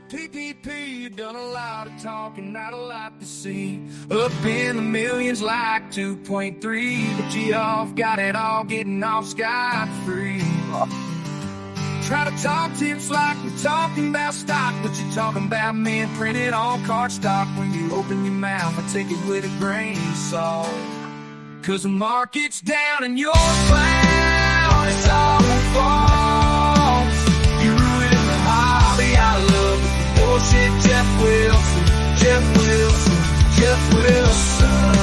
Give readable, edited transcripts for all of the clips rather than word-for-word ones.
PPP, you done a lot of talking, not a lot to see. Up in the millions like 2.3, but you all got it all, getting off scot-free. Try to talk tips like we're talking about stock, but you're talking about men printed on cardstock. When you open your mouth, I take it with a grain of salt. Cause the market's down and you're down, it's all false. You ruin the hobby I love with the bullshit. Jeff Wilson, Jeff Wilson, Jeff Wilson.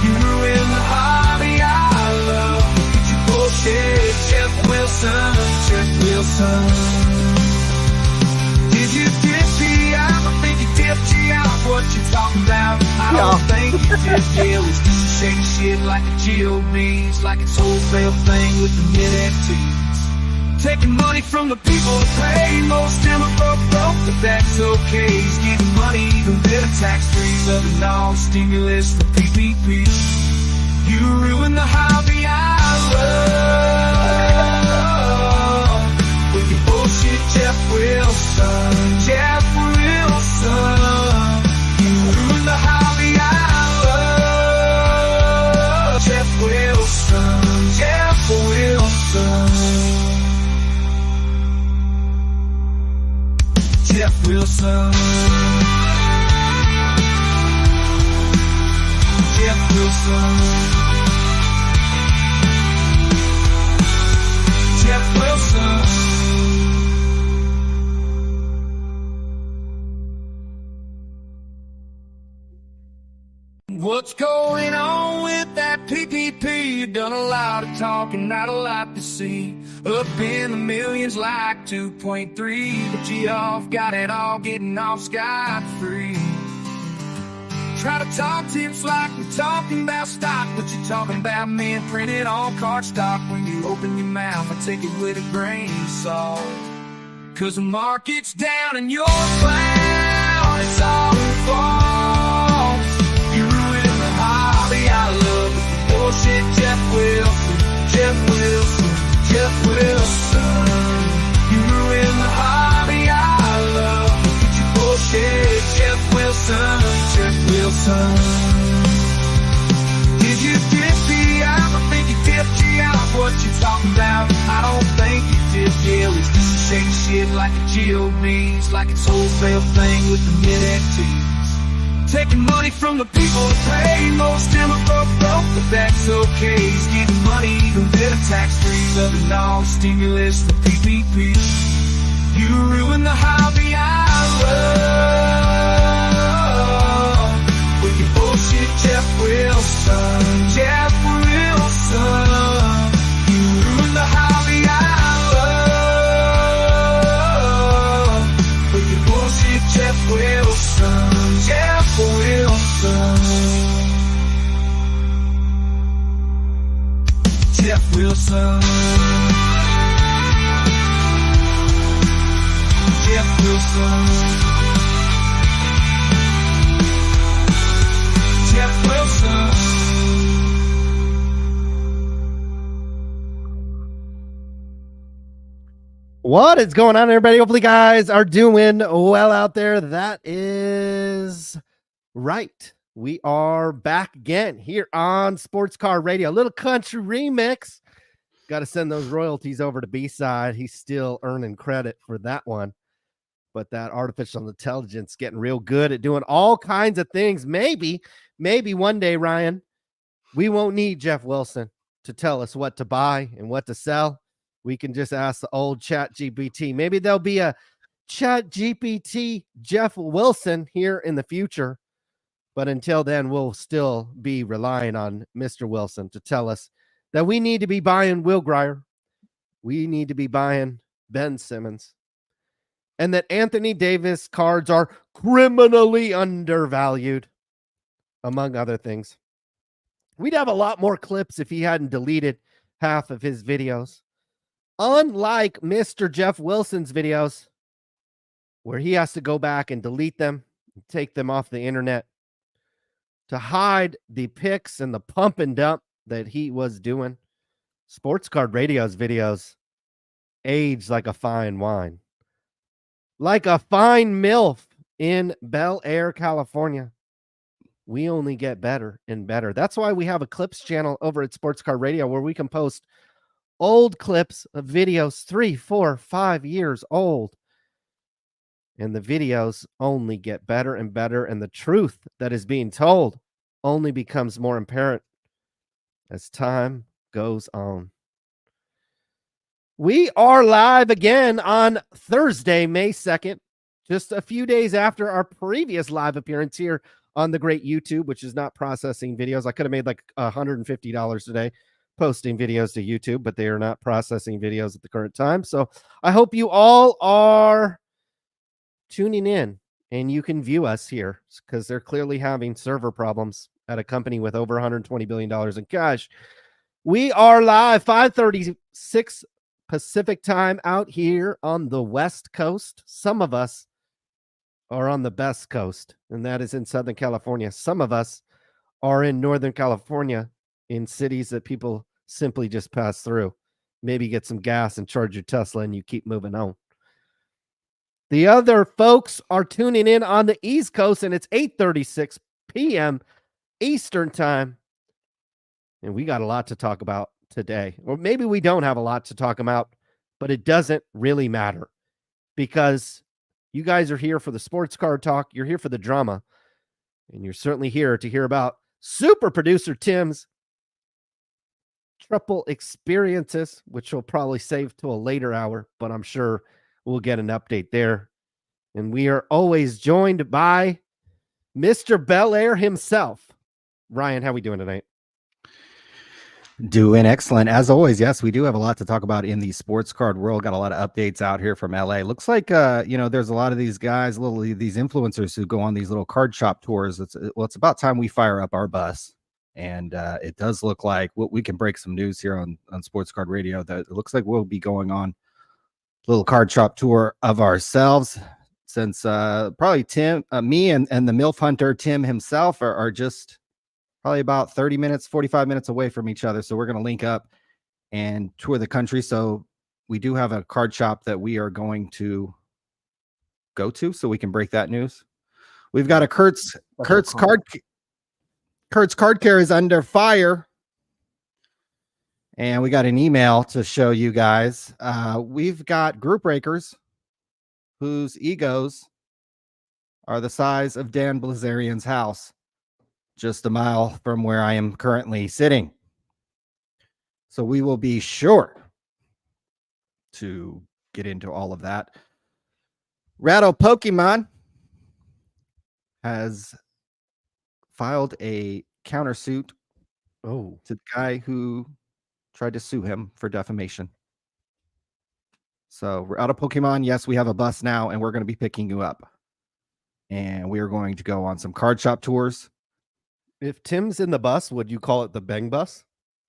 You ruin the hobby I love with your bullshit. Jeff Wilson, Jeff Wilson. Did you dip me out? I think you dipped you out. What you talking about? I don't think you did. Yeah, it's just the same shit like a GOBs, like it's wholesale thing with the mid-FTs. Taking money from the people to pay. Most of them are broke, but that's okay. He's getting money, even better tax-free. Loving all stimulus, the PPP. You ruin the hobby I love with your bullshit, Jeff Wilson, Jeff Wilson. You ruin the hobby I love, Jeff Wilson, Jeff Wilson. Jeff Wilson, Jeff Wilson, Jeff Wilson. What's going on with that PPP? You done a lot of talking, not a lot to see. Up in the millions like 2.3, but you all got it all, getting off scot-free. Try to talk tips like we're talking about stock, but you're talking about men printed on cardstock. When you open your mouth, I take it with a grain of salt. Cause the market's down and you're down, it's all false. You ruin the hobby I love with the bullshit. Jeff Wilson, Jeff Wilson, Jeff Wilson. You ruin the hobby I love with your bullshit. Jeff Wilson, Jeff Wilson. Did you dip me out? I think you dipped you out. What you talking about? I don't think you did. Yeah, it's just the same shit like a GOBs, like it's wholesale thing with the mid-FTs. Taking money from the people to pay. Most of them are broke, but that's okay. He's getting money, even better tax-free. Loving all stimulus, the PPP. You ruin the hobby I love with your bullshit, Jeff Wilson, Jeff Wilson. You ruin the hobby I love with your bullshit, Jeff Wilson, Jeff Wilson. Jeff Wilson. Jeff Wilson. Jeff Wilson. What is going on, everybody? Hopefully, guys are doing well out there. That is right. We are back again here on Sports Car Radio. A little country remix. Got to send those royalties over to B-Side. He's still earning credit for that one. But that artificial intelligence getting real good at doing all kinds of things. Maybe one day, Ryan, we won't need Jeff Wilson to tell us what to buy and what to sell. We can just ask the old Chat GPT. Maybe there'll be a Chat GPT Jeff Wilson here in the future. But until then, we'll still be relying on Mr. Wilson to tell us that we need to be buying Will Grier. We need to be buying Ben Simmons. And that Anthony Davis cards are criminally undervalued, among other things. We'd have a lot more clips if he hadn't deleted half of his videos. Unlike Mr. Jeff Wilson's videos, where he has to go back and delete them, and take them off the internet to hide the pics and the pump and dump that he was doing. Sports Card Radio's videos age like a fine wine. like a fine MILF in Bel Air, California. We only get better and better. That's why we have a clips channel over at Sports Car Radio where we can post old clips of videos 3, 4, 5 years old. And the videos only get better and better. And the truth that is being told only becomes more apparent as time goes on. We are live again on Thursday, May 2nd, just a few days after our previous live appearance here on the great YouTube, which is not processing videos. I could have made like $150 today posting videos to YouTube, but they are not processing videos at the current time. So I hope you all are tuning in and you can view us here because they're clearly having server problems at a company with over $120 billion in cash. We are live 5:36 Pacific time out here on the West Coast. Some of us are on the best coast, and that is in Southern California. Some of us are in Northern California in cities that people simply just pass through. Maybe get some gas and charge your Tesla and you keep moving on. The other folks are tuning in on the East Coast, and it's 8:36 p.m. Eastern time. And we got a lot to talk about today. Or maybe we don't have a lot to talk about, but it doesn't really matter because you guys are here for the sports car talk. You're here for the drama. And you're certainly here to hear about super producer Tim's triple experiences, which we'll probably save to a later hour, but I'm sure we'll get an update there. And we are always joined by Mr. Bel Air himself. Ryan, how we doing tonight? Doing excellent. As always, yes, we do have a lot to talk about in the sports card world. Got a lot of updates out here from LA. Looks like, there's a lot of these guys, these influencers who go on these little card shop tours. It's about time we fire up our bus. And it does look like we can break some news here on Sports Card Radio that it looks like we'll be going on a little card shop tour of ourselves since probably Tim, me and the MILF Hunter, Tim himself are just probably about 30 minutes, 45 minutes away from each other. So we're going to link up and tour the country. So we do have a card shop that we are going to go to so we can break that news. We've got a Kurt's Card Care is under fire. And we got an email to show you guys. We've got group breakers whose egos are the size of Dan Blazarian's house, just a mile from where I am currently sitting. So we will be sure to get into all of that. Rattle Pokemon has filed a countersuit to the guy who tried to sue him for defamation. So we're out of Pokemon. Yes, we have a bus now, and we're going to be picking you up. And we are going to go on some card shop tours. If Tim's in the bus, would you call it the Bang Bus?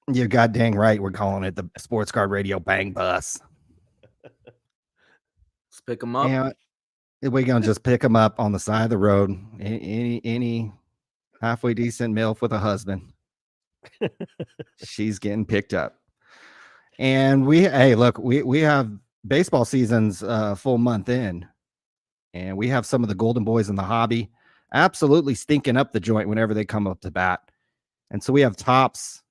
You're goddamn right. We're calling it the Sports Card Radio Bang Bus. Let's pick them up. And we're going to just pick them up on the side of the road. Any halfway decent MILF with a husband. She's getting picked up. And we have baseball season's full month in. And we have some of the golden boys in the hobby absolutely stinking up the joint whenever they come up to bat. And so we have Topps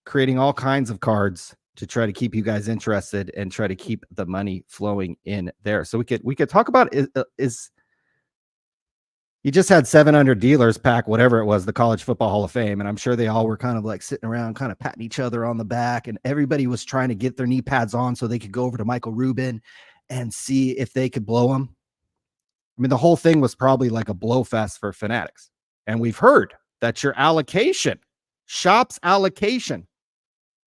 creating all kinds of cards to try to keep you guys interested and try to keep the money flowing in there. So we could talk about is you just had 700 dealers pack whatever it was, the College Football Hall of Fame. And I'm sure they all were kind of like sitting around, kind of patting each other on the back. And everybody was trying to get their knee pads on so they could go over to Michael Rubin and see if they could blow him. I mean, the whole thing was probably like a blow fest for fanatics. And we've heard that your allocation, shop's allocation,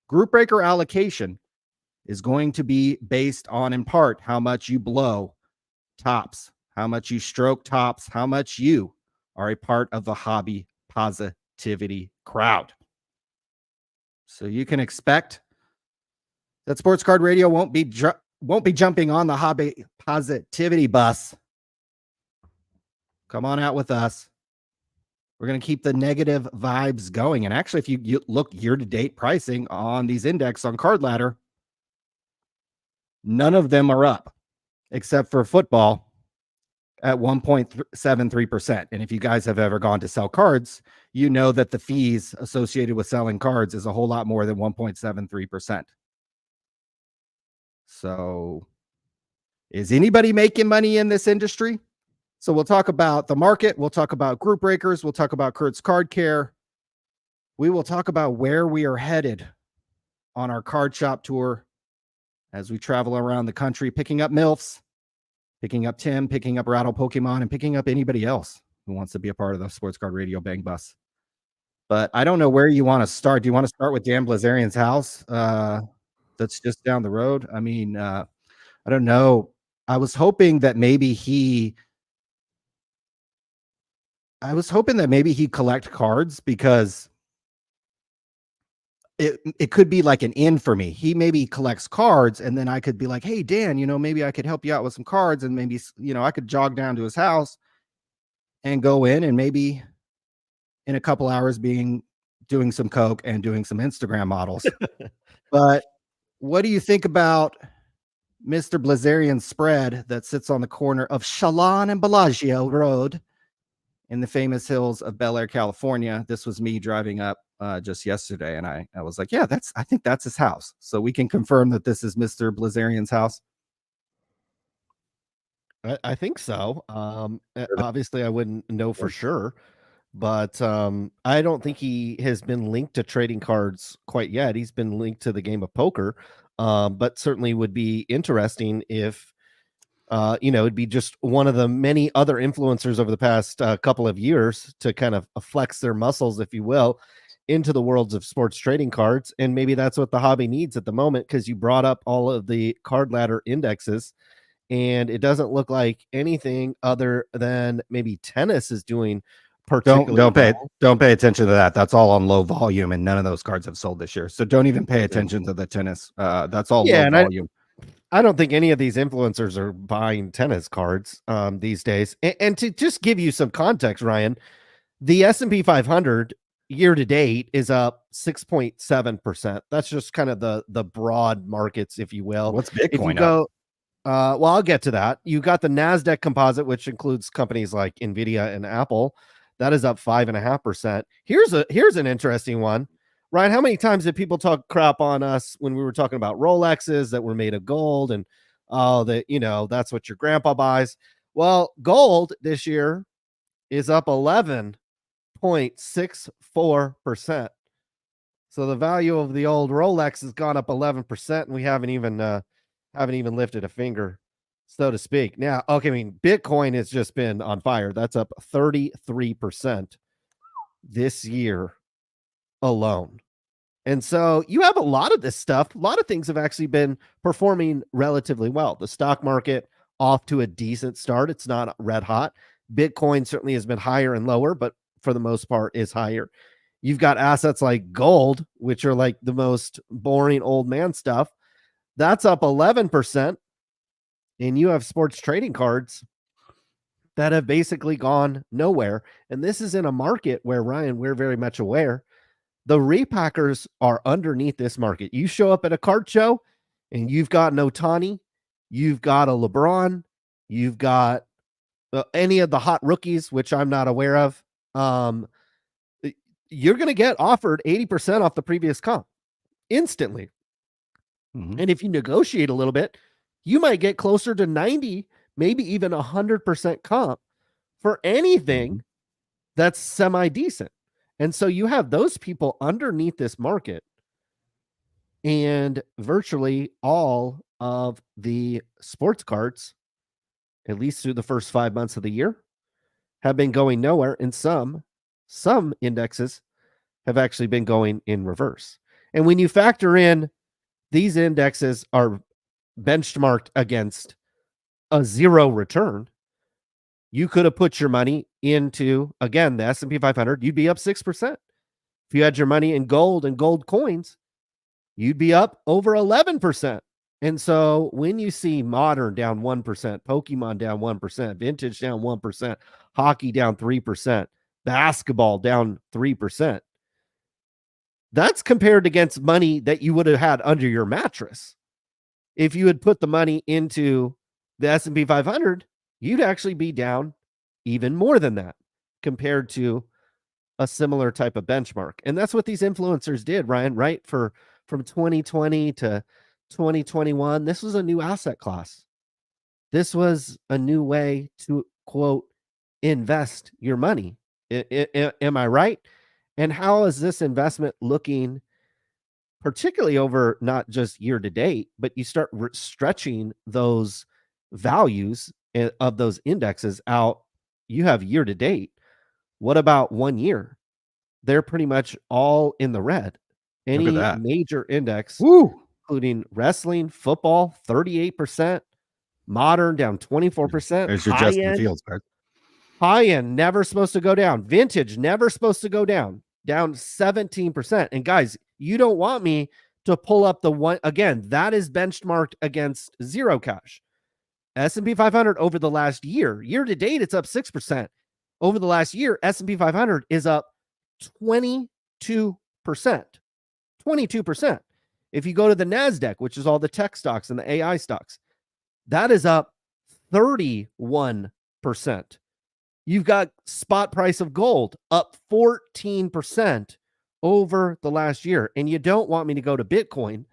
group breaker allocation is going to be based on, in part, how much you blow Topps, how much you stroke Topps, how much you are a part of the hobby positivity crowd. So you can expect that Sports Card Radio won't be jumping on the hobby positivity bus. Come on out with us. We're going to keep the negative vibes going. And actually, if you look year-to-date pricing on these index on Card Ladder, none of them are up except for football. at 1.73%. And if you guys have ever gone to sell cards, you know that the fees associated with selling cards is a whole lot more than 1.73%. So is anybody making money in this industry? So we'll talk about the market. We'll talk about group breakers. We'll talk about Kurt's Card Care. We will talk about where we are headed on our card shop tour as we travel around the country, picking up MILFs, picking up Tim, picking up Rattle Pokemon, and picking up anybody else who wants to be a part of the Sports Card Radio Bang Bus. But I don't know where you want to start. Do you want to start with Dan Blazarian's house? That's just down the road. I mean, I don't know. I was hoping that maybe he collect cards, because it could be like an in for me. He maybe collects cards, and then I could be like, hey, Dan, maybe I could help you out with some cards, and maybe, I could jog down to his house and go in, and maybe in a couple hours doing some coke and doing some Instagram models. But what do you think about Mr. Blazarian's spread that sits on the corner of Shalon and Bellagio Road in the famous hills of Bel Air, California? This was me driving up just yesterday, and I was like, yeah, I think that's his house. So we can confirm that this is Mr. Blazarian's house. I think so. Obviously I wouldn't know for sure, but I don't think he has been linked to trading cards quite yet. He's been linked to the game of poker, but certainly would be interesting if it'd be just one of the many other influencers over the past couple of years to kind of flex their muscles, if you will, into the worlds of sports trading cards. And maybe that's what the hobby needs at the moment, because you brought up all of the card ladder indexes, and it doesn't look like anything other than maybe tennis is doing particularly don't pay attention to that. That's all on low volume, and none of those cards have sold this year. So don't even pay attention to the tennis. That's all low volume. I don't think any of these influencers are buying tennis cards these days. And to just give you some context, Ryan, the S&P 500 year to date is up 6.7%. That's just kind of the broad markets, if you will. What's Bitcoin if you go, well, I'll get to that. You got the NASDAQ composite, which includes companies like NVIDIA and Apple. That is up 5.5%. Here's an interesting one. Ryan, how many times did people talk crap on us when we were talking about Rolexes that were made of gold, and that's what your grandpa buys? Well, gold this year is up 11.64%. So the value of the old Rolex has gone up 11%, and we haven't even lifted a finger, so to speak. Now, okay, I mean, Bitcoin has just been on fire. That's up 33% this year alone. And so you have a lot of this stuff. A lot of things have actually been performing relatively well. The stock market off to a decent start. It's not red hot. Bitcoin certainly has been higher and lower, but for the most part is higher. You've got assets like gold, which are like the most boring old man stuff. That's up 11%. And you have sports trading cards that have basically gone nowhere. And this is in a market where, Ryan, we're very much aware, the repackers are underneath this market. You show up at a card show and you've got an Ohtani, you've got a LeBron, you've got any of the hot rookies, which I'm not aware of. You're going to get offered 80% off the previous comp instantly. Mm-hmm. And if you negotiate a little bit, you might get closer to 90, maybe even 100% comp for anything that's semi-decent. And so you have those people underneath this market, and virtually all of the sports cards, at least through the first 5 months of the year, have been going nowhere. And some indexes have actually been going in reverse. And when you factor in these indexes are benchmarked against a zero return, you could have put your money into, again, the S&P 500, you'd be up 6%. If you had your money in gold and gold coins, you'd be up over 11%. And so when you see modern down 1%, Pokemon down 1%, vintage down 1%, hockey down 3%, basketball down 3%, that's compared against money that you would have had under your mattress. If you had put the money into the S&P 500, you'd actually be down even more than that compared to a similar type of benchmark. And that's what these influencers did, Ryan, right? From 2020 to 2021, this was a new asset class. This was a new way to, quote, invest your money. Am I right? And how is this investment looking, particularly over not just year to date, but you start stretching those values of those indexes out? You have year to date. What about 1 year? They're pretty much all in the red. Look at Any that. major index, Woo! including wrestling, football, 38%, modern down 24%, There's your high Justin end, Fields card. high end never supposed to go down, vintage never supposed to go down 17%. And guys, you don't want me to pull up the one again, that is benchmarked against zero cash. S&P 500 over the last year to date, it's up 6%. Over the last year, S&P 500 is up 22%. 22%. If you go to the NASDAQ, which is all the tech stocks and the AI stocks, that is up 31%. You've got spot price of gold up 14% over the last year. And you don't want me to go to Bitcoin.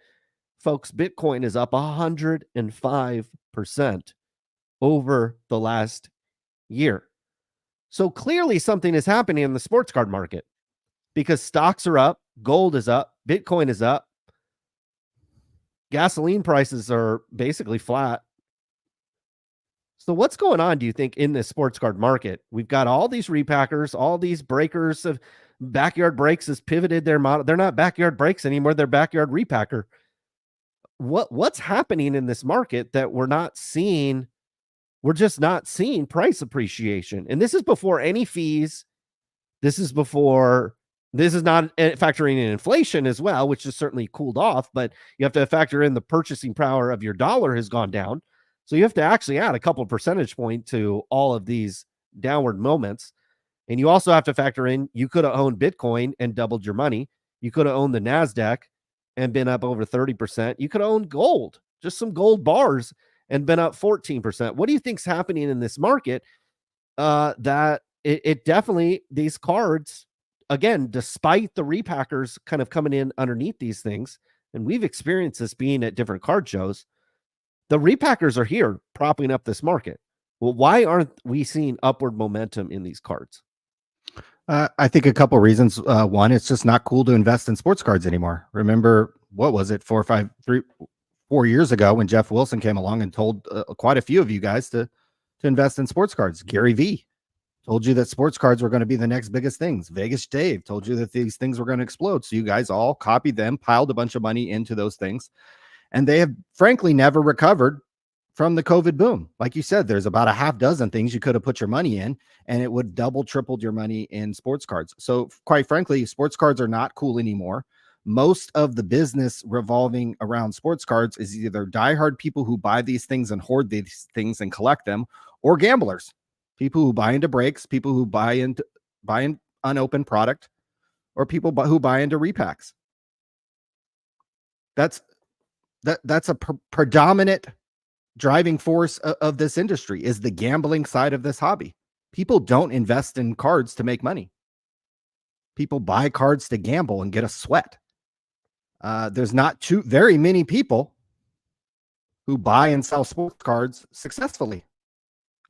Folks, Bitcoin is up 105% over the last year. So clearly something is happening in the sports card market because stocks are up, gold is up, Bitcoin is up, gasoline prices are basically flat. So what's going on, do you think, in this sports card market? We've got all these repackers, all these breakers of Backyard Breaks has pivoted their model. They're not Backyard Breaks anymore. They're Backyard Repacker. What's happening in this market that we're not seeing? We're just not seeing price appreciation. And this is before any fees. This is not factoring in inflation as well, which has certainly cooled off, but you have to factor in the purchasing power of your dollar has gone down. So you have to actually add a couple of percentage points to all of these downward moments. And you also have to factor in, you could have owned Bitcoin and doubled your money. You could have owned the NASDAQ and been up over 30%. You could have owned gold, just some gold bars, and been up 14%. What do you think's happening in this market? That it definitely, these cards, again, despite the repackers kind of coming in underneath these things, and we've experienced this being at different card shows, the repackers are here propping up this market. Well, why aren't we seeing upward momentum in these cards? I think a couple reasons. One, it's just not cool to invest in sports cards anymore. Remember, what was it, 4 years ago when Jeff Wilson came along and told quite a few of you guys to invest in sports cards. Gary V told you that sports cards were going to be the next biggest things. Vegas Dave told you that these things were going to explode. So you guys all copied them, piled a bunch of money into those things. And they have frankly never recovered from the COVID boom. Like you said, there's about a half dozen things you could have put your money in and it would double, tripled your money in sports cards. So quite frankly, sports cards are not cool anymore. Most of the business revolving around sports cards is either diehard people who buy these things and hoard these things and collect them, or gamblers, people who buy into breaks, people who buy in unopened product, or people who buy into repacks. That's a predominant driving force of this industry, is the gambling side of this hobby. People don't invest in cards to make money. People buy cards to gamble and get a sweat. There's not very many people who buy and sell sports cards successfully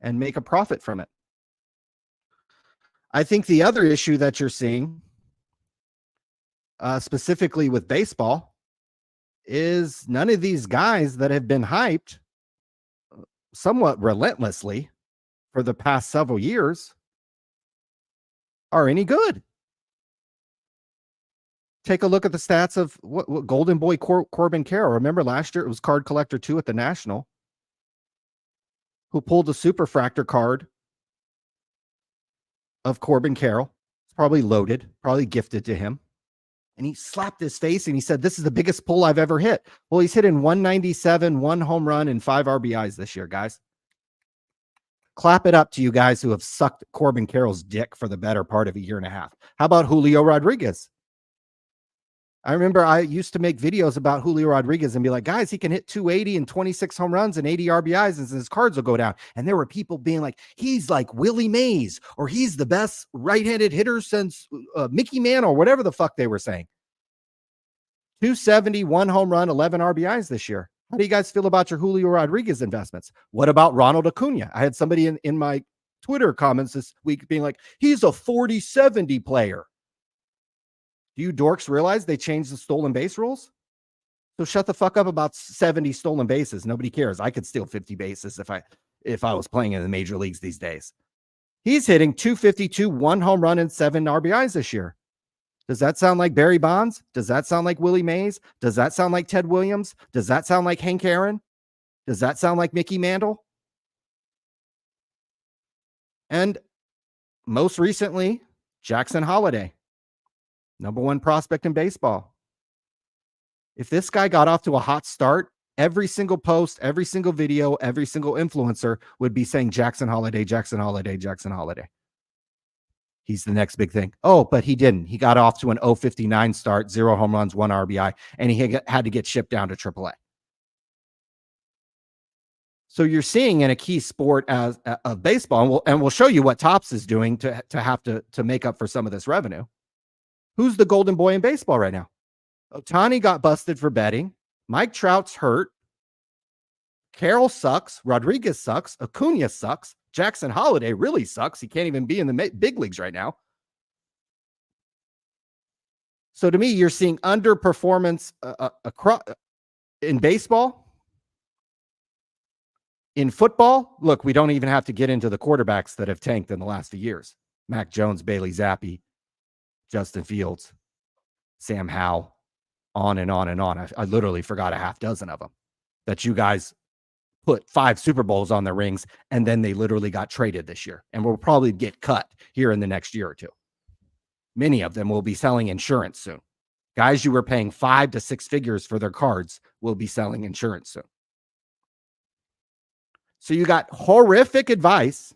and make a profit from it. I think the other issue that you're seeing, specifically with baseball, is none of these guys that have been hyped somewhat relentlessly for the past several years are any good. Take a look at the stats of what Golden Boy Corbin Carroll. Remember last year it was Card Collector 2 at the National, who pulled a Superfractor card of Corbin Carroll. It's probably loaded, probably gifted to him. And he slapped his face and he said, "This is the biggest pull I've ever hit." Well, he's hitting 197, 1 home run, and 5 RBIs this year, guys. Clap it up to you guys who have sucked Corbin Carroll's dick for the better part of a year and a half. How about Julio Rodriguez? I remember I used to make videos about Julio Rodriguez and be like, guys, he can hit 280 and 26 home runs and 80 RBIs and his cards will go down. And there were people being like, he's like Willie Mays, or he's the best right-handed hitter since Mickey Mantle, or whatever the fuck they were saying. 270, 1 home run, 11 RBIs this year. How do you guys feel about your Julio Rodriguez investments? What about Ronald Acuna? I had somebody in my Twitter comments this week being like, he's a 40-70 player. Do you dorks realize they changed the stolen base rules? So shut the fuck up about 70 stolen bases. Nobody cares. I could steal 50 bases if I was playing in the major leagues these days. He's hitting 252, 1 home run and 7 RBIs this year. Does that sound like Barry Bonds? Does that sound like Willie Mays? Does that sound like Ted Williams? Does that sound like Hank Aaron? Does that sound like Mickey Mantle? And most recently, Jackson Holliday, #1 prospect in baseball. If this guy got off to a hot start, every single post, every single video, every single influencer would be saying Jackson Holliday, Jackson Holliday, Jackson Holliday. He's the next big thing. Oh, but he didn't. He got off to an 0-59 start, 0 home runs, 1 RBI, and he had to get shipped down to AAA. So you're seeing in a key sport as of baseball, and we'll show you what Topps is doing to have to make up for some of this revenue. Who's the golden boy in baseball right now? Ohtani got busted for betting. Mike Trout's hurt. Carroll sucks. Rodriguez sucks. Acuna sucks. Jackson Holliday really sucks. He can't even be in the big leagues right now. So to me, you're seeing underperformance across in baseball. In football, look, we don't even have to get into the quarterbacks that have tanked in the last few years. Mac Jones, Bailey Zappi, Justin Fields, Sam Howell, on and on and on. I literally forgot a half dozen of them that you guys put 5 Super Bowls on their rings, and then they literally got traded this year and will probably get cut here in the next year or two. Many of them will be selling insurance soon. Guys you were paying 5 to 6 figures for their cards will be selling insurance soon. So you got horrific advice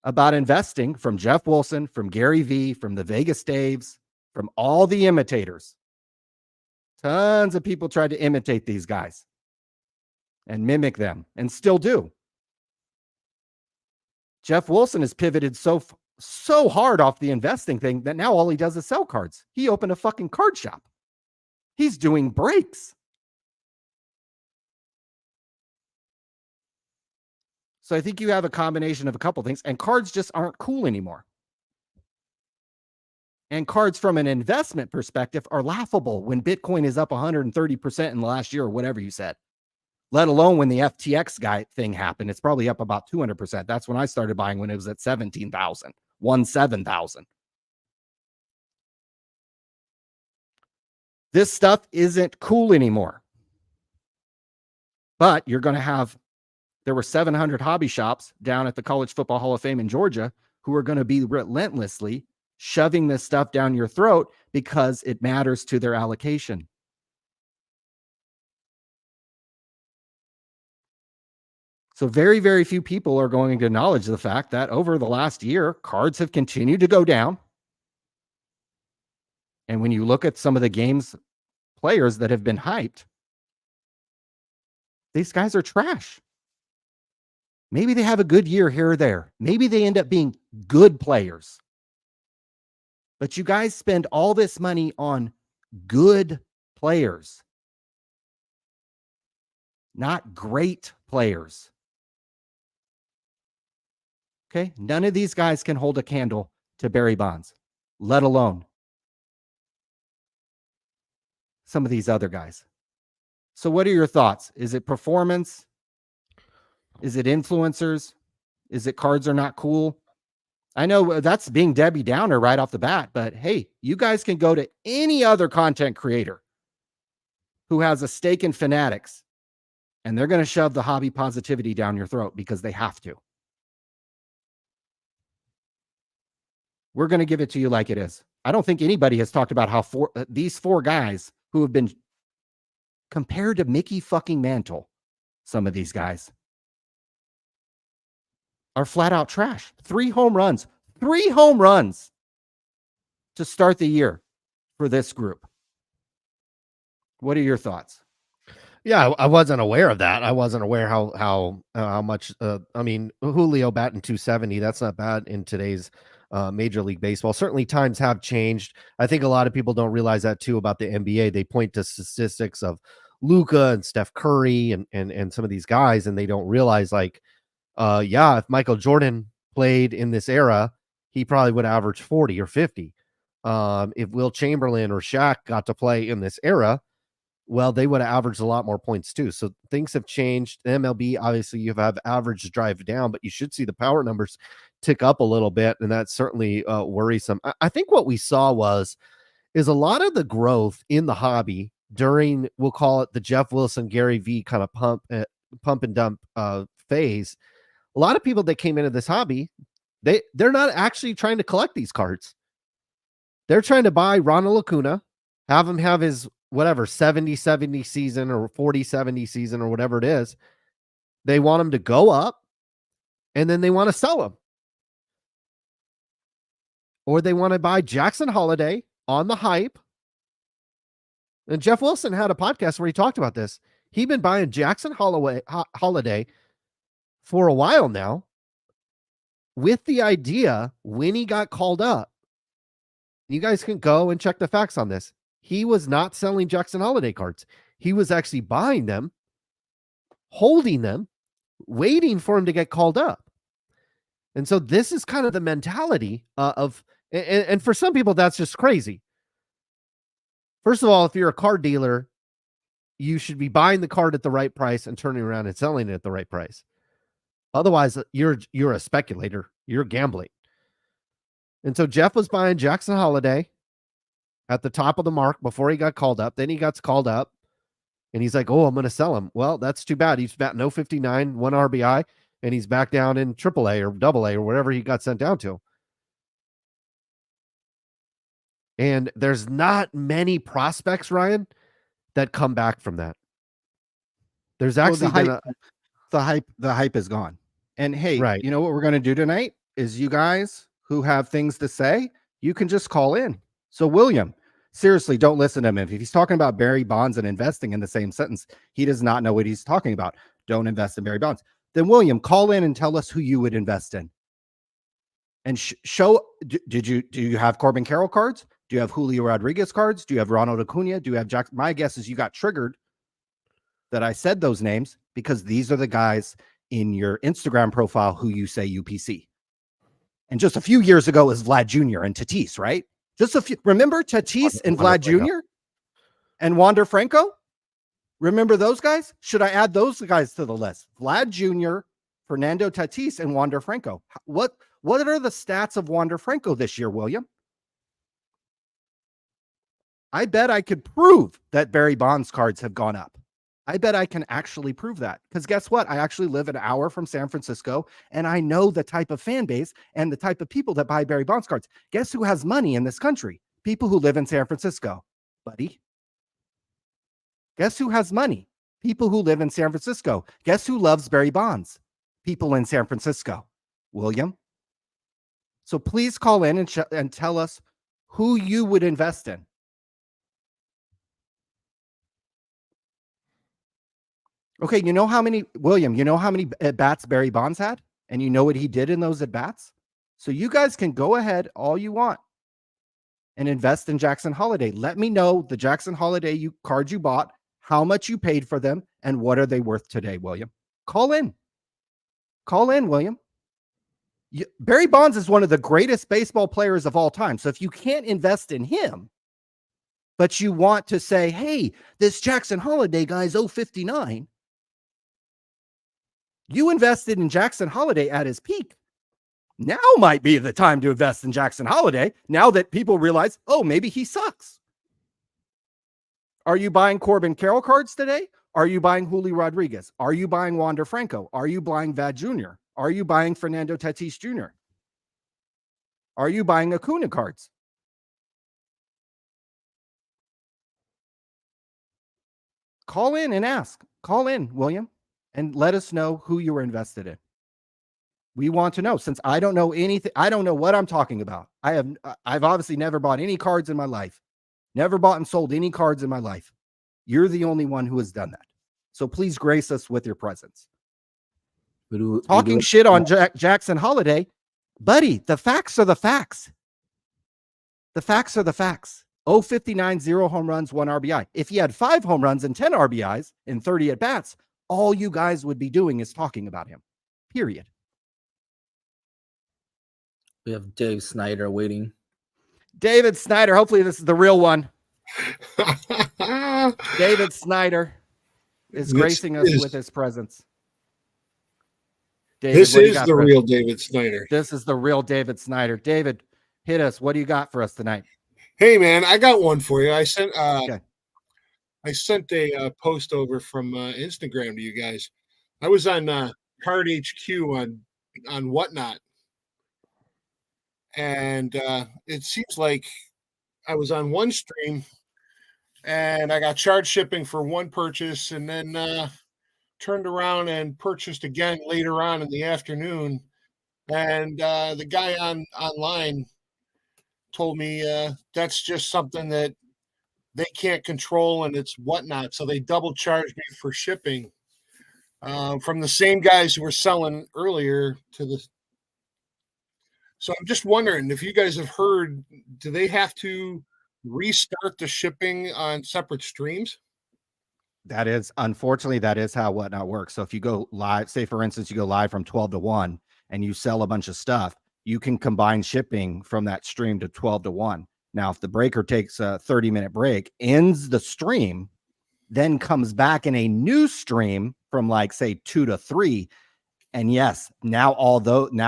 about investing from Jeff Wilson, from Gary Vee, from the Vegas Daves, from all the imitators. Tons of people tried to imitate these guys and mimic them, and still do. Jeff Wilson has pivoted so hard off the investing thing that now all he does is sell cards. He opened a fucking card shop. He's doing breaks. So I think you have a combination of a couple things, and cards just aren't cool anymore. And cards from an investment perspective are laughable when Bitcoin is up 130% in the last year or whatever you said. Let alone when the FTX guy thing happened. It's probably up about 200%. That's when I started buying, when it was at 17,000, 17,000. This stuff isn't cool anymore. But you're going to have, there were 700 hobby shops down at the College Football Hall of Fame in Georgia who are going to be relentlessly shoving this stuff down your throat because it matters to their allocation. So very, very few people are going to acknowledge the fact that over the last year, cards have continued to go down. And when you look at some of the games players that have been hyped, these guys are trash. Maybe they have a good year here or there. Maybe they end up being good players. But you guys spend all this money on good players, not great players. Okay? None of these guys can hold a candle to Barry Bonds, let alone some of these other guys. So what are your thoughts? Is it performance? Is it influencers? Is it cards are not cool? I know that's being Debbie Downer right off the bat, but hey, you guys can go to any other content creator who has a stake in Fanatics, and they're going to shove the hobby positivity down your throat because they have to. We're going to give it to you like it is. I don't think anybody has talked about how these 4 guys who have been compared to Mickey fucking Mantle, some of these guys, are flat out trash. 3 home runs to start the year for this group. What are your thoughts? Yeah, I wasn't aware of that. I wasn't aware how much. I mean, Julio batting 270. That's not bad in today's Major League Baseball. Certainly, times have changed. I think a lot of people don't realize that too about the NBA. They point to statistics of Luca and Steph Curry and some of these guys, and they don't realize like, yeah, if Michael Jordan played in this era, he probably would average 40 or 50. If Will Chamberlain or Shaq got to play in this era, well, they would have averaged a lot more points too. So things have changed. The MLB, obviously, you have average drive down, but you should see the power numbers tick up a little bit, and that's certainly worrisome. I think what we saw is a lot of the growth in the hobby during, we'll call it the Jeff Wilson, Gary V kind of pump and dump phase. A lot of people that came into this hobby, they're not actually trying to collect these cards. They're trying to buy Ronald Acuna, have him have his whatever 70-70 season or 40-70 season or whatever it is. They want him to go up, and then they want to sell him. Or they want to buy Jackson Holiday on the hype. And Jeff Wilson had a podcast where he talked about this. He'd been buying Jackson Holiday for a while now, with the idea when he got called up. You guys can go and check the facts on this. He was not selling Jackson Holiday cards. He was actually buying them, holding them, waiting for him to get called up. And so this is kind of the mentality and for some people, that's just crazy. First of all, if you're a card dealer, you should be buying the card at the right price and turning around and selling it at the right price. Otherwise, you're a speculator. You're gambling. And so Jeff was buying Jackson Holiday at the top of the mark before he got called up. Then he got called up, and he's like, oh, I'm going to sell him. Well, that's too bad. He's batting 0.59, 1 RBI, and he's back down in AAA or AA or wherever he got sent down to. And there's not many prospects, Ryan, that come back from that. There's actually the hype is gone. And hey, right. You know what we're going to do tonight is you guys who have things to say, you can just call in. So William, seriously, don't listen to him. If he's talking about Barry Bonds and investing in the same sentence, he does not know what he's talking about. Don't invest in Barry Bonds. Then William, call in and tell us who you would invest in. And show, do you have Corbin Carroll cards? Do you have Julio Rodriguez cards? Do you have Ronald Acuna? Do you have Jack? My guess is you got triggered that I said those names because these are the guys in your Instagram profile who you say UPC. And just a few years ago is Vlad Jr. and Tatis, right? Just a few. Remember Tatis and Vlad Jr. and Wander Franco? Remember those guys? Should I add those guys to the list? Vlad Jr., Fernando Tatis, and Wander Franco. What are the stats of Wander Franco this year, William? I bet I could prove that Barry Bonds cards have gone up. I bet I can actually prove that. Because guess what? I actually live an hour from San Francisco, and I know the type of fan base and the type of people that buy Barry Bonds cards. Guess who has money in this country? People who live in San Francisco, buddy. Guess who has money? People who live in San Francisco. Guess who loves Barry Bonds? People in San Francisco. William. So please call in and tell us who you would invest in. Okay, you know how many, William, you know how many at-bats Barry Bonds had? And you know what he did in those at-bats? So you guys can go ahead all you want and invest in Jackson Holiday. Let me know the Jackson Holiday cards you bought, how much you paid for them, and what are they worth today, William? Call in. Call in, William. Barry Bonds is one of the greatest baseball players of all time. So if you can't invest in him, but you want to say, hey, this Jackson Holiday guy's 0.59, you invested in Jackson Holiday at his peak. Now might be the time to invest in Jackson Holiday, now that people realize, oh, maybe he sucks. Are you buying Corbin Carroll cards today? Are you buying Julio Rodriguez? Are you buying Wander Franco? Are you buying Vlad Jr.? Are you buying Fernando Tatis Jr.? Are you buying Acuna cards? Call in and ask. Call in, William, and let us know who you were invested in. We want to know, since I don't know anything. I don't know what I'm talking about. I've obviously never bought any cards in my life. Never bought and sold any cards in my life. You're the only one who has done that. So please grace us with your presence. Talking shit on Jackson Holiday, buddy, the facts are the facts. The facts are the facts. 059, 0 home runs, 1 RBI. If he had 5 home runs and 10 RBIs and 30 at bats, all you guys would be doing is talking about him. Period. We have Dave Snyder waiting. David Snyder. Hopefully this is the real one. David Snyder is gracing us with his presence. David, this is the real David Snyder. This is the real David Snyder. David, hit us. What do you got for us tonight? Hey, man, I got one for you. I sent Okay. I sent a post over from Instagram to you guys. I was on Card HQ on Whatnot, and it seems like I was on one stream, and I got charged shipping for one purchase, and then turned around and purchased again later on in the afternoon. And the guy online told me that's just something that they can't control, and it's Whatnot. So they double charged me for shipping from the same guys who were selling earlier to the. So I'm just wondering if you guys have heard, do they have to restart the shipping on separate streams? Unfortunately, that is how Whatnot works. So if you go live, say for instance, you go live from 12 to 1 and you sell a bunch of stuff, you can combine shipping from that stream to 12 to 1. Now, if the breaker takes a 30-minute break, ends the stream, then comes back in a new stream from like, say, 2 to 3. And yes, now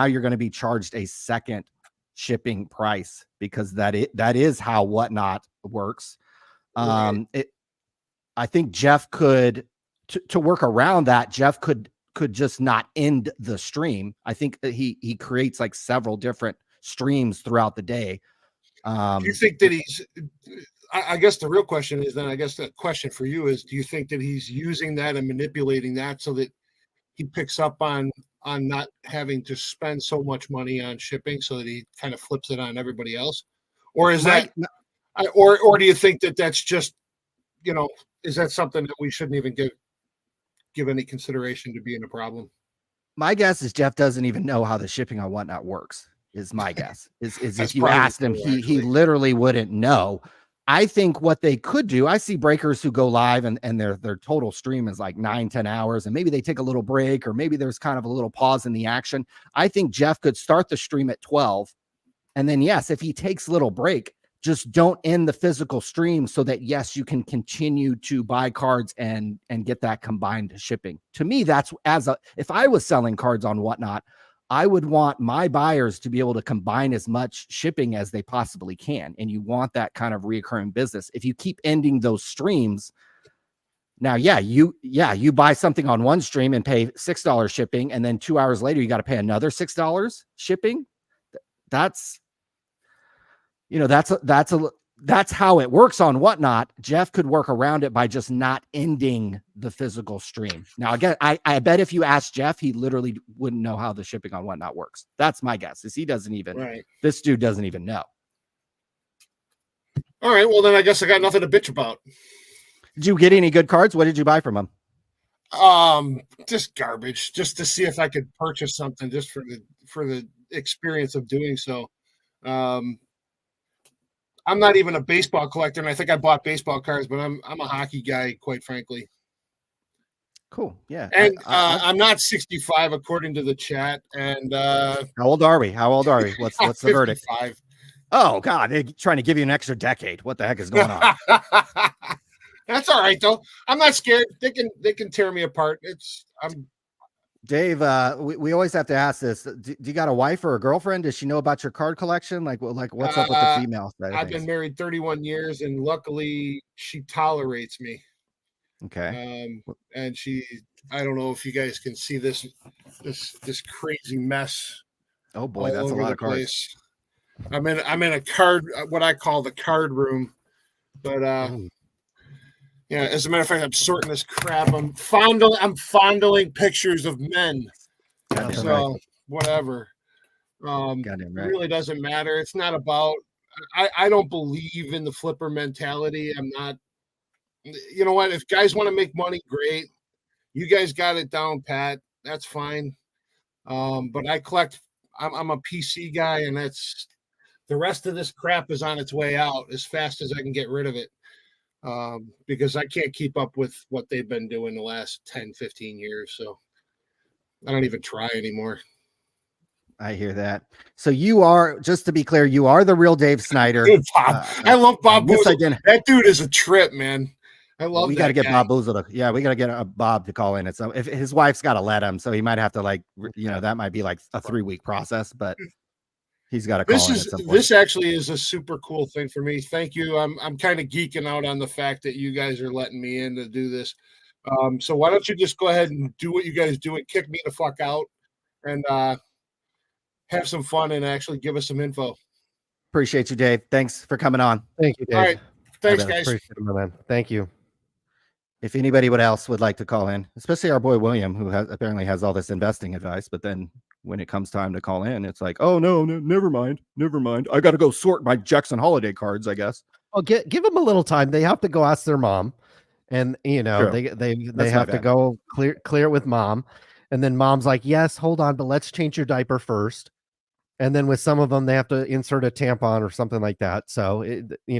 you're going to be charged a second shipping price because that is how Whatnot works. Right. I think Jeff could to work around that. Jeff could just not end the stream. I think that he creates like several different streams throughout the day. Do you think that he's? I guess the real question is then. I guess the question for you is: do you think that he's using that and manipulating that so that he picks up on not having to spend so much money on shipping, so that he kind of flips it on everybody else, or is that, or do you think that that's just, is that something that we shouldn't even give any consideration to being a problem? My guess is Jeff doesn't even know how the shipping on Whatnot works. Is my guess. Is if you probably asked him, true, he literally wouldn't know. I think what they could do, I see breakers who go live and their total stream is like 9-10 hours, and maybe they take a little break, or maybe there's kind of a little pause in the action. I think Jeff could start the stream at 12, and then yes, if he takes a little break, just don't end the physical stream so that yes, you can continue to buy cards and get that combined shipping. To me, that's if I was selling cards on Whatnot, I would want my buyers to be able to combine as much shipping as they possibly can. And you want that kind of reoccurring business. If you keep ending those streams, now, you buy something on one stream and pay $6 shipping, and then 2 hours later, you got to pay another $6 shipping. That's how it works on Whatnot. Jeff could work around it by just not ending the physical stream. Now, again, I bet if you ask Jeff, he literally wouldn't know how the shipping on Whatnot works. That's my guess, is he doesn't even, right. This dude doesn't even know. All right, well, then I guess I got nothing to bitch about. Did you get any good cards? What did you buy from him? Just garbage, just to see if I could purchase something just for the experience of doing so. I'm not even a baseball collector, and I think I bought baseball cards, but I'm a hockey guy, quite frankly. Cool. Yeah. And I'm not 65 according to the chat. And how old are we? What's the verdict? 55. Oh God, they're trying to give you an extra decade. What the heck is going on? That's all right though. I'm not scared. They can tear me apart. Dave, we always have to ask this. Do you got a wife or a girlfriend? Does she know about your card collection? Like what's up with the female side? I've been married 31 years, and luckily she tolerates me. Okay. And I don't know if you guys can see this crazy mess. Oh boy, that's a lot of cards. I'm in a card, what I call the card room, but yeah. As a matter of fact, I'm sorting this crap. I'm fondling pictures of men. So whatever. It really doesn't matter. It's not about. I don't believe in the flipper mentality. I'm not You know what? If guys want to make money, great. You guys got it down pat. That's fine. But I collect. I'm a PC guy, and that's the rest of this crap is on its way out as fast as I can get rid of it. Because I can't keep up with what they've been doing the last 10, 15 years. So I don't even try anymore. I hear that. So you are, just to be clear, you are the real Dave Snyder. Dude, Bob. I love Bob Boozle. That dude is a trip, man. I love we got to get Bob Boozle to, yeah, we got to get Bob to call in. It's if his wife's got to let him, so he might have to that might be like a 3-week process, but he's got to call in at some point. This actually is a super cool thing for me. Thank you. I'm kind of geeking out on the fact that you guys are letting me in to do this. So why don't you just go ahead and do what you guys do and kick me the fuck out and have some fun and actually give us some info. Appreciate you, Dave. Thanks for coming on. Thank you, Dave. All right. Thanks, guys. Appreciate it, man. Thank you. If anybody else would like to call in, especially our boy William, who apparently has all this investing advice, but then when it comes time to call in, it's like, oh no, never mind. I got to go sort my Jackson holiday cards, I guess. Well, give them a little time. They have to go ask their mom, and True. they have to go clear it with mom, and then mom's like, yes, hold on, but let's change your diaper first. And then with some of them, they have to insert a tampon or something like that. So, they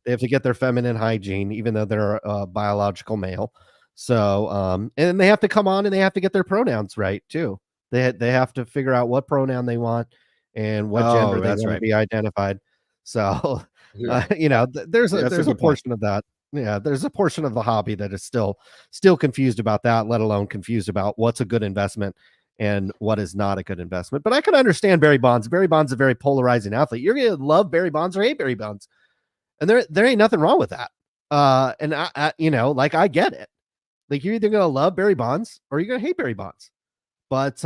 have to get their feminine hygiene, even though they're a biological male. So, and they have to come on and they have to get their pronouns right too. They have to figure out what pronoun they want and what gender they want to be identified. So, there's a portion of that. Yeah, there's a portion of the hobby that is still confused about that, let alone confused about what's a good investment and what is not a good investment. But I can understand Barry Bonds. Barry Bonds is a very polarizing athlete. You're going to love Barry Bonds or hate Barry Bonds. And there ain't nothing wrong with that. And I get it. Like, you're either going to love Barry Bonds or you're going to hate Barry Bonds. But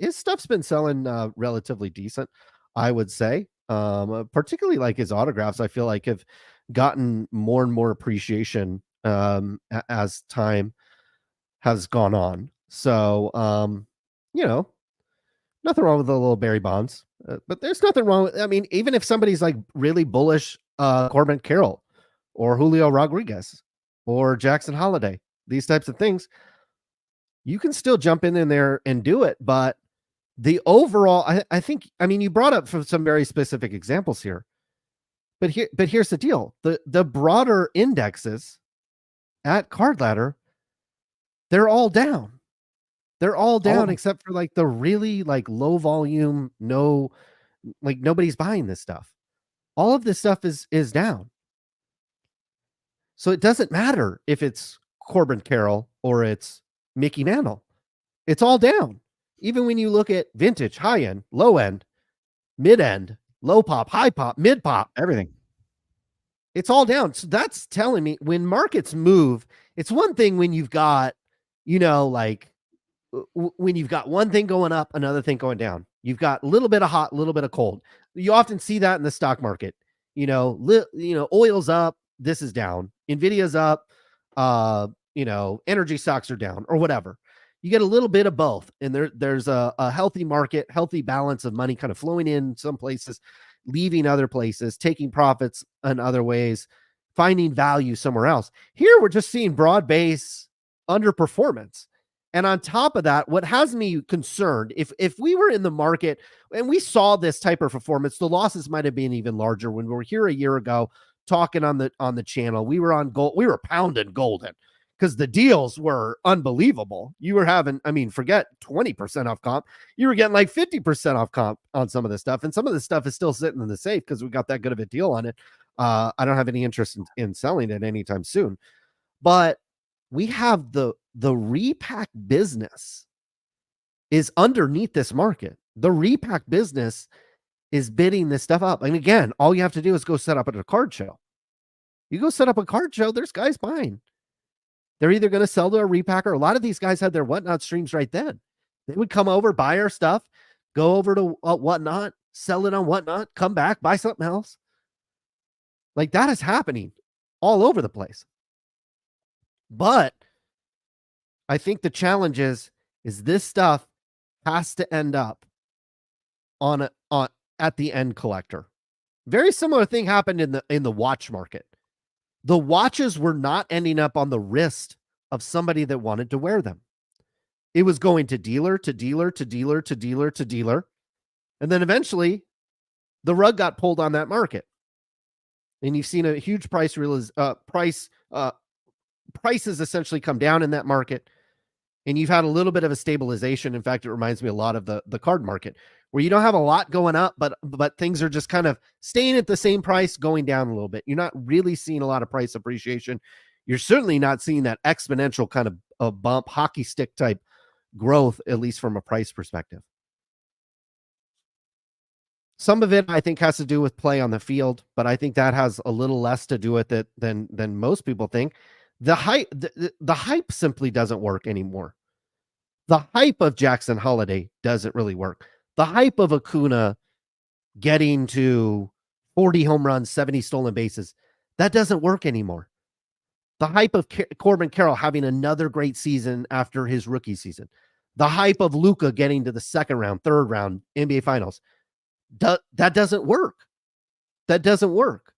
his stuff's been selling relatively decent, I would say. Particularly like his autographs, I feel like have gotten more and more appreciation as time has gone on. So, nothing wrong with the little Barry Bonds, but there's nothing wrong with, even if somebody's like really bullish, Corbin Carroll or Julio Rodriguez or Jackson Holiday, these types of things, you can still jump in there and do it. But the overall, I think, you brought up some very specific examples here, but here's the deal. The broader indexes at Card Ladder, they're all down. They're all down except for like the really like low volume, nobody's buying this stuff. All of this stuff is down. So it doesn't matter if it's Corbin Carroll or it's Mickey Mantle. It's all down. Even when you look at vintage, high end, low end, mid end, low pop, high pop, mid pop, everything. It's all down. So that's telling me when markets move, it's one thing when you've got, when you've got one thing going up, another thing going down. You've got a little bit of hot, a little bit of cold. You often see that in the stock market. Oil's up, this is down. Nvidia's up, energy stocks are down or whatever. You get a little bit of both. And there's a healthy market, healthy balance of money kind of flowing in some places, leaving other places, taking profits in other ways, finding value somewhere else. Here, we're just seeing broad-based underperformance. And on top of that, what has me concerned, if we were in the market and we saw this type of performance, the losses might have been even larger. When we were here a year ago talking on the channel, we were on gold, we were pounding golden because the deals were unbelievable. You were having, forget 20% off comp. You were getting like 50% off comp on some of this stuff. And some of this stuff is still sitting in the safe because we got that good of a deal on it. I don't have any interest in selling it anytime soon. But we have the repack business is underneath this market. The repack business is bidding this stuff up. And again, all you have to do is go set up at a card show. You go set up a card show, there's guys buying. They're either going to sell to a repacker. A lot of these guys had their Whatnot streams right then. They would come over, buy our stuff, go over to Whatnot, sell it on Whatnot, come back, buy something else. Like that is happening all over the place. But I think the challenge is this stuff has to end up at the end collector. Very similar thing happened in the watch market. the watches were not ending up on the wrist of somebody that wanted to wear them. It was going to dealer to dealer to dealer to dealer to dealer. And then eventually the rug got pulled on that market. And you've seen a huge prices essentially come down in that market. And you've had a little bit of a stabilization. In fact, it reminds me a lot of the card market, where you don't have a lot going up, but things are just kind of staying at the same price, going down a little bit. You're not really seeing a lot of price appreciation. You're certainly not seeing that exponential kind of a bump, hockey stick type growth, at least from a price perspective. Some of it, I think, has to do with play on the field, but I think that has a little less to do with it than most people think. The hype simply doesn't work anymore. The hype of Jackson Holiday doesn't really work. The hype of Acuna getting to 40 home runs, 70 stolen bases, that doesn't work anymore. The hype of Corbin Carroll having another great season after his rookie season. The hype of Luka getting to the second round, third round, NBA Finals. That doesn't work. That doesn't work.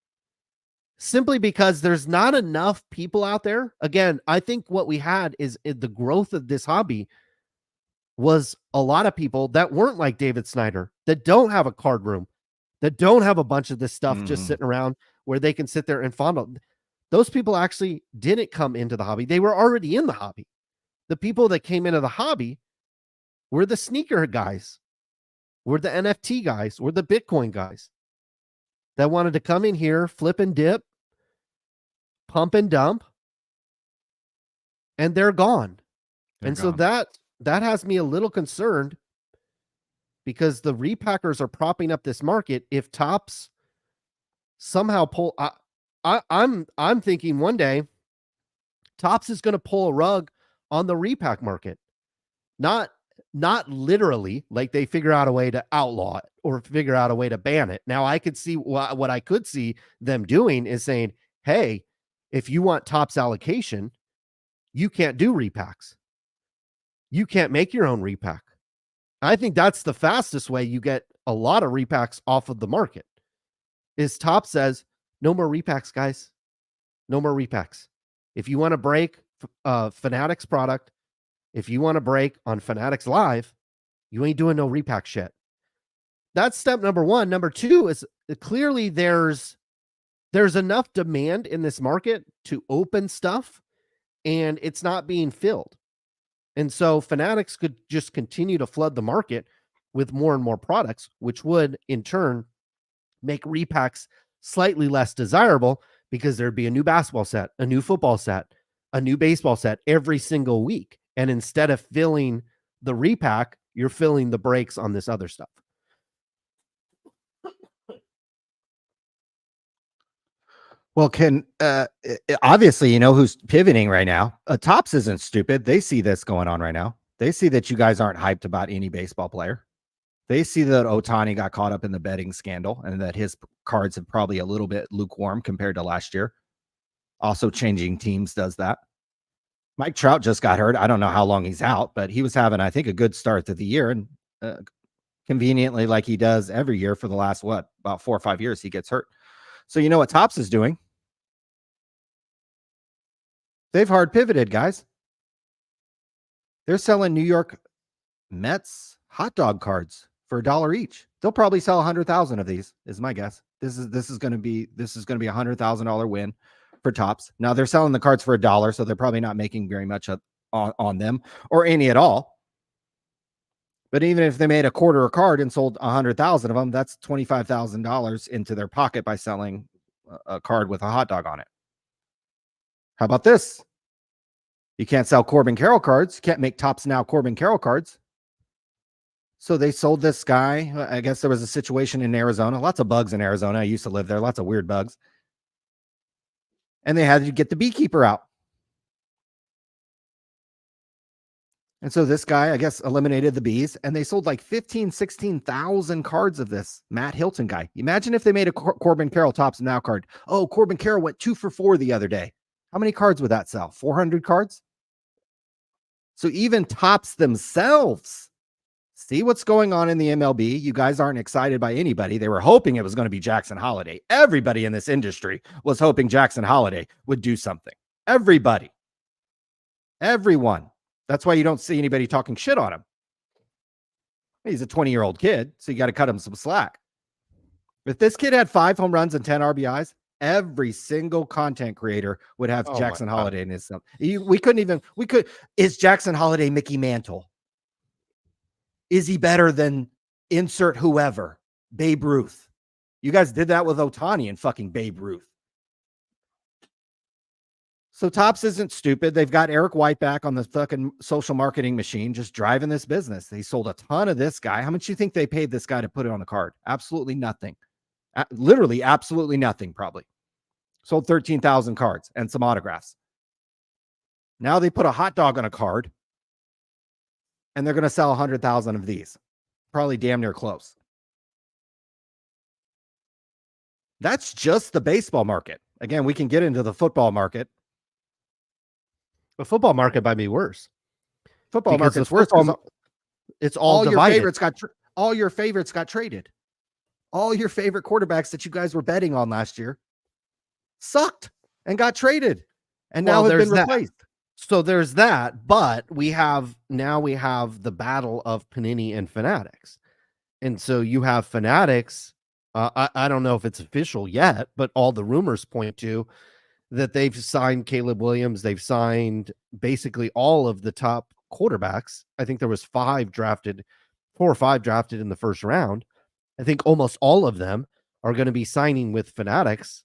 Simply because there's not enough people out there. Again, I think what we had is the growth of this hobby was a lot of people that weren't like David Snyder, that don't have a card room, that don't have a bunch of this stuff just sitting around where they can sit there and fondle. Those people actually didn't come into the hobby. They were already in the hobby. The people that came into the hobby were the sneaker guys, were the NFT guys, were the Bitcoin guys that wanted to come in here, flip and dip, pump and dump, and they're gone. So that has me a little concerned, because the repackers are propping up this market. If Topps somehow pull, I'm thinking one day Topps is going to pull a rug on the repack market. Not literally, like they figure out a way to outlaw it or figure out a way to ban it. Now, I could see what I could see them doing is saying, hey, if you want Topps allocation, you can't do repacks. You can't make your own repack. I think that's the fastest way you get a lot of repacks off of the market, is Topps says, no more repacks, guys. No more repacks. If you want to break Fanatics product, if you want to break on Fanatics Live, you ain't doing no repack shit. That's step number one. Number two is clearly there's enough demand in this market to open stuff, and it's not being filled. And so Fanatics could just continue to flood the market with more and more products, which would in turn make repacks slightly less desirable, because there'd be a new basketball set, a new football set, a new baseball set every single week. And instead of filling the repack, you're filling the breaks on this other stuff. Well, obviously, you know who's pivoting right now. Topps isn't stupid. They see this going on right now. They see that you guys aren't hyped about any baseball player. They see that Ohtani got caught up in the betting scandal and that his cards have probably a little bit lukewarm compared to last year. Also, changing teams does that. Mike Trout just got hurt. I don't know how long he's out, but he was having, I think, a good start to the year. And conveniently, like he does every year for the last, about 4 or 5 years, he gets hurt. So you know what Topps is doing? They've hard pivoted, guys. They're selling New York Mets hot dog cards for $1 each. They'll probably sell 100,000 of these, is my guess. This is going to be a $100,000 win for Topps. Now they're selling the cards for $1, so they're probably not making very much on them, or any at all. But even if they made a quarter a card and sold 100,000 of them, that's $25,000 into their pocket by selling a card with a hot dog on it. How about this? You can't sell Corbin Carroll cards. You can't make Topps now Corbin Carroll cards. So they sold this guy. I guess there was a situation in Arizona. Lots of bugs in Arizona. I used to live there. Lots of weird bugs. And they had to get the beekeeper out. And so this guy, I guess, eliminated the bees, and they sold like 16,000 cards of this Matt Hilton guy. Imagine if they made a Corbin Carroll Topps Now card. Oh, Corbin Carroll went 2 for 4 the other day. How many cards would that sell? 400 cards? So even Topps themselves See what's going on in the MLB. You guys aren't excited by anybody. They were hoping it was going to be Jackson Holiday. Everybody in this industry was hoping Jackson Holiday would do something. Everybody. Everyone. That's why you don't see anybody talking shit on him. He's a 20-year-old kid, so you got to cut him some slack. If this kid had 5 home runs and 10 RBIs, every single content creator would have Jackson Holiday in his. Is Jackson Holiday Mickey Mantle? Is he better than insert whoever? Babe Ruth. You guys did that with Ohtani and fucking Babe Ruth. So Topps isn't stupid. They've got Eric White back on the fucking social marketing machine, just driving this business. They sold a ton of this guy. How much do you think they paid this guy to put it on the card? Absolutely nothing. Literally absolutely nothing, probably. Sold 13,000 cards and some autographs. Now they put a hot dog on a card, and they're going to sell 100,000 of these. Probably damn near close. That's just the baseball market. Again, we can get into the football market. The football market might be worse. Football Because market's the worse. football- It's all Your divided. favorites got all your favorites got traded. All your favorite quarterbacks that you guys were betting on last year sucked and got traded, and now have been replaced. So there's that, but we have the battle of Panini and Fanatics. And so you have Fanatics. I don't know if it's official yet, but all the rumors point to that they've signed Caleb Williams. They've signed basically all of the top quarterbacks. I think there was 4 or 5 drafted in the first round. I think almost all of them are going to be signing with Fanatics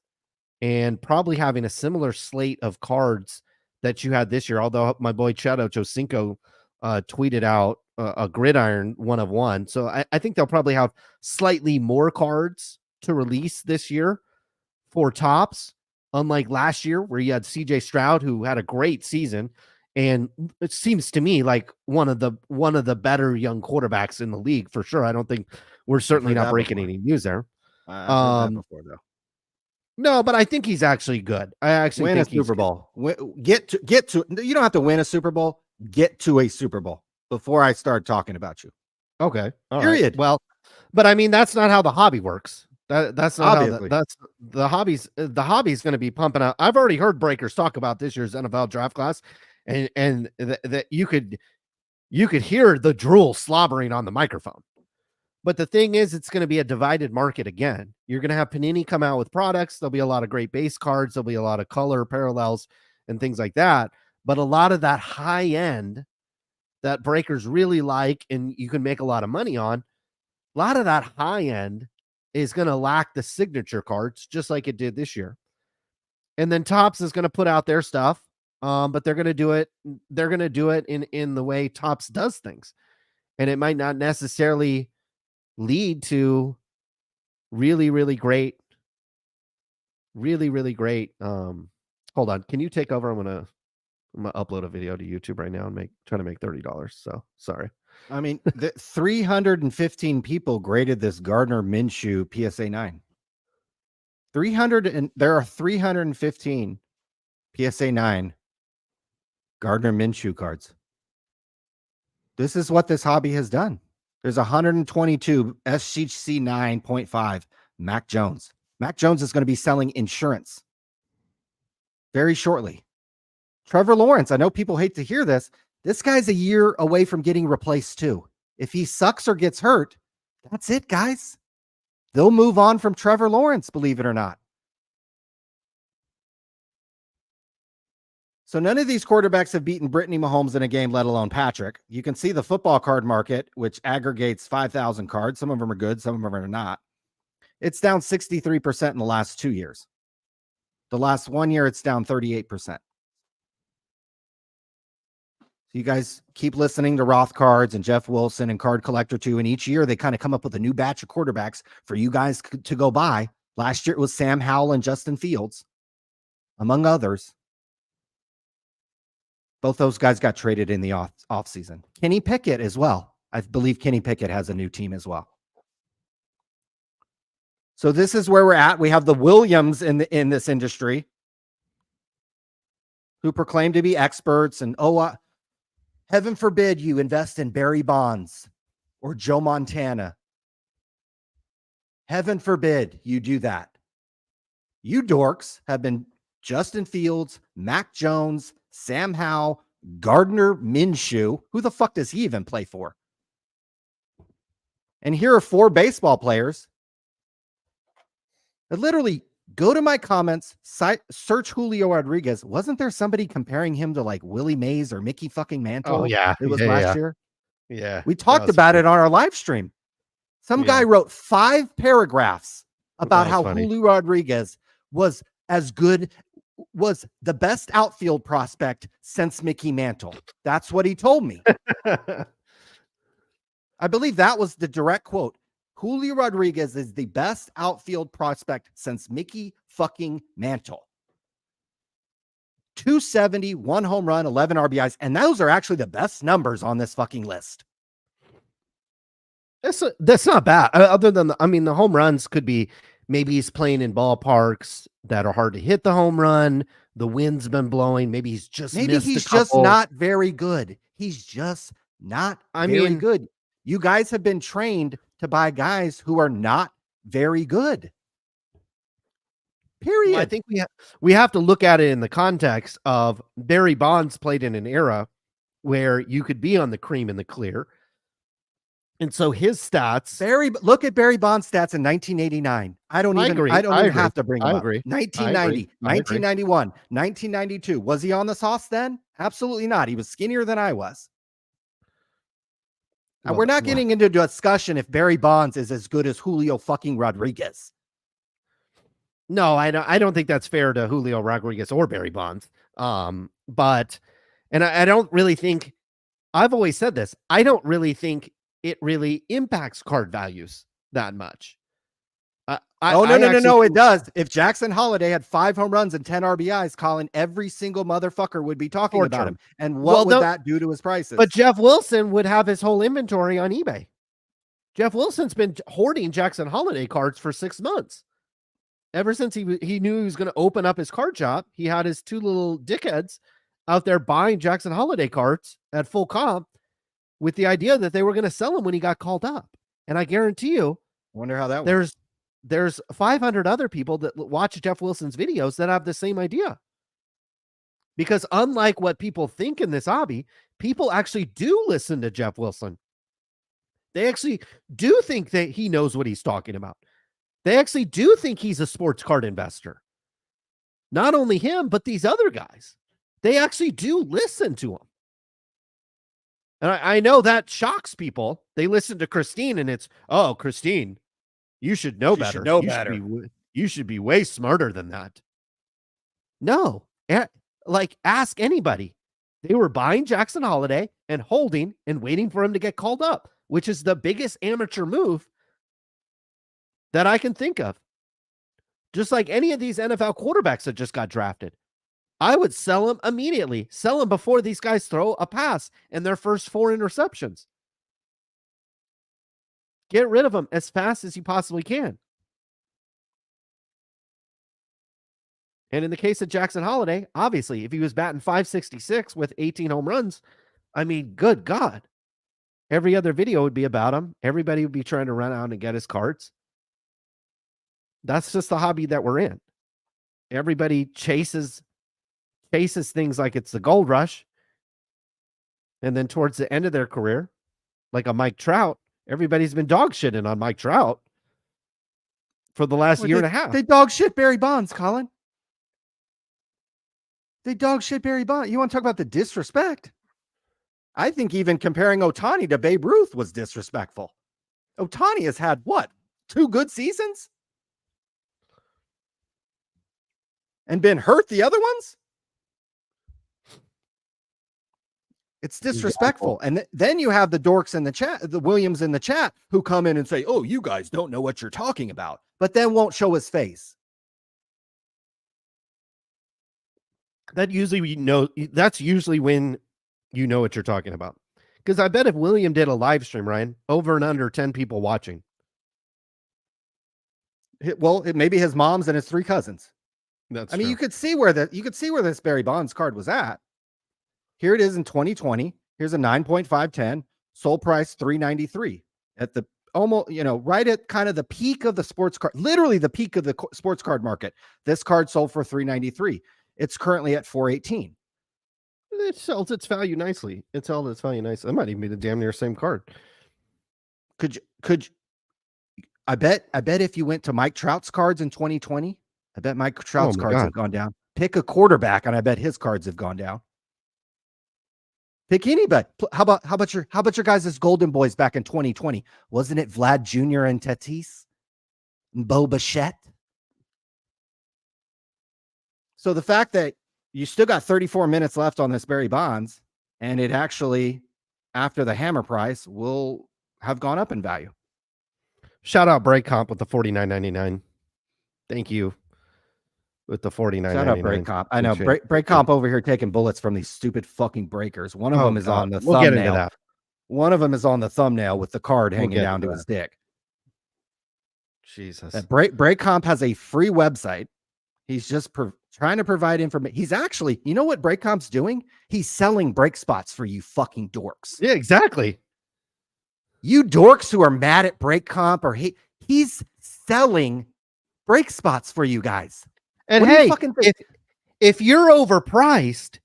and probably having a similar slate of cards that you had this year. Although my boy Chad Ochocinco tweeted out a gridiron 1 of 1. So I think they'll probably have slightly more cards to release this year for Topps, unlike last year where you had CJ Stroud, who had a great season. And it seems to me like one of the better young quarterbacks in the league for sure. I don't think we're certainly not breaking any news there. I've heard that before, though. No, but I think he's actually good. I actually win think a Super Bowl. Get to. You don't have to win a Super Bowl. Get to a Super Bowl before I start talking about you. Okay. Period. Right. Well, but I mean that's not how the hobby works. That's not Obviously. that's the hobby's going to be pumping out. I've already heard breakers talk about this year's NFL draft class, and that you could hear the drool slobbering on the microphone. But the thing is, it's going to be a divided market again. You're going to have Panini come out with products. There'll be a lot of great base cards. There'll be a lot of color parallels and things like that. But a lot of that high end that breakers really like and you can make a lot of money on, a lot of that high end is going to lack the signature cards, just like it did this year. And then Topps is going to put out their stuff, but they're going to do it. They're going to do it in the way Topps does things, and it might not necessarily lead to really great. Hold on, can you take over? I'm gonna upload a video to YouTube right now and try to make $30. So sorry. I mean, the 315 people graded this Gardner Minshew PSA 9. 300 and there are 315 PSA 9 Gardner Minshew cards. This is what this hobby has done. There's 122 SGC 9.5 Mac Jones. Mac Jones is going to be selling insurance very shortly. Trevor Lawrence, I know people hate to hear this. This guy's a year away from getting replaced too. If he sucks or gets hurt, that's it, guys. They'll move on from Trevor Lawrence, believe it or not. So none of these quarterbacks have beaten Brittany Mahomes in a game, let alone Patrick. You can see the football card market, which aggregates 5,000 cards. Some of them are good, some of them are not. It's down 63% in the last 2 years. The last 1 year, it's down 38%. You guys keep listening to Roth Cards and Jeff Wilson and Card Collector 2, and each year they kind of come up with a new batch of quarterbacks for you guys to go buy. Last year it was Sam Howell and Justin Fields, among others. Both those guys got traded in the offseason. Kenny Pickett as well. I believe Kenny Pickett has a new team as well. So this is where we're at. We have the Williams in this industry who proclaim to be experts and heaven forbid you invest in Barry Bonds. or Joe Montana. Heaven forbid you do that. You dorks have been Justin Fields, Mac Jones, Sam Howell, Gardner Minshew. Who the fuck does he even play for? And here are 4 baseball players that literally go to my comments, search Julio Rodriguez. Wasn't there somebody comparing him to like Willie Mays or Mickey fucking Mantle? Oh, yeah. It was Yeah, last yeah. year. Yeah. We talked about it on our live stream. Some guy wrote 5 paragraphs about how funny. Julio Rodriguez was was the best outfield prospect since Mickey Mantle. That's what he told me. I believe that was the direct quote. Julio Rodriguez is the best outfield prospect since Mickey fucking Mantle. 270, 1 home run, 11 RBIs, and those are actually the best numbers on this fucking list. That's not bad. Other than the home runs could be maybe he's playing in ballparks that are hard to hit the home run. The wind's been blowing. Maybe he's just not very good. He's just not very good. You guys have been trained to buy guys who are not very good. Period. Well, I think we have to look at it in the context of Barry Bonds played in an era where you could be on the cream and the clear. And so his stats. Look at Barry Bonds' stats in 1989. I don't even have to bring him up. 1990, 1991, 1992. Was he on the sauce then? Absolutely not. He was skinnier than I was. Well, we're not getting into a discussion if Barry Bonds is as good as Julio fucking Rodriguez. No, I don't think that's fair to Julio Rodriguez or Barry Bonds. But I don't really think, I've always said this, I don't really think it really impacts card values that much. No, it does. If Jackson Holiday had 5 home runs and 10 RBIs, Colin, every single motherfucker would be talking about him. And what would that do to his prices? But Jeff Wilson would have his whole inventory on eBay. Jeff Wilson's been hoarding Jackson Holiday cards for 6 months. Ever since he knew he was going to open up his card shop, he had his 2 little dickheads out there buying Jackson Holiday cards at full comp with the idea that they were going to sell him when he got called up. And I guarantee you, wonder how that works. There's 500 other people that watch Jeff Wilson's videos that have the same idea. Because unlike what people think in this hobby, people actually do listen to Jeff Wilson. They actually do think that he knows what he's talking about. They actually do think he's a sports card investor. Not only him, but these other guys. They actually do listen to him. And I know that shocks people. They listen to Christine and it's, oh, Christine, you should know better. You should be way smarter than that. No, like ask anybody. They were buying Jackson Holiday and holding and waiting for him to get called up, which is the biggest amateur move that I can think of. Just like any of these NFL quarterbacks that just got drafted. I would sell them immediately. Sell them before these guys throw a pass in their first 4 interceptions. Get rid of them as fast as you possibly can. And in the case of Jackson Holiday, obviously, if he was batting .566 with 18 home runs, I mean, good God. Every other video would be about him. Everybody would be trying to run out and get his cards. That's just the hobby that we're in. Everybody chases things like it's the gold rush. And then towards the end of their career, like a Mike Trout, everybody's been dog shitting on Mike Trout for the last year and a half. They dog shit Barry Bonds, Colin. They dog shit Barry Bonds. You want to talk about the disrespect? I think even comparing Ohtani to Babe Ruth was disrespectful. Ohtani has had, 2 good seasons? And been hurt the other ones? It's disrespectful. And then you have the dorks in the chat, the Williams in the chat, who come in and say, oh, you guys don't know what you're talking about, but then won't show his face. That's usually when you know what you're talking about. Because I bet if William did a live stream, Ryan, over and under 10 people watching. Well, maybe his mom's and his 3 cousins. That's true. You could see where this Barry Bonds card was at. Here it is in 2020. Here's a 9.510, sold price $393. at the almost, right at kind of the peak of the sports card, literally the peak of the sports card market. This card sold for $393. It's currently at $418. It sells its value nicely. It held its value nicely. It might even be the damn near same card. Could I bet if you went to Mike Trout's cards in 2020, I bet Mike Trout's cards have gone down. Pick a quarterback, and I bet his cards have gone down. Pick anybody. How about your guys' Golden Boys back in 2020? Wasn't it Vlad Jr. and Tatis? And Bo Bichette? So the fact that you still got 34 minutes left on this Barry Bonds, and it actually, after the hammer price, will have gone up in value. Shout out Break Comp with the $49.99. Thank you. With the $49.99. Shout out Break Comp. I know Break Comp over here taking bullets from these stupid fucking breakers. One of them is on the thumbnail. We'll get into that. One of them is on the thumbnail with the card hanging down to his dick. Jesus. That Break Comp has a free website. He's just trying to provide information. He's actually, you know what Break Comp's doing? He's selling break spots for you fucking dorks. Yeah, exactly. You dorks who are mad at Break Comp, or he's selling break spots for you guys. And hey, if you're overpriced,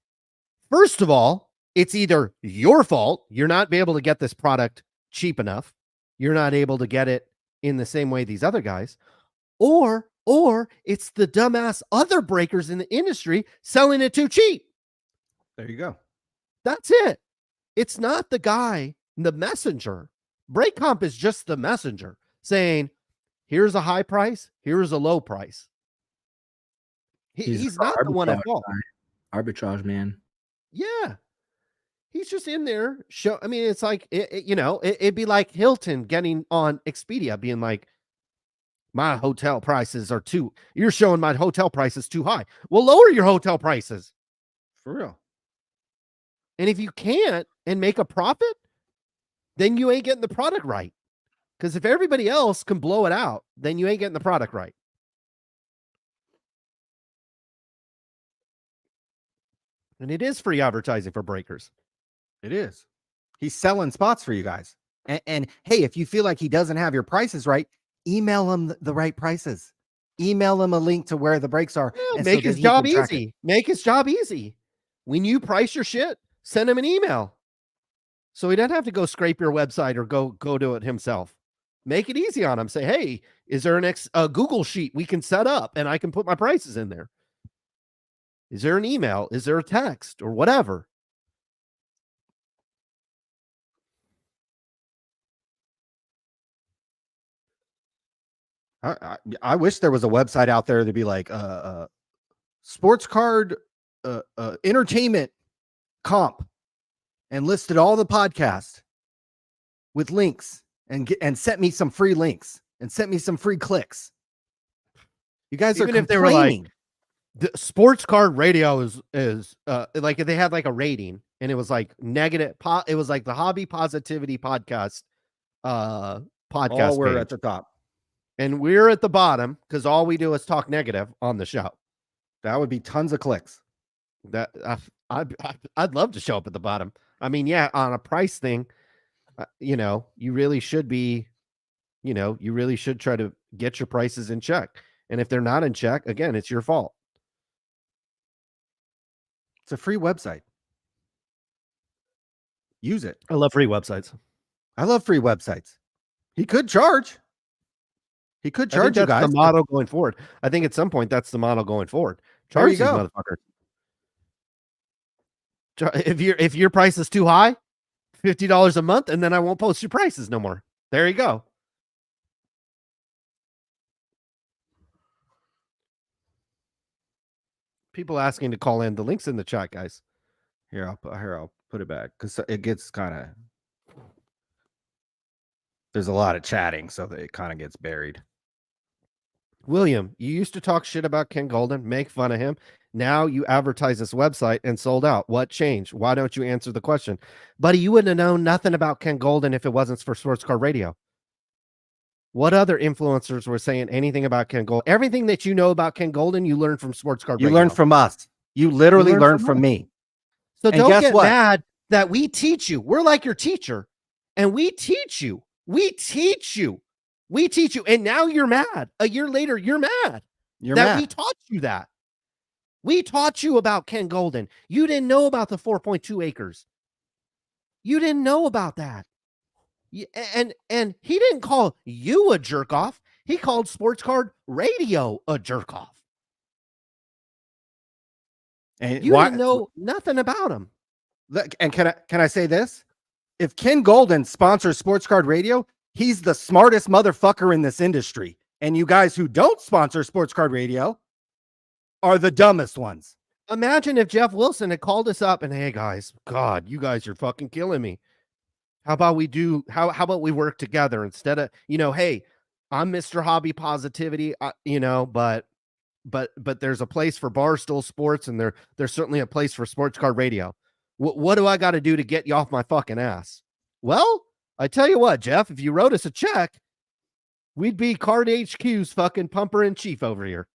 first of all, it's either your fault. You're not able to get this product cheap enough. You're not able to get it in the same way these other guys, or it's the dumbass other breakers in the industry selling it too cheap. There you go. That's it. It's not the guy, the messenger. Break Comp is just the messenger saying, here's a high price, here's a low price. He's not the one at fault. Arbitrage, man. Yeah. He's just in there. It's like, it'd be like Hilton getting on Expedia being like, my hotel prices are you're showing my hotel prices too high. Well, lower your hotel prices. For real. And if you can't and make a profit, then you ain't getting the product right. Because if everybody else can blow it out, then you ain't getting the product right. And it is free advertising for breakers. It is. He's selling spots for you guys. And hey, if you feel like he doesn't have your prices right, email him the right prices. Email him a link to where the breaks are. Yeah, make his job easy. Make his job easy. When you price your shit, send him an email. So he doesn't have to go scrape your website or go do it himself. Make it easy on him. Say, hey, is there a Google sheet we can set up and I can put my prices in there? Is there an email? Is there a text or whatever? I wish there was a website out there to be like sports card entertainment comp and listed all the podcasts with links and sent me some free links and sent me some free clicks. You guys Even are if they were like, the sports card radio is like if they had like a rating and it was like negative, it was like the Hobby Positivity podcast we're page. at the top. And we're at the bottom because all we do is talk negative on the show. That would be tons of clicks. That I'd love to show up at the bottom. I mean, yeah, on a price thing, you really should be, you really should try to get your prices in check. And if they're not in check, again, it's your fault. It's a free website. Use it. I love free websites. I love free websites. He could charge. He could charge you guys. That's the model going forward. I think at some point that's the model going forward. Charge these motherfuckers. If your price is too high, $50 a month, and then I won't post your prices no more. There you go. People asking to call in. The link's in the chat, guys. Here, I'll put it back because it gets kind of. There's a lot of chatting, so that it kind of gets buried. William, you used to talk shit about Ken Golden, make fun of him. Now you advertise this website and sold out. What changed? Why don't you answer the question? Buddy, you wouldn't have known nothing about Ken Golden if it wasn't for Sports Card Radio. What other influencers were saying anything about Ken Golden? Everything that you know about Ken Golden, you learned from Sports Card Radio. You learned from us. You literally learned from me. So don't get mad that we teach you. We're like your teacher, and we teach you We teach you. And now you're mad. A year later, you're mad You're that mad. we taught you that. We taught you about Ken Golden. You didn't know about the 4.2 acres. You didn't know about that. And he didn't call you a jerk off. He called Sports Card Radio a jerk off. And You didn't know nothing about him. And can I say this? If Ken Golden sponsors Sports Card Radio, he's the smartest motherfucker in this industry. And you guys who don't sponsor Sports Card Radio are the dumbest ones. Imagine if Jeff Wilson had called us up and, hey guys, God, you guys are fucking killing me. How about we work together instead of, hey, I'm Mr. Hobby Positivity, but there's a place for Barstool Sports, and there's certainly a place for Sports Card Radio. What do I got to do to get you off my fucking ass? Well, I tell you what, Jeff, if you wrote us a check, we'd be Card HQ's fucking pumper in chief over here.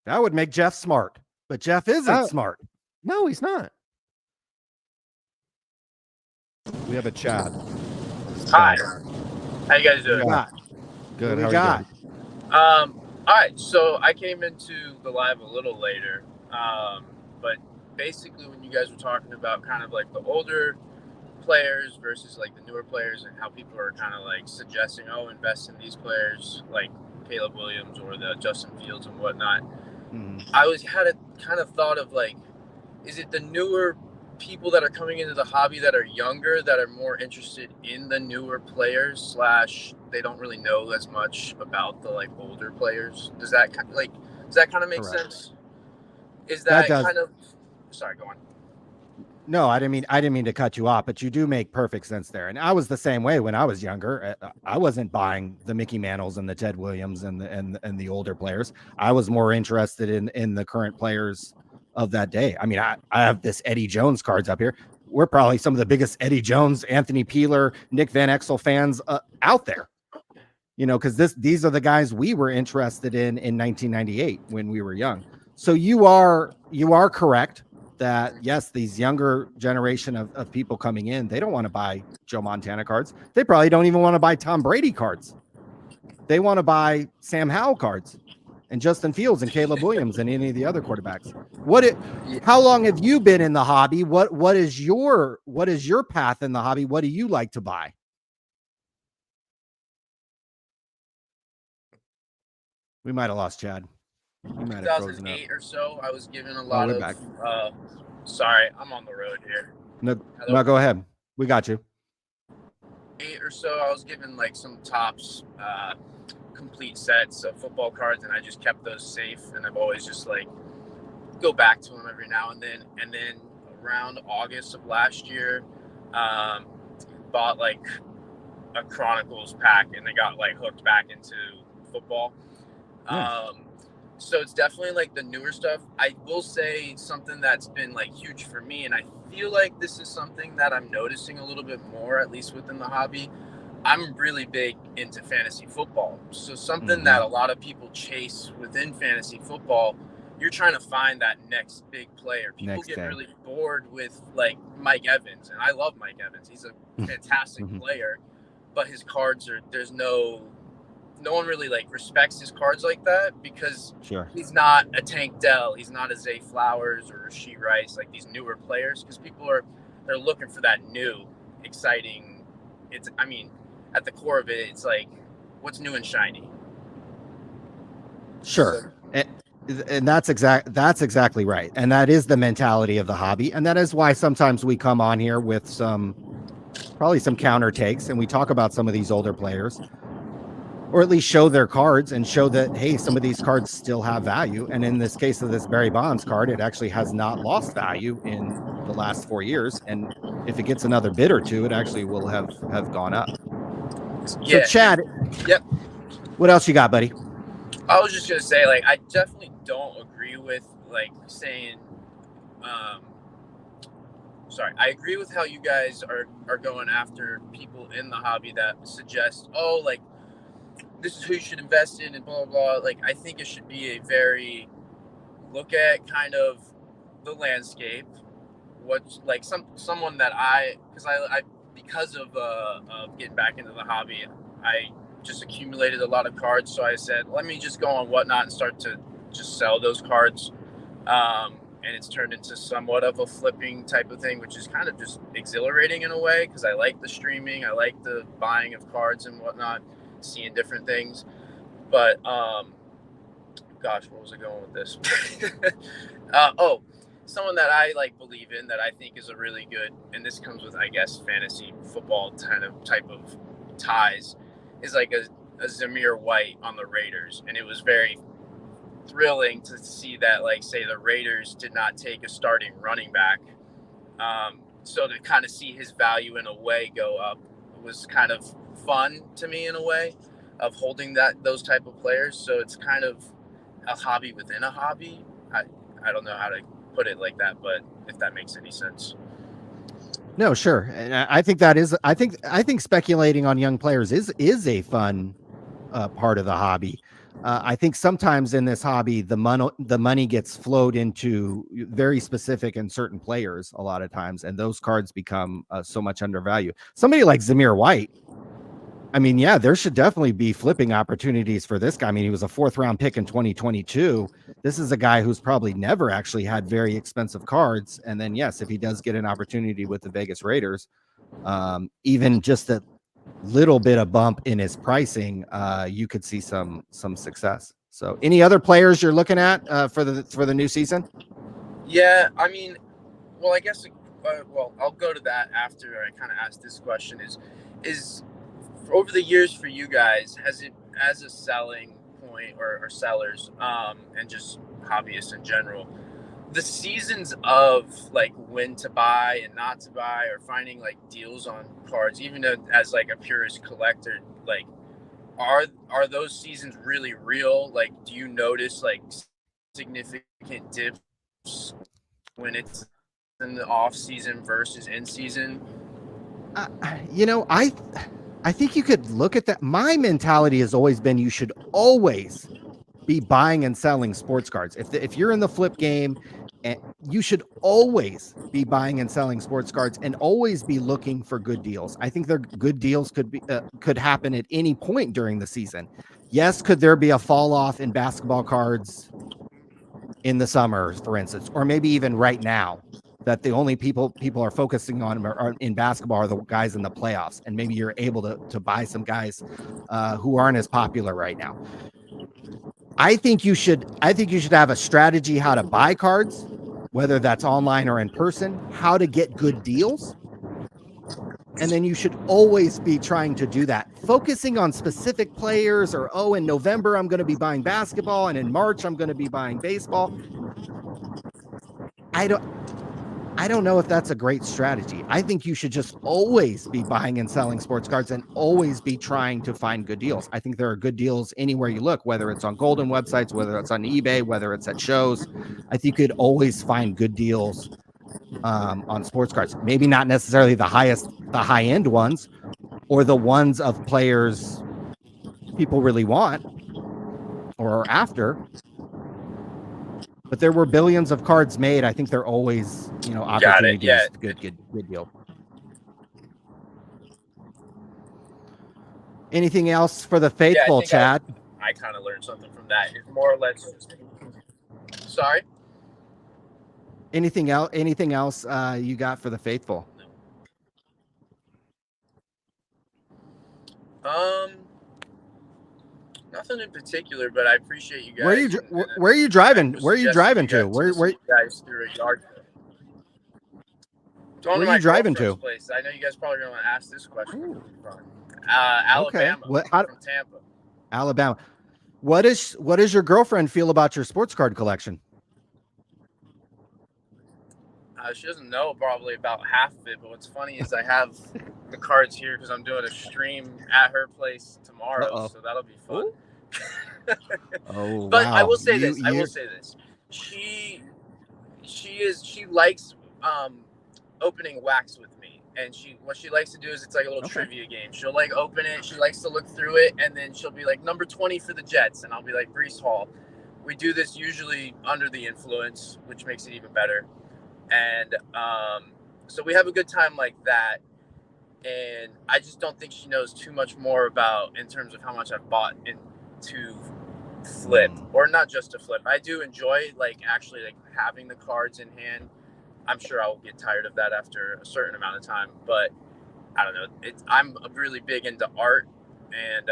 That would make Jeff smart, but Jeff isn't smart. No, he's not. We have a Chad. Hi. How you guys doing? Good. How are you doing? All right. So I came into the live a little later, but basically when you guys were talking about kind of like the older players versus like the newer players and how people are kind of like suggesting, invest in these players like Caleb Williams or the Justin Fields and whatnot. Mm-hmm. I had a kind of thought of like, is it the newer people that are coming into the hobby that are younger that are more interested in the newer players / they don't really know as much about the like older players? Does that kind of make Correct. sense? Is that does. kind of sorry, go on. No, I didn't mean to cut you off, but you do make perfect sense there. And I was the same way when I was younger. I wasn't buying the Mickey Mantles and the Ted Williams and the older players. I was more interested in the current players of that day. I mean, I have this Eddie Jones cards up here. We're probably some of the biggest Eddie Jones, Anthony Peeler, Nick Van Exel fans out there. Because these are the guys we were interested in 1998 when we were young. So you are correct that yes, these younger generation of people coming in, they don't want to buy Joe Montana cards. They probably don't even want to buy Tom Brady cards. They want to buy Sam Howell cards and Justin Fields and Caleb Williams and any of the other quarterbacks. How long have you been in the hobby? What is your path in the hobby? What do you like to buy? We might have lost Chad. 2008 or so, I was given a lot of. Sorry, I'm on the road here. No, go ahead. We got you. 8 or so, I was given like some Topps complete sets of football cards, and I just kept those safe. And I've always just like go back to them every now and then. And then around August of last year, bought like a Chronicles pack, and they got like hooked back into football. Nice. So it's definitely like the newer stuff. I will say something that's been like huge for me, and I feel like this is something that I'm noticing a little bit more, at least within the hobby. I'm really big into fantasy football. So something that a lot of people chase within fantasy football, you're trying to find that next big player. People get really bored with like Mike Evans, and I love Mike Evans. He's a fantastic player, but his cards there's no one really like respects his cards like that because he's not a Tank Dell, he's not a Zay Flowers or Rasheed Rice, like these newer players, because people they're looking for that new, exciting. At the core of it, it's like what's new and shiny. Sure. And that's exactly right. And that is the mentality of the hobby. And that is why sometimes we come on here with probably some counter takes, and we talk about some of these older players, or at least show their cards and show that, hey, some of these cards still have value. And in this case of this Barry Bonds card, it actually has not lost value in the last 4 years. And if it gets another bid or two, it actually will have gone up. Yeah. So Chad, yep. What else you got, buddy? I was just going to say, like, I definitely don't agree with like saying, I agree with how you guys are going after people in the hobby that suggest, like, this is who you should invest in and blah, blah, blah. Like, I think it should be a very look at kind of the landscape. What's like someone that because of getting back into the hobby, I just accumulated a lot of cards. So I said, let me just go on Whatnot and start to just sell those cards. And it's turned into somewhat of a flipping type of thing, which is kind of just exhilarating in a way, because I like the streaming, I like the buying of cards and whatnot, seeing different things. But gosh, what was I going with this? Someone that I like believe in, that I think is a really good, and this comes with, I guess, fantasy football type of ties, is like a Zamir White on the Raiders. And it was very thrilling to see that, like, say the Raiders did not take a starting running back. So to kind of see his value in a way go up was kind of fun to me, in a way of holding those type of players. So it's kind of a hobby within a hobby. I don't know how to put it like that, but if that makes any sense. No, sure. And I think that is, I think speculating on young players is a fun part of the hobby. I think sometimes in this hobby, the money gets flowed into very specific and certain players a lot of times, and those cards become so much undervalued. Somebody like Zamir White, I mean, yeah, there should definitely be flipping opportunities for this guy. I mean, he was a 4th-round pick in 2022. This is a guy who's probably never actually had very expensive cards. And then, yes, if he does get an opportunity with the Vegas Raiders, even just a little bit of bump in his pricing, you could see some success. So, any other players you're looking at for the new season? Yeah, I mean, well, I guess, I'll go to that after I kind of ask this question. Is over the years for you guys, has it, as a selling point, or sellers, and just hobbyists in general, the seasons of like when to buy and not to buy, or finding like deals on cards, even as like a purist collector, like are those seasons really real? Like, do you notice like significant dips when it's in the off season versus in season? I think you could look at that. My mentality has always been you should always be buying and selling sports cards. If you're in the flip game, you should always be buying and selling sports cards, and always be looking for good deals. I think their good deals could happen at any point during the season. Yes, could there be a fall off in basketball cards in the summer, for instance, or maybe even right now, that the only people are focusing on are in basketball are the guys in the playoffs, and maybe you're able to buy some guys who aren't as popular right now. I think you should have a strategy how to buy cards, whether that's online or in person, how to get good deals. And then you should always be trying to do that, focusing on specific players, or, oh, in November, I'm going to be buying basketball, and in March, I'm going to be buying baseball. I don't know if that's a great strategy. I think you should just always be buying and selling sports cards, and always be trying to find good deals. I think there are good deals anywhere you look, whether it's on Golden websites, whether it's on eBay, whether it's at shows. I think you could always find good deals on sports cards. Maybe not necessarily the high end ones, or the ones of players people really want or are after. But there were billions of cards made. I think there are always, opportunities. Yeah. Good deal. Anything else for the faithful, Chad? I kind of learned something from that. It's more or less. Sorry. Anything else you got for the faithful? Nothing in particular, but I appreciate you guys. Where are you driving? Where are you driving to? Where guys through a yard? Where are you driving to? Place. I know you guys probably going to ask this question. Alabama. Okay. From Tampa. Alabama. What does your girlfriend feel about your sports card collection? She doesn't know probably about half of it, but what's funny is I have the cards here because I'm doing a stream at her place tomorrow, so that'll be fun. But wow. I will say this. She likes opening wax with me, and what she likes to do is, it's like a little trivia game. She'll like open it, she likes to look through it, and then she'll be like, number 20 for the Jets, and I'll be like, Breece Hall. We do this usually under the influence, which makes it even better. And so we have a good time like that. and I just don't think she knows too much more about in terms of how much I've bought into flip, or not just to flip. I do enjoy like actually like having the cards in hand. I'm sure I will get tired of that after a certain amount of time, but I don't know. I'm really big into art and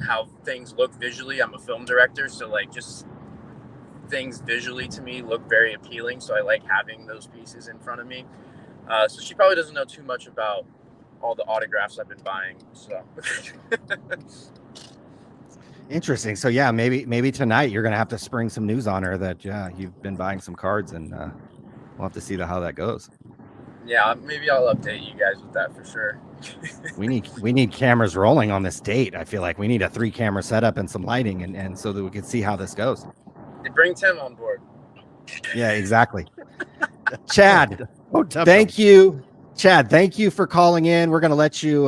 how things look visually. I'm a film director, so like just things visually to me look very appealing. So I like having those pieces in front of me. So she probably doesn't know too much about all the autographs I've been buying. So Interesting. So yeah, maybe tonight you're gonna have to spring some news on her that you've been buying some cards, and we'll have to see how that goes. Yeah, maybe I'll update you guys with that for sure. we need cameras rolling on this date. I feel like we need a 3-camera setup and some lighting, and so that we can see how this goes. Bring Tim on board. Yeah, exactly. Chad, Thank you. Chad, thank you for calling in. We're gonna let you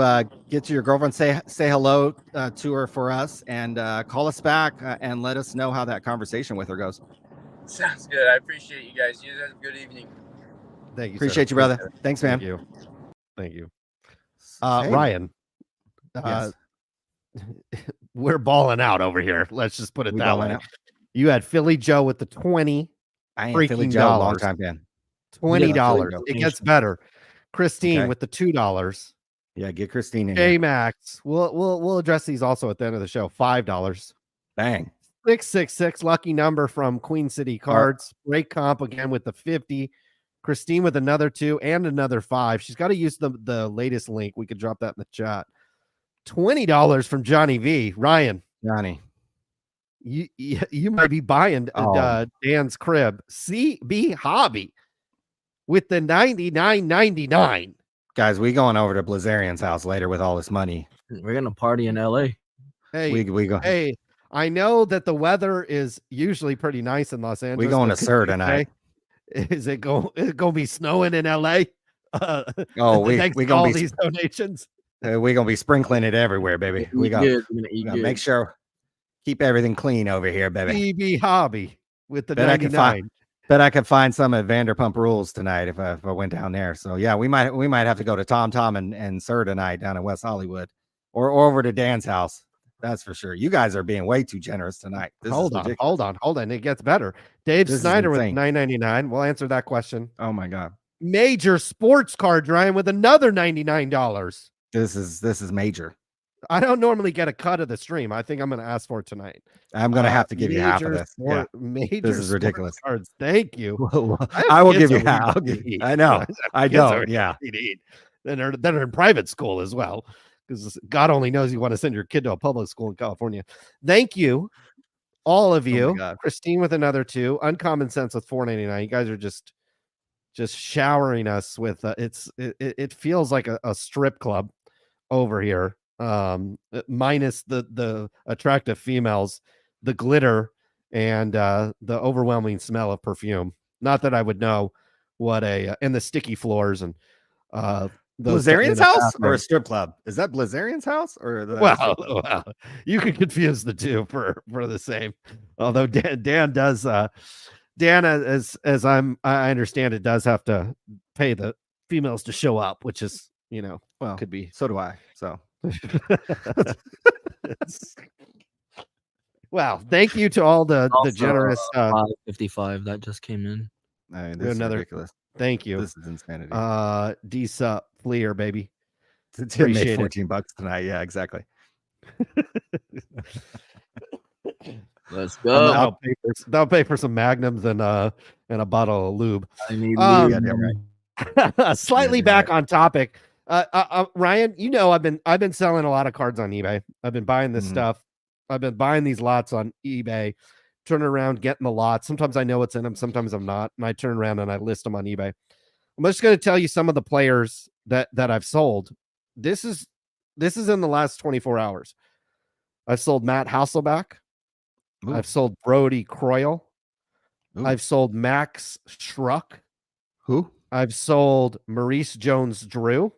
get to your girlfriend, say hello to her for us, and call us back and let us know how that conversation with her goes. Sounds good. I appreciate you guys. You guys have a good evening. Thank you. Appreciate you, brother. Thanks, man. Thank you. Hey. Ryan. Yes. We're balling out over here. Let's just put it that way. Out. You had Philly Joe with the 20. I am Philly Joe, long time fan. $20. It gets better. Christine with the $2. Yeah, get Christine in. J Max. We'll address these also at the end of the show. $5. Bang. 666 lucky number from Queen City Cards. Great comp again with the 50. Christine with another 2 and another 5. She's got to use the latest link. We could drop that in the chat. $20 from Johnny V. Ryan. Johnny. You might be buying Dan's crib. CB Hobby with the $99.99. Guys, we going over to Blazarian's house later with all this money. We're gonna party in LA. Hey, we go. Hey, I know that the weather is usually pretty nice in Los Angeles. We going to Sir tonight. Is it going to be snowing in LA? We gonna be these donations. We're gonna be sprinkling it everywhere, baby. We gotta make sure keep everything clean over here, baby. CB Hobby with the 99. Bet I could find some at Vanderpump Rules tonight if I went down there. So yeah, we might have to go to Tom and Sir tonight down in West Hollywood, or over to Dan's house. That's for sure. You guys are being way too generous tonight. Hold on. It gets better. Dave Snyder with $9.99. We'll answer that question. Oh my God. Major sports card, Ryan, with another $99. This is major. I don't normally get a cut of the stream. I think I'm going to ask for it tonight. I'm going to have to give you half of this. This is ridiculous. Cards. Thank you. I will give you half. I know. I don't. Yeah. They're in private school as well, because God only knows you want to send your kid to a public school in California. Thank you, all of you. Christine with another 2. Uncommon Sense with $4.99. You guys are just showering us with it feels like a strip club over here. Minus the attractive females, the glitter, and the overwhelming smell of perfume. Not that I would know what and the sticky floors and Blazarian's house or a strip club? Is that Blazarian's house or well, you could confuse the two for the same. Although Dan does Dan, as I understand it, does have to pay the females to show up, which is could be. So do I. So. Wow, thank you to all the generous 555 that just came in. This is ridiculous. Thank you. This is insanity. DSUP Fleer, baby. Tim made $14 tonight. Yeah, exactly. Let's go. That'll pay for some Magnums and a bottle of lube. I need lube. Slightly back on topic. Ryan, I've been selling a lot of cards on eBay. I've been buying this stuff. I've been buying these lots on eBay, turning around, getting the lots. Sometimes I know what's in them, sometimes I'm not, and I turn around and I list them on eBay. I'm just going to tell you some of the players that I've sold. This is in the last 24 hours. I've sold Matt Hasselbeck. Ooh. I've sold Brody Croyle. Ooh. I've sold Max Schruck. Who? I've sold Maurice Jones-Drew.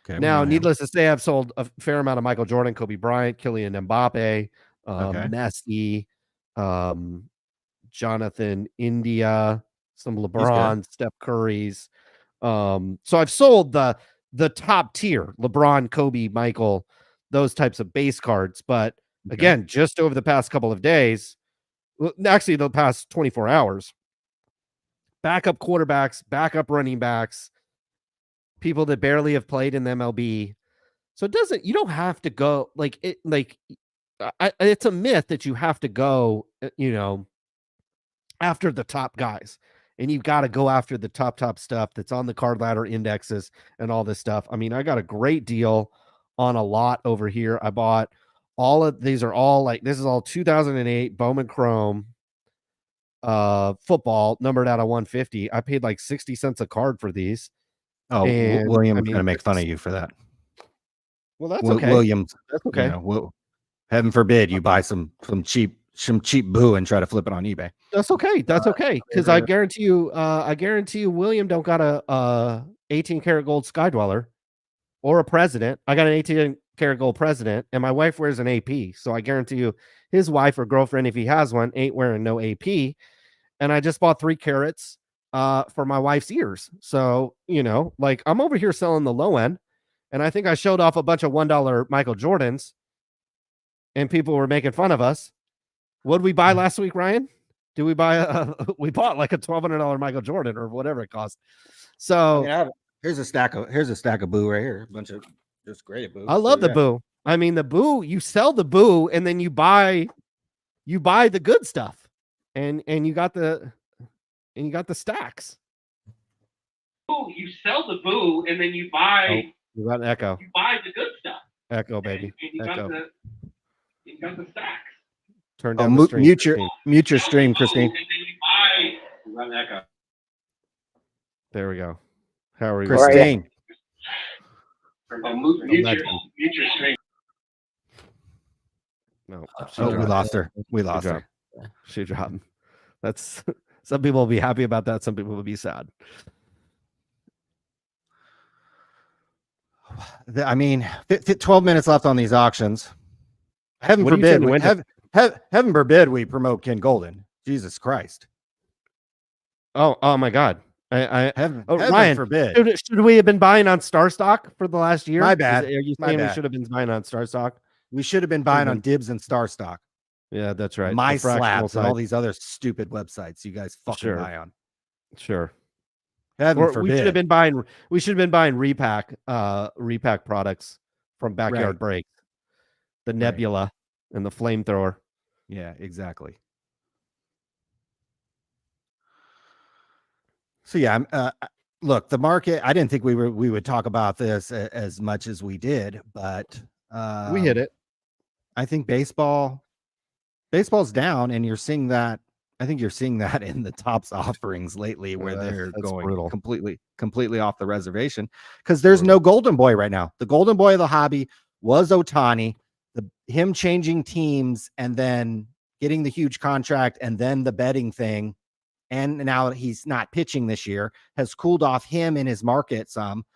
Okay, now, needless to say, I've sold a fair amount of Michael Jordan, Kobe Bryant, Kylian Mbappe, Messi, Jonathan India, some LeBron, Steph Curry's. So I've sold the the top tier LeBron, Kobe, Michael, those types of base cards. But again, just over the past couple of days, well, actually the past 24 hours, backup quarterbacks, backup running backs, people that barely have played in the MLB. So you don't have to go it's a myth that you have to go, after the top guys, and you've got to go after the top stuff that's on the card ladder indexes and all this stuff. I mean, I got a great deal on a lot over here. I bought this is all 2008 Bowman Chrome football numbered out of 150. I paid like 60 cents a card for these. Oh, and William's going to make fun of you for that. Well, that's okay. Williams, that's okay. Heaven forbid you buy some cheap boo and try to flip it on eBay. That's okay. That's okay. Because I guarantee you, William don't got a 18 karat gold Sky Dweller or a president. I got an 18 karat gold president, and my wife wears an AP. So I guarantee you, his wife or girlfriend, if he has one, ain't wearing no AP. And I just bought 3 carats for my wife's ears. So I'm over here selling the low end, and I think I showed off a bunch of $1 Michael Jordans, and people were making fun of us. What did we buy last week, Ryan? Did we buy we bought like a $1,200 Michael Jordan or whatever it cost. So here's a stack of boo right here. A bunch of just great boo. I love the boo. I mean, the boo, you sell the boo and then you buy the good stuff. And you got the stacks. Boo, you sell the boo and then you buy you got an echo. You buy the good stuff. Echo, baby. And you echo. got the stacks. Turn down the stream. Mute your stream, Christine. There we go. How are you, Christine? Mute your stream. No. We lost her. We lost her. She dropped. That's some people will be happy about that. Some people will be sad. I mean, 12 minutes left on these auctions. Heaven forbid we promote Ken Golden. Jesus Christ. Oh my God. Heaven Ryan, forbid. Should we have been buying on Star Stock for the last year? My bad. Are you saying we should have been buying on Star Stock? We should have been buying on Dibs and Star Stock. Yeah, that's right. My Slaps and all these other stupid websites you guys fucking buy on. Sure. Heaven forbid. We should have been buying repack products from Backyard Break. The Nebula and the flamethrower. Yeah, exactly. So yeah, look, the market, I didn't think we would talk about this as much as we did, but we hit it. I think baseball's down, and you're seeing that. I think you're seeing that in the Topps offerings lately, where they're going brutal. completely off the reservation, because there's no golden boy right now. The golden boy of the hobby was Ohtani. Him changing teams and then getting the huge contract and then the betting thing, and now he's not pitching this year, has cooled off him in his market some.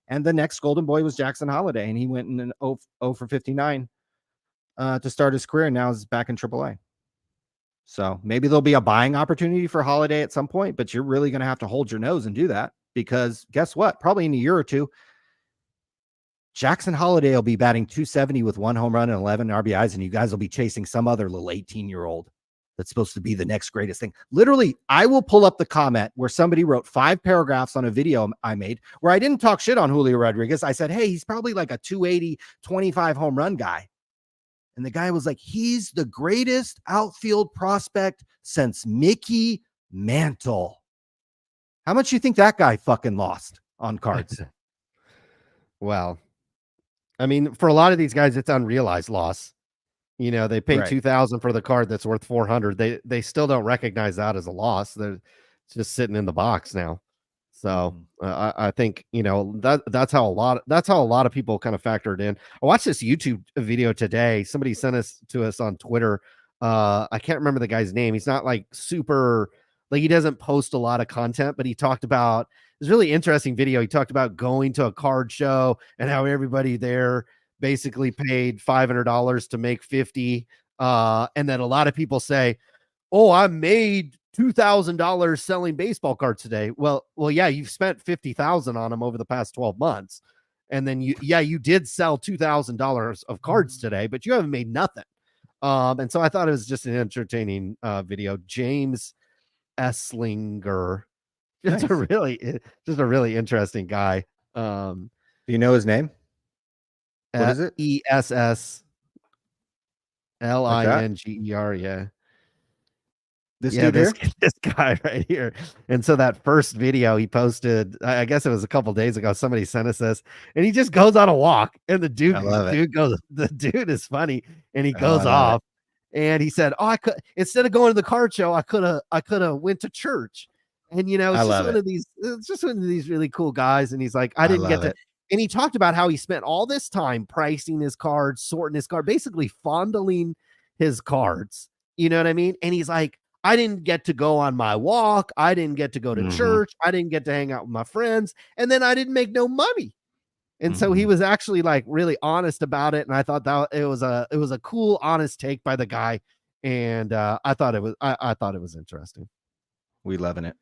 And the next golden boy was Jackson Holliday, and he went in an 0 for 59 to start his career, and now he's back in AAA. So maybe there'll be a buying opportunity for Holliday at some point, but you're really going to have to hold your nose and do that, because guess what? Probably in a year or two, Jackson Holliday will be batting 270 with 1 home run and 11 RBIs, and you guys will be chasing some other little 18-year-old that's supposed to be the next greatest thing. Literally, I will pull up the comment where somebody wrote 5 paragraphs on a video I made where I didn't talk shit on Julio Rodriguez. I said, hey, he's probably like a 280, 25 home run guy. And the guy was like, he's the greatest outfield prospect since Mickey Mantle. How much you think that guy fucking lost on cards? Well, I mean, for a lot of these guys, it's unrealized loss. You know, they pay $2,000 for the card that's worth $400. They still don't recognize that as a loss. They're just sitting in the box now. So I think, you know, that's how a lot of people kind of factored in. I watched this YouTube video today. Somebody sent us to us on Twitter. I can't remember the guy's name. He's not like super, like he doesn't post a lot of content, but he talked about, it's really interesting video. He talked about going to a card show and how everybody there basically paid $500 to make 50. And then a lot of people say, oh, I made $2,000 selling baseball cards today. Well, yeah, you've spent $50,000 on them over the past 12 months. And then you did sell $2,000 of cards today, but you haven't made nothing. And so I thought it was just an entertaining video. James Esslinger, just Nice. a really interesting guy. Do you know his name? What is it? ESSLINGER. Yeah. This dude this, here? this guy right here. And so that first video he posted, I guess it was a couple days ago, somebody sent us this, and he just goes on a walk, and the dude is funny, and he goes off, and he said, I could, instead of going to the card show, I could have went to church. And it's just one of these really cool guys. And he's like, I didn't get to. And he talked about how he spent all this time pricing his cards, sorting his card, basically fondling his cards. You know what I mean? And he's like, I didn't get to go on my walk. I didn't get to go to church. I didn't get to hang out with my friends. And then I didn't make no money. And so he was actually like really honest about it. And I thought that it was a cool, honest take by the guy. And I thought it was interesting. We loving it.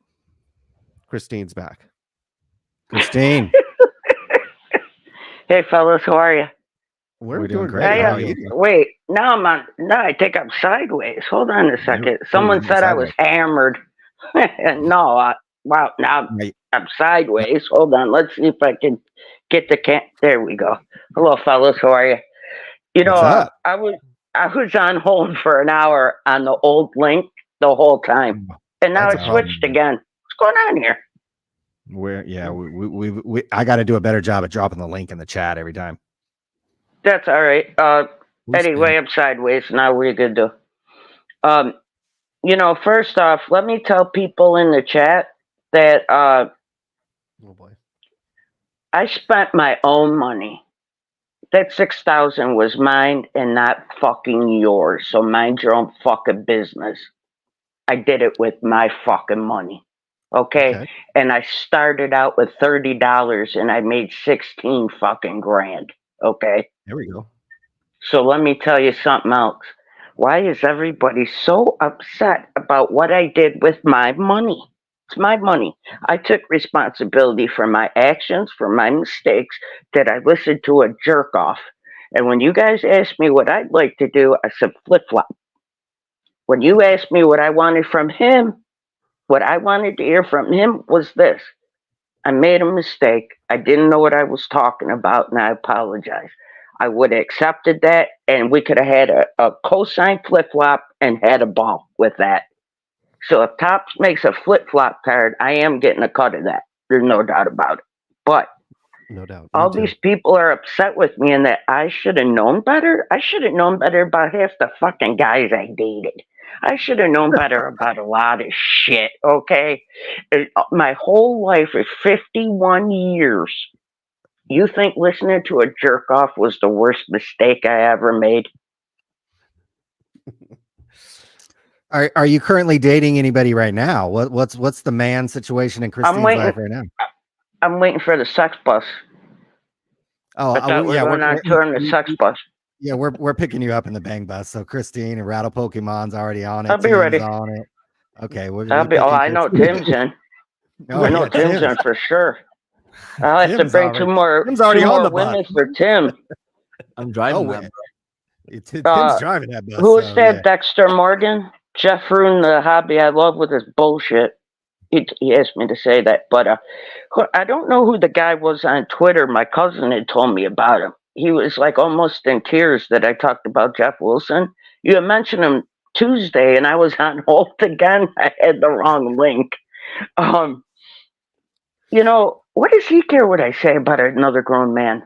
Christine's back. Christine. Hey fellas, how are you? We're doing great. Wait, now I think I'm sideways. Hold on a second. Someone said I was hammered. No, wow, now I'm sideways. Hold on, let's see if I can get the there we go. Hello fellas, how are you? I was on hold for an hour on the old link the whole time. And now I switched again. What's going on here? I got to do a better job at dropping the link in the chat every time. That's all right. Anyway, I'm sideways now. What are you gonna do? First off, let me tell people in the chat that I spent my own money. That $6,000 was mine and not fucking yours. So mind your own fucking business. I did it with my fucking money. Okay. And I started out with $30 and I made 16 fucking grand. Okay. There we go. So let me tell you something else. Why is everybody so upset about what I did with my money? It's my money. I took responsibility for my actions, for my mistakes. Did I listen to a jerk off? And when you guys asked me what I'd like to do, I said flip-flop. When you asked me what I wanted from him, what I wanted to hear from him was this. I made a mistake. I didn't know what I was talking about, and I apologize. I would have accepted that, and we could have had a cosign flip-flop and had a ball with that. So if Topps makes a flip-flop card, I am getting a cut of that. There's no doubt about it. But no doubt. All these people are upset with me and that I should have known better. I should have known better about half the fucking guys I dated. I should have known better about a lot of shit, okay? My whole life is 51 years. You think listening to a jerk off was the worst mistake I ever made? Are you currently dating anybody right now? What's the man situation in Christine's life right now? I'm waiting for the sex bus. Oh, I thought we're going on tour in the sex bus. Yeah, we're picking you up in the bang bus. So Christine and Rattle Pokemon's already on it. I'll be ready. On it. Okay, I know Tim's in. I know Tim's in for sure. I'll have to bring two more women for Tim. I'm driving that. Tim's driving that bus. Who is that? Dexter Morgan? Jeff ruined the hobby I love with his bullshit. He asked me to say that, but I don't know who the guy was on Twitter. My cousin had told me about him. He was like almost in tears that I talked about Jeff Wilson. You had mentioned him Tuesday, and I was on hold again. I had the wrong link. What does he care what I say about another grown man?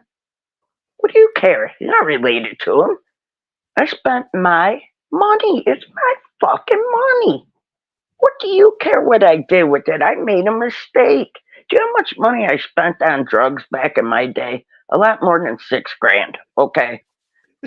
What do you care? You're not related to him. I spent my money. It's my fucking money. What do you care what I did with it? I made a mistake. Do you know how much money I spent on drugs back in my day? A lot more than $6,000. Okay.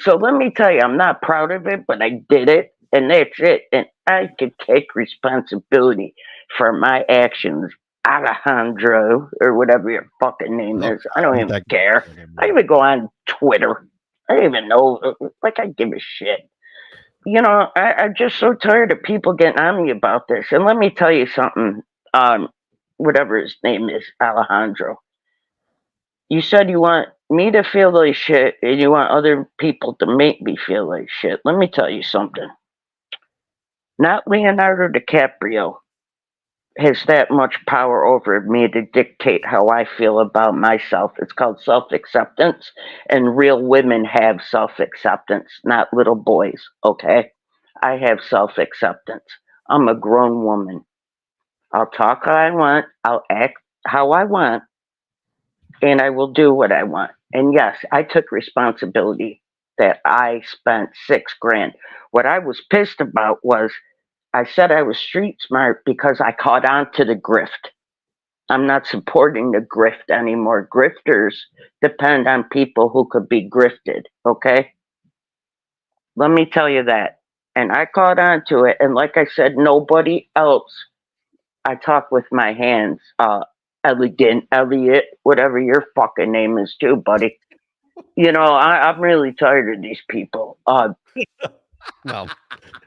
So let me tell you, I'm not proud of it, but I did it, and that's it. And I could take responsibility for my actions. Alejandro, or whatever your fucking name is. I don't even care. I even go on Twitter. I don't even know. Like, I give a shit. I'm just so tired of people getting on me about this. And let me tell you something. Whatever his name is, Alejandro. You said you want me to feel like shit and you want other people to make me feel like shit. Let me tell you something. Not Leonardo DiCaprio has that much power over me to dictate how I feel about myself. It's called self acceptance, and real women have self acceptance, not little boys, okay? I have self acceptance. I'm a grown woman. I'll talk how I want, I'll act how I want, and I will do what I want. And yes, I took responsibility that I spent 6 grand. What I was pissed about was I said I was street smart because I caught on to the grift. I'm not supporting the grift anymore. Grifters depend on people who could be grifted, okay? Let me tell you that. And I caught on to it. And like I said, nobody else. I talk with my hands. Elegant, Elliot, whatever your fucking name is too, buddy. I'm really tired of these people. Well,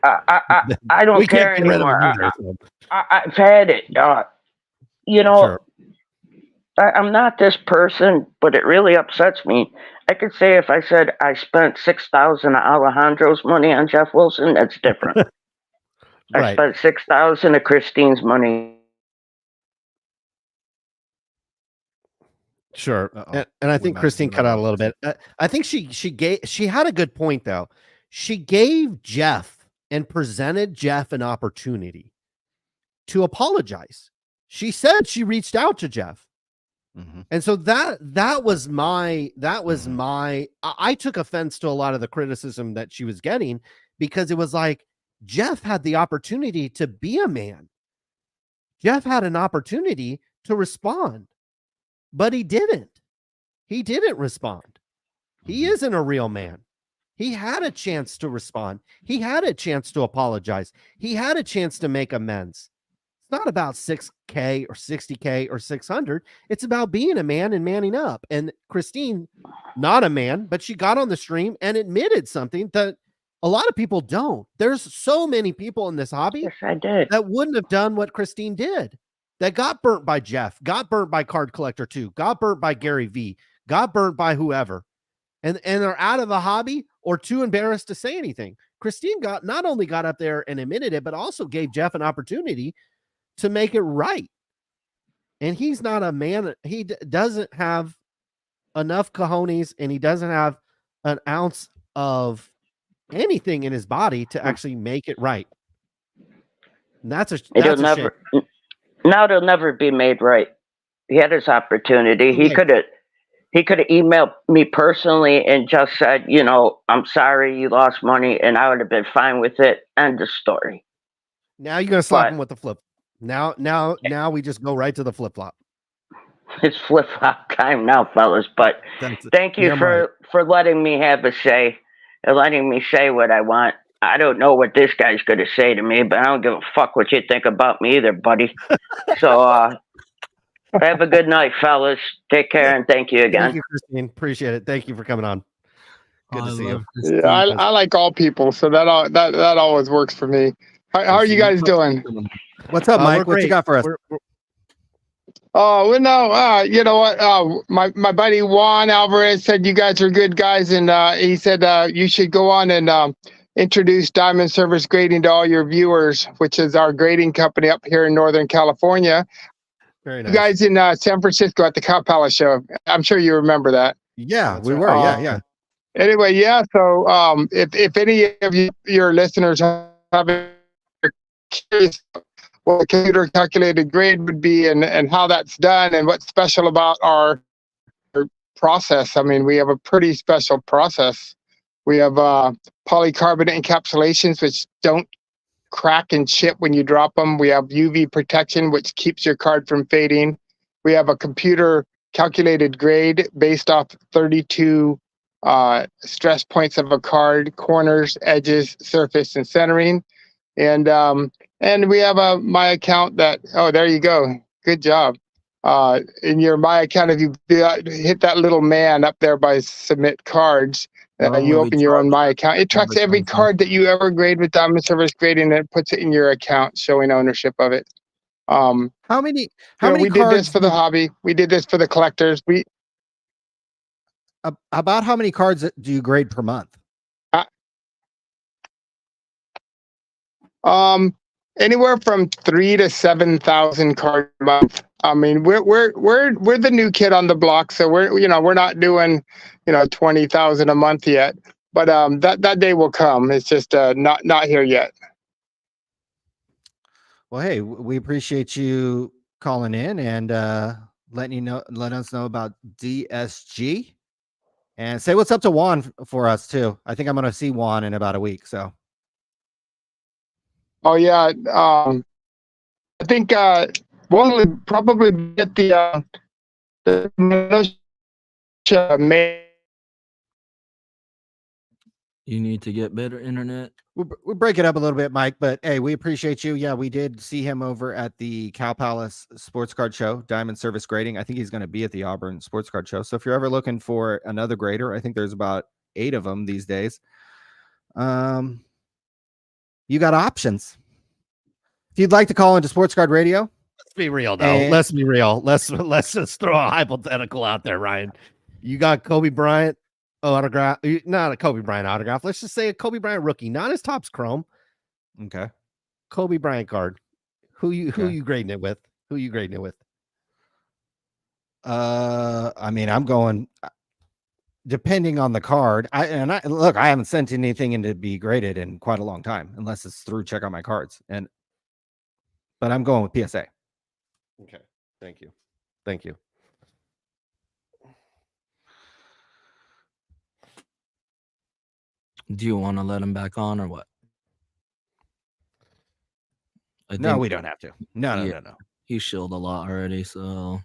I don't we can't care get rid of anymore. them either. So. I've had it. Sure. I'm not this person, but it really upsets me. I could say if I said I spent 6,000 of Alejandro's money on Jeff Wilson, that's different. I Right. spent 6,000 of Christine's money. Sure. And I think Christine cut out a little bit. I think she had a good point though. She gave Jeff and presented Jeff an opportunity to apologize. She said she reached out to Jeff. Mm-hmm. And so that was my I took offense to a lot of the criticism that she was getting, because it was like Jeff had the opportunity to be a man. Jeff had an opportunity to respond, but he didn't. He didn't respond. He isn't a real man. He had a chance to respond. He had a chance to apologize. He had a chance to make amends. It's not about 6K or 60K or 600. It's about being a man and manning up. And Christine, not a man, but she got on the stream and admitted something that a lot of people don't. There's so many people in this hobby Yes, I did. that wouldn't have done what Christine did, that got burnt by Jeff, got burnt by Card Collector 2, got burnt by Gary V, got burnt by whoever, and are out of the hobby or too embarrassed to say anything. Christine not only got up there and admitted it, but also gave Jeff an opportunity to make it right. And he's not a man. He doesn't have enough cojones, and he doesn't have an ounce of anything in his body to actually make it right. And that's a shame. Now it'll never be made right. He had his opportunity. He could have emailed me personally and just said, I'm sorry you lost money, and I would have been fine with it. End of story. Now you're gonna slap him with the flip. Now we just go right to the flip flop. It's flip flop time now, fellas. But thank you for letting me have a say and letting me say what I want. I don't know what this guy's going to say to me, but I don't give a fuck what you think about me either, buddy. So have a good night, fellas. Take care, and thank you again. Thank you, Christine. Appreciate it. Thank you for coming on. Good to see you. Yeah, I like all people, so that always works for me. How are you guys doing? What's up, Mike? What you got for us? Oh, well, no, you know what? My buddy Juan Alvarez said you guys are good guys, and he said you should go on and introduce Diamond Service Grading to all your viewers, which is our grading company up here in Northern California. Very nice. You guys in San Francisco at the Cow Palace show. I'm sure you remember that. Yeah, we were. Yeah. Anyway, yeah. So if any of your listeners have curious what a computer calculated grade would be and how that's done and what's special about our process. I mean, we have a pretty special process. We have polycarbonate encapsulations, which don't crack and chip when you drop them. We have UV protection, which keeps your card from fading. We have a computer calculated grade based off 32 stress points of a card: corners, edges, surface, and centering. And we have a My Account that, oh, there you go. Good job. In your My Account, if you hit that little man up there by Submit Cards, you open your own My Account. It tracks every card that you ever grade with Diamond Service Grading, and it puts it in your account, showing ownership of it. How many we did this for the hobby. We did this for the collectors. about how many cards do you grade per month? Anywhere from 3,000 to 7,000 cards a month. I mean, we're the new kid on the block, so we're not doing 20,000 a month yet. But that day will come. It's just not here yet. Well, hey, we appreciate you calling in and letting us know about DSG, and say what's up to Juan for us too. I think I'm going to see Juan in about a week. So. Oh yeah, I think we'll probably get the You need to get better internet. We'll break it up a little bit, Mike, but hey, we appreciate you. Yeah, we did see him over at the Cow Palace Sports Card Show, Diamond Service Grading. I think he's going to be at the Auburn Sports Card Show. So if you're ever looking for another grader, I think there's about 8 of them these days. You got options. If you'd like to call into Sports Card Radio, let's be real though. Let's be real. Let's just throw a hypothetical out there, Ryan. You got Kobe Bryant autograph, not a Kobe Bryant autograph. Let's just say a Kobe Bryant rookie, not his Topps Chrome. Okay. Kobe Bryant card. Who you grading it with? Who you grading it with? I mean, I'm going depending on the card. I haven't sent anything in to be graded in quite a long time, unless it's through Check Out My Cards. But I'm going with PSA. Okay. Thank you. Thank you. Do you want to let him back on or what? No, we don't have to. No. He shilled a lot already, so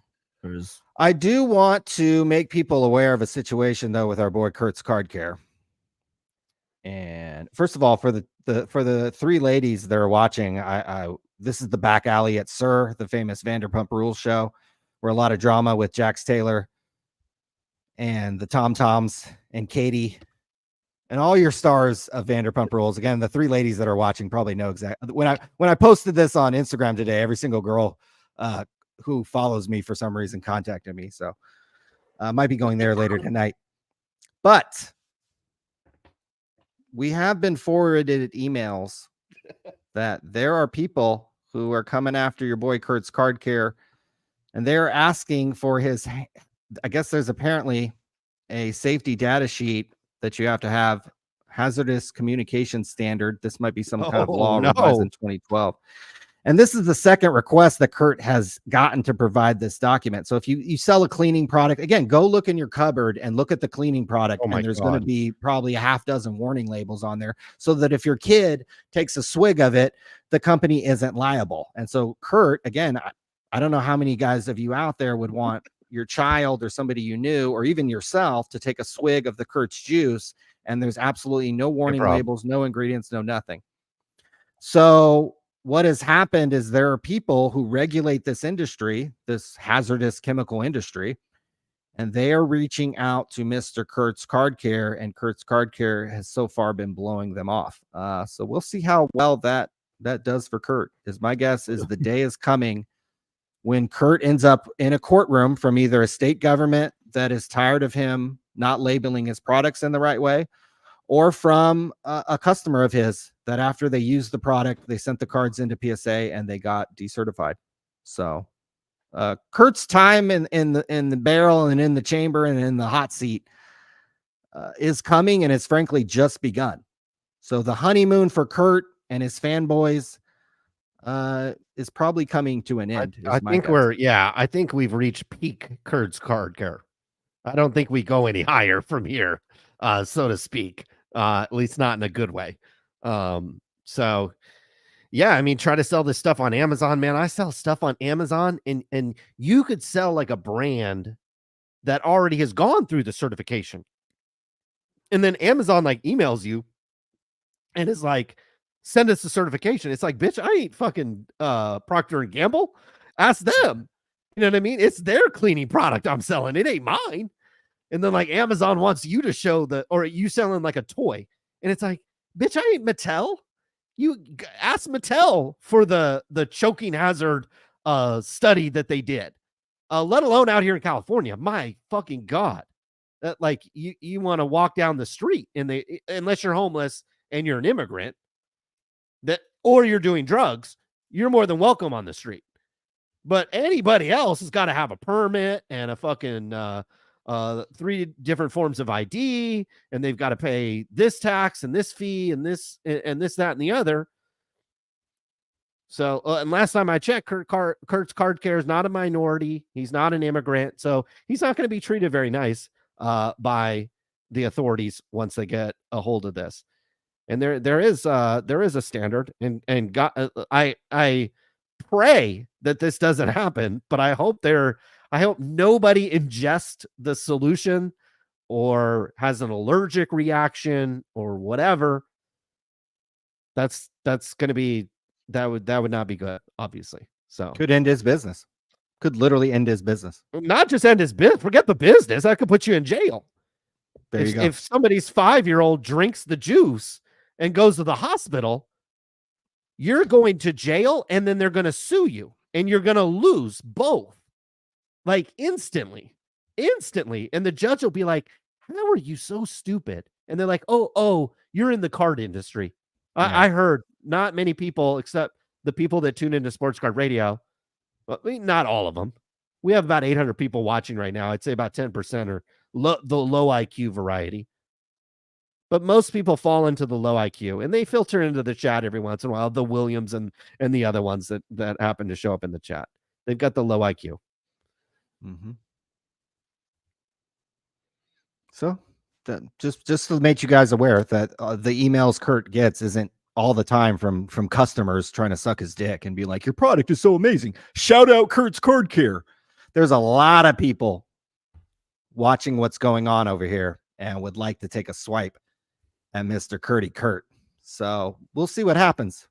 I do want to make people aware of a situation though with our boy Kurt's Card Care. And first of all, for the 3 ladies that are watching, this is the back alley at Sir, the famous Vanderpump Rules show, where a lot of drama with Jax Taylor and the Tom Toms and Katie and all your stars of Vanderpump Rules. Again, the 3 ladies that are watching probably know exactly. When I posted this on Instagram today, every single girl who follows me for some reason contacted me. So might be going there later tonight. But we have been forwarded emails that there are people who are coming after your boy Kurt's Card Care, and they're asking for his, I guess there's apparently a safety data sheet that you have to have, hazardous communication standard. This might be some kind of law revised in 2012. And this is the second request that Kurt has gotten to provide this document. So if you sell a cleaning product, again, go look in your cupboard and look at the cleaning product. And there's going to be probably a half dozen warning labels on there so that if your kid takes a swig of it, the company isn't liable. And so Kurt, again, I don't know how many guys of you out there would want your child or somebody you knew, or even yourself, to take a swig of the Kurt's juice, and there's absolutely no warning labels, no ingredients, no nothing. So what has happened is there are people who regulate this industry, this hazardous chemical industry, and they are reaching out to Mr. Kurt's Card Care, and Kurt's Card Care has so far been blowing them off. So we'll see how well that does for Kurt. Is my guess is the day is coming when Kurt ends up in a courtroom from either a state government that is tired of him not labeling his products in the right way, or from a customer of his that after they used the product, they sent the cards into PSA and they got decertified. So Kurt's time in the barrel and in the chamber and in the hot seat is coming, and it's frankly just begun. So the honeymoon for Kurt and his fanboys is probably coming to an end. I think we've reached peak Kurt's Card Care. I don't think we go any higher from here, so to speak. At least not in a good way. So yeah, I mean, try to sell this stuff on Amazon, man. I sell stuff on Amazon, and you could sell like a brand that already has gone through the certification, and then Amazon like emails you and is like, send us the certification. It's like, bitch, I ain't fucking Procter and Gamble. Ask them. You know what I mean? It's their cleaning product I'm selling. It ain't mine. And then like Amazon wants you to show or you selling like a toy. And it's like, bitch, I ain't Mattel. You ask Mattel for the choking hazard study that they did. Let alone out here in California. My fucking God. like you want to walk down the street unless you're homeless and you're an immigrant or you're doing drugs, you're more than welcome on the street. But anybody else has got to have a permit and a fucking 3 different forms of ID, and they've got to pay this tax and this fee and this, that, and the other. So, and last time I checked, Kurt's card care is not a minority. He's not an immigrant, so he's not going to be treated very nice by the authorities once they get a hold of this. And there is a standard, and God, I pray that this doesn't happen, but I hope nobody ingests the solution or has an allergic reaction or whatever. That's going to be. That would not be good, obviously. So could end his business. Could literally end his business. Not just end his business. Forget the business. That could put you in jail. There you go. If somebody's 5-year-old drinks the juice and goes to the hospital, you're going to jail, and then they're going to sue you, and you're going to lose both, like instantly. And the judge will be like, "How are you so stupid?" And they're like, "Oh, you're in the card industry." I heard not many people, except the people that tune into Sports Card Radio. Well, not all of them. We have about 800 people watching right now. I'd say about 10% are the low IQ variety. But most people fall into the low IQ, and they filter into the chat every once in a while. The Williams and the other ones that happen to show up in the chat. They've got the low IQ. Mm-hmm. So that just to make you guys aware that the emails Kurt gets isn't all the time from customers trying to suck his dick and be like, "Your product is so amazing. Shout out Kurt's Card Care." There's a lot of people watching what's going on over here and would like to take a swipe at Mr. Kurt. So we'll see what happens.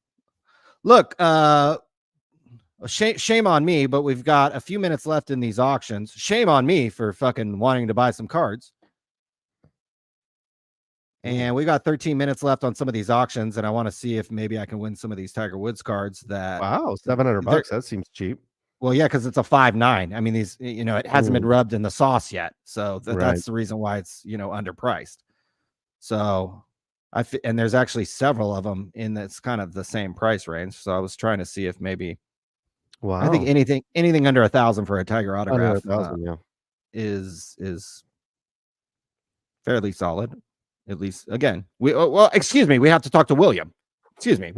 Look, shame on me, but we've got a few minutes left in these auctions. Shame on me for fucking wanting to buy some cards. And we got 13 minutes left on some of these auctions, and I want to see if maybe I can win some of these Tiger Woods cards. Wow, $700. That seems cheap. Well, yeah, because it's a 5.9. I mean, these, it hasn't been rubbed in the sauce yet, so that's the reason why it's underpriced. So and there's actually several of them in that's kind of the same price range. So I was trying to see if maybe, I think anything under 1,000 for a Tiger autograph is fairly solid. At least, again, excuse me, we have to talk to William. Excuse me,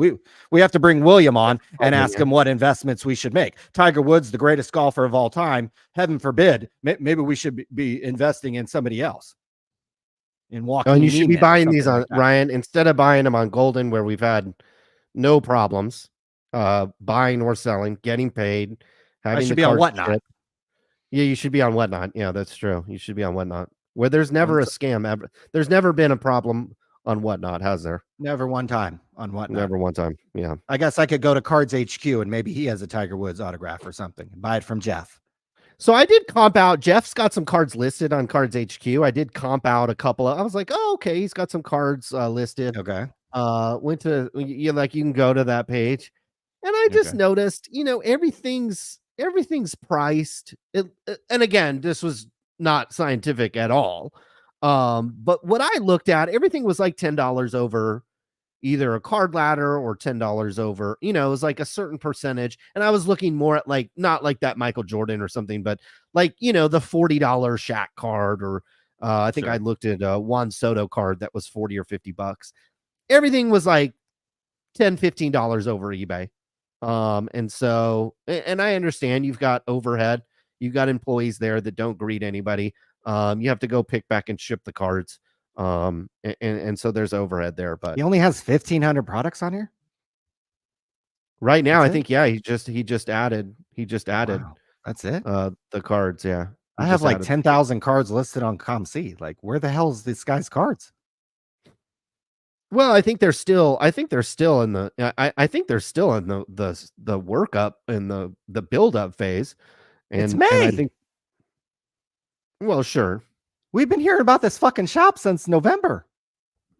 we have to bring William on and ask him what investments we should make. Tiger Woods, the greatest golfer of all time. Heaven forbid, maybe we should be investing in somebody else. In walking, and you should be buying these on Ryan instead of buying them on Golden, where we've had no problems buying or selling, getting paid. I should be on Whatnot. Yeah, you should be on Whatnot. Yeah, that's true. You should be on Whatnot. Where there's never a scam ever. There's never been a problem on Whatnot, has there? Never one time on Whatnot. Never one time. Yeah. I guess I could go to Cards HQ and maybe he has a Tiger Woods autograph or something. Buy it from Jeff. So I did comp out. Jeff's got some cards listed on Cards HQ. I did comp out a couple of. I was like, oh, okay, he's got some cards listed. Okay. Went to you can go to that page, and I just noticed, everything's priced. And again, this was not scientific at all. But what I looked at, everything was like $10 over either a card ladder or $10 over, it was like a certain percentage. And I was looking more at not like that Michael Jordan or something, but the $40 Shaq card, or I think I looked at a Juan Soto card that was $40 or $50. Everything was like $10, $15 over eBay. And so, and I understand you've got overhead. You've got employees there that don't greet anybody. You have to go pick back and ship the cards. And so there's overhead there, but he only has 1,500 products on here right now. I think, he just added, wow. That's it. The cards. Yeah. I have like 10,000 cards listed on ComC. Like, where the hell is this guy's cards? Well, I think they're still in the, I think they're still in the workup and the build up phase. And it's May. And I think, well, sure. We've been hearing about this fucking shop since November.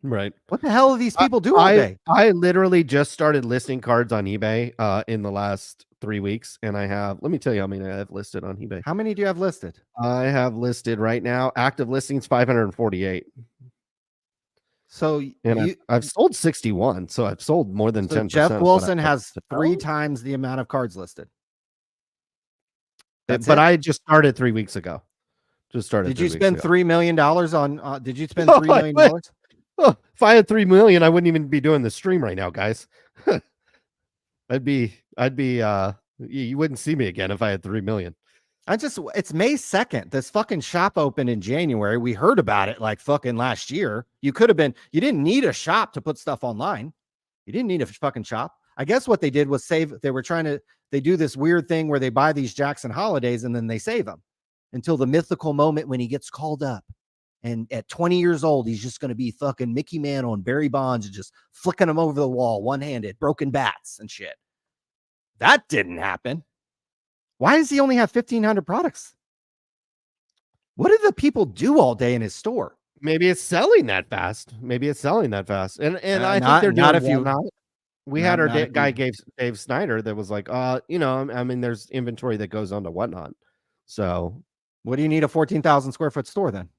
Right. What the hell do these people do all day? I literally just started listing cards on eBay in the last 3 weeks, and let me tell you how many I have listed on eBay. How many do you have listed? I have listed right now, active listings 548. So And I've sold 61, so I've sold more than 10%. Jeff Wilson has 3 times the amount of cards listed. But I just started 3 weeks ago. Did you spend $3 million on? Did you spend $3 million? Oh, if I had 3 million, I wouldn't even be doing the stream right now, guys. I'd be you wouldn't see me again if I had 3 million. It's May 2nd. This fucking shop opened in January. We heard about it like fucking last year. You didn't need a shop to put stuff online. You didn't need a fucking shop. I guess what they did was they do this weird thing where they buy these Jackson holidays and then they save them until the mythical moment when he gets called up. And at 20 years old, he's just going to be fucking Mickey Mantle and Barry Bonds and just flicking them over the wall, one-handed, broken bats and shit. That didn't happen. Why does he only have 1,500 products? What do the people do all day in his store? Maybe it's selling that fast. And I think they're not doing if you. not. We had our guy Dave Snyder that was like, I mean, there's inventory that goes on to Whatnot. So, what do you need a 14,000 square foot store then?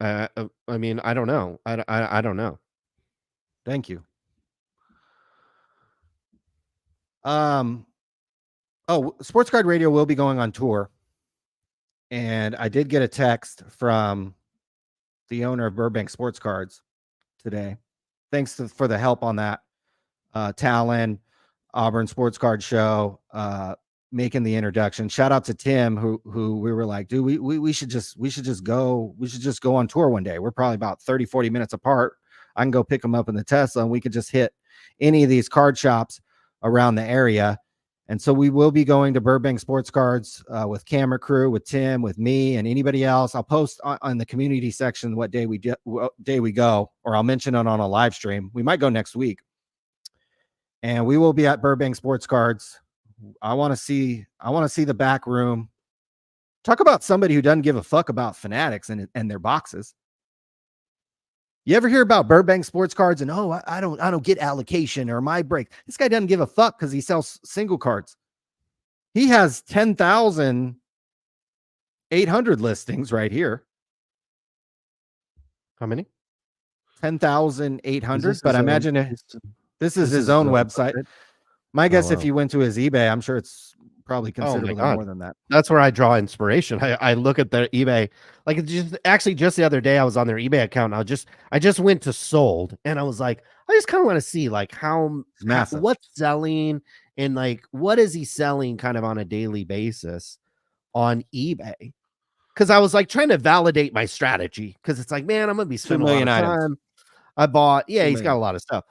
I mean, I don't know. I don't know. Thank you. Sports Card Radio will be going on tour. And I did get a text from the owner of Burbank Sports Cards today. Thanks for the help on that. Talon, Auburn Sports Card Show, making the introduction. Shout out to Tim, who we were like, dude, we should just go on tour one day. We're probably about 30-40 minutes apart. I can go pick them up in the Tesla and we could just hit any of these card shops around the area. And so we will be going to Burbank Sports Cards with camera crew, with Tim, with me, and anybody else. I'll post on the community section what day we go, or I'll mention it on a live stream. We might go next week. And we will be at Burbank Sports Cards. I want to see the back room. Talk about somebody who doesn't give a fuck about Fanatics and their boxes. You ever hear about Burbank Sports Cards and I don't get allocation or my break? This guy doesn't give a fuck because he sells single cards. He has 10,800 listings right here. How many? 10,800. But I imagine this is his own website. My guess, if you went to his eBay, I'm sure it's probably considerably more than that. That's where I draw inspiration. I look at their eBay, like just the other day I was on their eBay account. And I just went to sold, and I was like, I just kind of want to see like what's selling and like what is he selling kind of on a daily basis on eBay. Because I was like trying to validate my strategy, because it's like, man, I'm gonna be spending a lot of time. I bought, he's got a lot of stuff.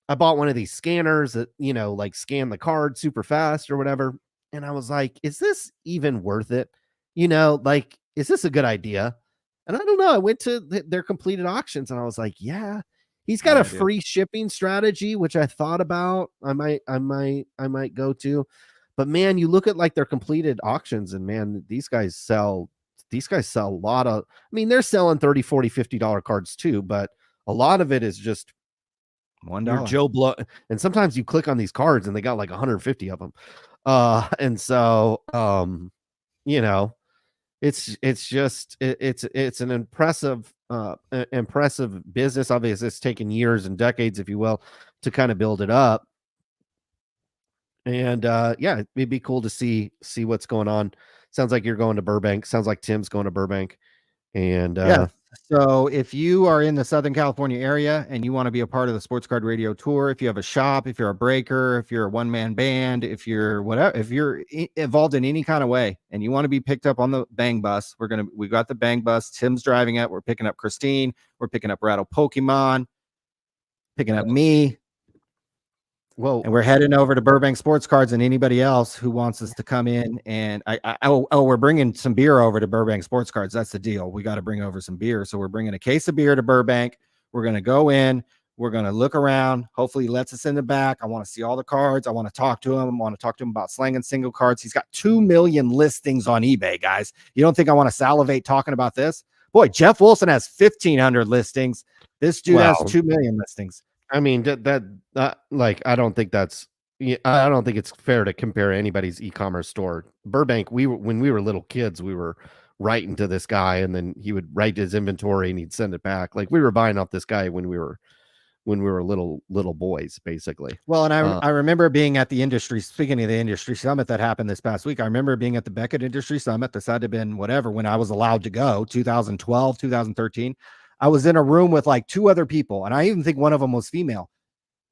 I bought one of these scanners that, like scan the card super fast or whatever. And I was like, is this even worth it? Like, is this a good idea? And I don't know. I went to their completed auctions and I was like, yeah, he's got a free shipping strategy, which I thought about. I might go to, but man, you look at like their completed auctions and man, these guys sell a lot of, I mean, they're selling $30, $40, $50 cards too, but a lot of it is just $1 Joe Blow, and sometimes you click on these cards and they got like 150 of them. And so it's an impressive business. Obviously, it's taken years and decades, if you will, to kind of build it up. And it'd be cool to see what's going on. Sounds like you're going to Burbank. Sounds like Tim's going to Burbank. And so if you are in the Southern California area and you want to be a part of the Sports Card Radio Tour, if you have a shop, if you're a breaker, if you're a one-man band, if you're whatever, if you're involved in any kind of way and you want to be picked up on the Bang Bus, we got the Bang Bus. Tim's driving it. We're picking up Christine. We're picking up Rattle Pokemon, picking up me. Whoa. And we're heading over to Burbank Sports Cards, and anybody else who wants us to come in. And we're bringing some beer over to Burbank Sports Cards. That's the deal. We got to bring over some beer. So we're bringing a case of beer to Burbank. We're going to go in. We're going to look around. Hopefully he lets us in the back. I want to see all the cards. I want to talk to him. I want to talk to him about slanging single cards. He's got 2 million listings on eBay, guys. You don't think I want to salivate talking about this? Boy, Jeff Wilson has 1,500 listings. This dude has Wow. 2 million listings. I mean, like, I don't think I don't think it's fair to compare anybody's e-commerce store. Burbank, when we were little kids, we were writing to this guy, and then he would write his inventory and he'd send it back. Like, we were buying off this guy when we were little boys, basically. Well, and I remember being at the industry, speaking of the industry summit that happened this past week. I remember being at the Beckett Industry Summit. This had to have been whatever, when I was allowed to go, 2012, 2013. I was in a room with like 2 other people, and I even think one of them was female.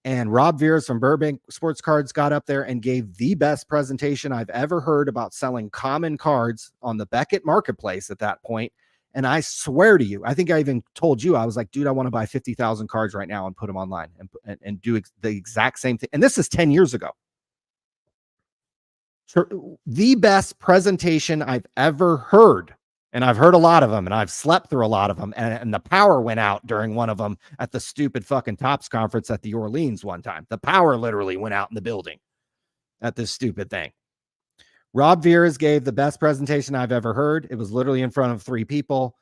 And Rob Veers from Burbank Sports Cards got up there and gave the best presentation I've ever heard about selling common cards on the Beckett marketplace at that point. And I swear to you, I think I even told you, I was like, dude, I want to buy 50,000 cards right now and put them online and do the exact same thing. And this is 10 years ago. The best presentation I've ever heard. And I've heard a lot of them, and I've slept through a lot of them. And the power went out during one of them at the stupid fucking Tops conference at the Orleans one time. The power literally went out in the building at this stupid thing. Rob Veers gave the best presentation I've ever heard. It was literally in front of 3 people.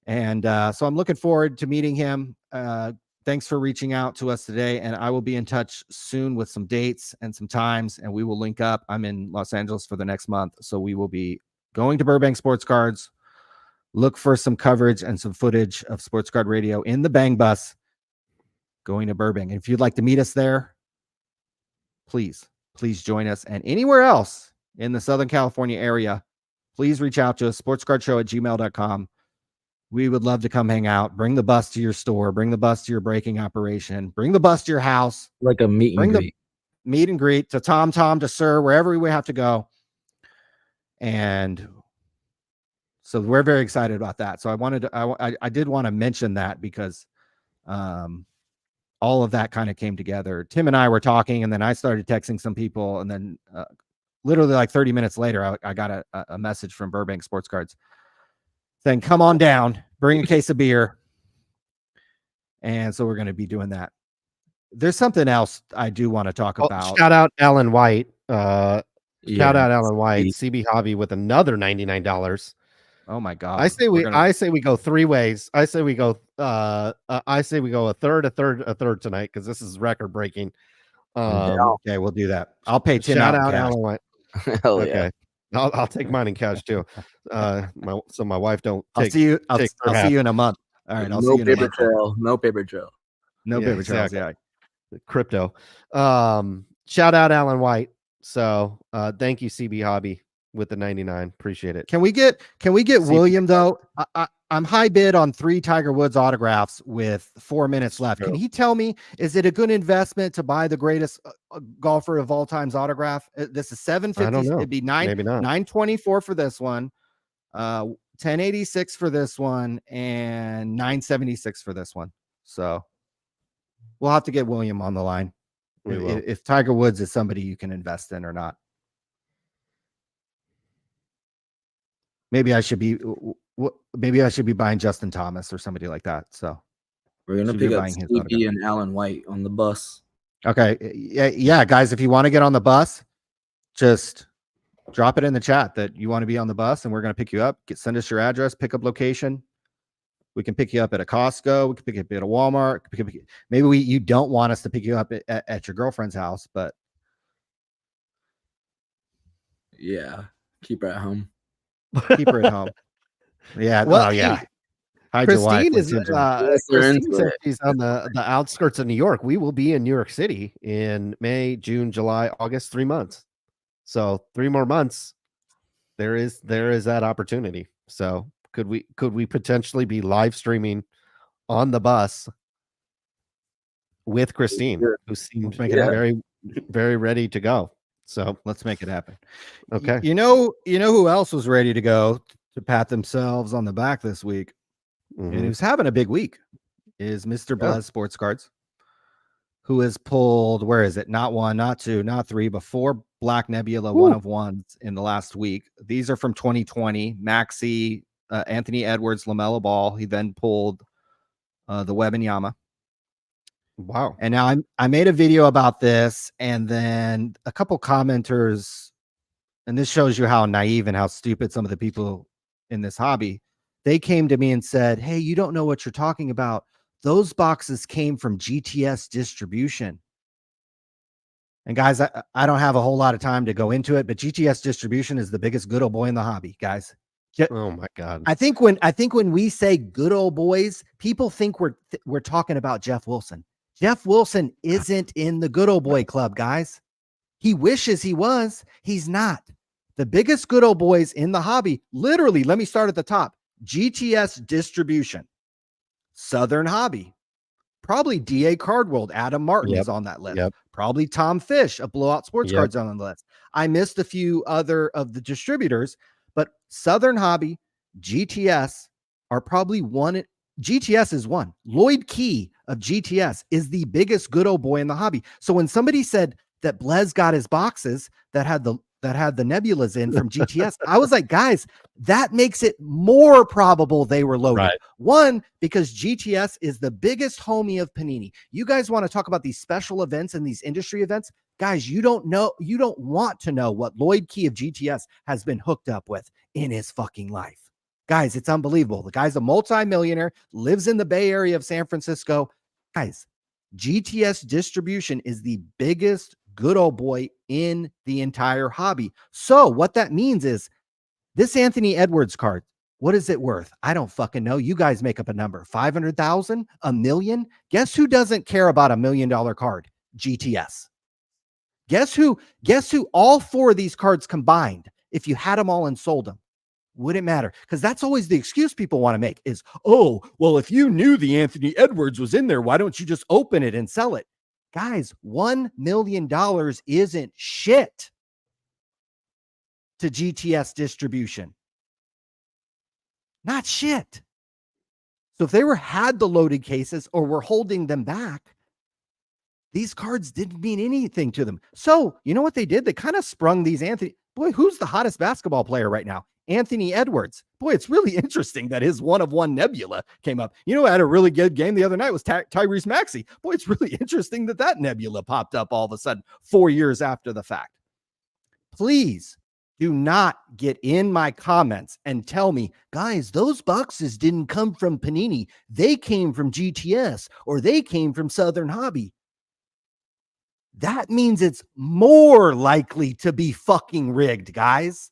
And so I'm looking forward to meeting him. Thanks for reaching out to us today. And I will be in touch soon with some dates and some times, and we will link up. I'm in Los Angeles for the next month, so we will be going to Burbank Sports Cards. Look for some coverage and some footage of Sports Card Radio in the Bang Bus going to Burbank. And if you'd like to meet us there, please join us. And anywhere else in the Southern California area, please reach out to us, sportscardshow@gmail.com. We would love to come hang out. Bring the bus to your store. Bring the bus to your breaking operation. Bring the bus to your house. Like a meet and greet. Meet and greet to Tom, to Sir, wherever we have to go. And so we're very excited about that. So I did want to mention that because all of that kind of came together. Tim and I were talking, and then I started texting some people, and then literally like 30 minutes later, I got a message from Burbank Sports Cards saying, come on down, bring a case of beer. And so we're going to be doing that. There's something else I do want to talk about. Shout out Alan White. Shout out Alan White, CB Hobby with another $99. Oh my God. I say we go 3 ways. I say we go a third tonight, because this is record breaking. Okay, we'll do that. I'll pay Tim shout out out cash. Alan White. Hell Okay. yeah. I'll take mine in cash too. So my wife don't I'll see you in a month. All right, I'll see you in a month. No paper trail. No paper trails. Yeah. Crypto. Shout out Alan White. So thank you, CB Hobby, with the 99. Appreciate it. Can we get William though? I'm high bid on 3 Tiger Woods autographs with 4 minutes left. Can he tell me, is it a good investment to buy the greatest golfer of all time's autograph? This is $750. I don't know. It'd be Maybe not. $924 for this one, $1086 for this one, and $976 for this one. So we'll have to get William on the line. If Tiger Woods is somebody you can invest in or not. Maybe I should be buying Justin Thomas or somebody like that. So we're gonna pick up CP and Alan White on the bus. Okay, yeah, guys. If you want to get on the bus, just drop it in the chat that you want to be on the bus, and we're gonna pick you up. Send us your address, pickup location. We can pick you up at a Costco. We can pick you up at a Walmart. Maybe you don't want us to pick you up at your girlfriend's house, but yeah, keep her at home. Keep her at home. Yeah. Well, yeah. Hide Christine is Christine said she's on the outskirts of New York. We will be in New York City in May, June, July, August, 3 months. So 3 more months. There is that opportunity. So could we potentially be live streaming on the bus with Christine, who seems very, very ready to go. So let's make it happen. Okay. You know who else was ready to go to pat themselves on the back this week, and who's having a big week, is Mr. Blaz Sports Cards, who has pulled, where is it? Not 1, not 2, not 3, but 4 Black Nebula 1-of-1s in the last week. These are from 2020. Maxi, Anthony Edwards, LaMelo Ball. He then pulled the Wembanyama. Wow. And now I made a video about this, and then a couple commenters, and this shows you how naive and how stupid some of the people in this hobby, They came to me and said, hey, you don't know what you're talking about. Those boxes came from GTS distribution. And guys, I don't have a whole lot of time to go into it, but GTS distribution is the biggest good old boy in the hobby, guys. Oh my God. I think when we say good old boys, people think we're talking about Jeff Wilson. Jeff Wilson isn't in the good old boy club, guys. He wishes he was. He's not. The biggest good old boys in the hobby, literally, let me start at the top. GTS distribution, Southern Hobby, probably DA Card World. Adam Martin is on that list. Probably Tom Fish of Blowout Sports Cards on the list. I missed a few other of the distributors, but Southern Hobby, GTS are probably one. GTS is one. Lloyd Key of GTS is the biggest good old boy in the hobby. So when somebody said that Blez got his boxes that had the nebulas in from GTS, I was like, guys, that makes it more probable they were loaded. Right. One, because GTS is the biggest homie of Panini. You guys want to talk about these special events and these industry events? Guys, you don't want to know what Lloyd Key of GTS has been hooked up with in his fucking life. Guys, it's unbelievable. The guy's a multimillionaire, lives in the Bay Area of San Francisco. Guys, GTS distribution is the biggest good old boy in the entire hobby. So what that means is this Anthony Edwards card, what is it worth? I don't fucking know. You guys make up a number. 500,000, a million. Guess who doesn't care about $1 million card? GTS. Guess who all four of these cards combined, if you had them all and sold them, wouldn't matter. Because that's always the excuse people want to make is, oh, well, if you knew the Anthony Edwards was in there, why don't you just open it and sell it? Guys, $1 million isn't shit to GTS distribution. Not shit. So if they had the loaded cases or were holding them back, these cards didn't mean anything to them. So you know what they did? They kind of sprung these Anthony. Boy, who's the hottest basketball player right now? Anthony Edwards. Boy, it's really interesting that his 1/1 nebula came up. You know, I had a really good game the other night was Tyrese Maxey. Boy, it's really interesting that nebula popped up all of a sudden 4 years after the fact. Please do not get in my comments and tell me, guys, those boxes didn't come from Panini. They came from GTS or they came from Southern Hobby. That means it's more likely to be fucking rigged, guys.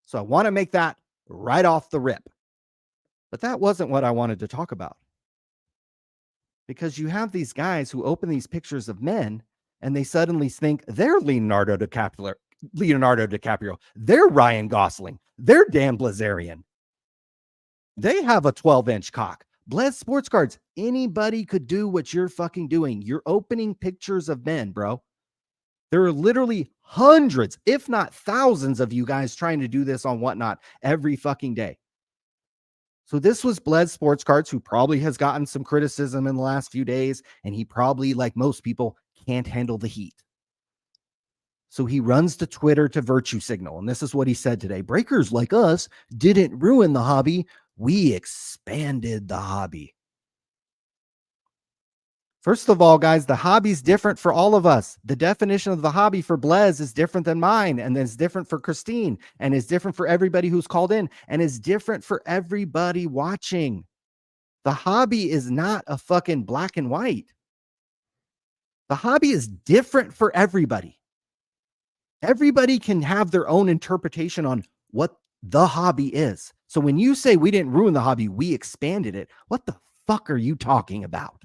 So I want to make that right off the rip. But that wasn't what I wanted to talk about. Because you have these guys who open these pictures of men and they suddenly think they're Leonardo DiCaprio, they're Ryan Gosling, they're Dan Blazarian. They have a 12-inch cock. Blez Sports Cards, anybody could do what you're fucking doing. You're opening pictures of men, bro. There are literally hundreds, if not thousands of you guys trying to do this on Whatnot every fucking day. So this was Blez Sports Cards, who probably has gotten some criticism in the last few days, and he probably, like most people, can't handle the heat. So he runs to Twitter to virtue signal, and this is what he said today. Breakers like us didn't ruin the hobby. We expanded the hobby. First of all, guys, the hobby's different for all of us. The definition of the hobby for Blez is different than mine, and then it's different for Christine, and is different for everybody who's called in, and is different for everybody watching. The hobby is not a fucking black and white. The hobby is different for everybody. Everybody can have their own interpretation on what the hobby is. So when you say we didn't ruin the hobby, we expanded it, what the fuck are you talking about?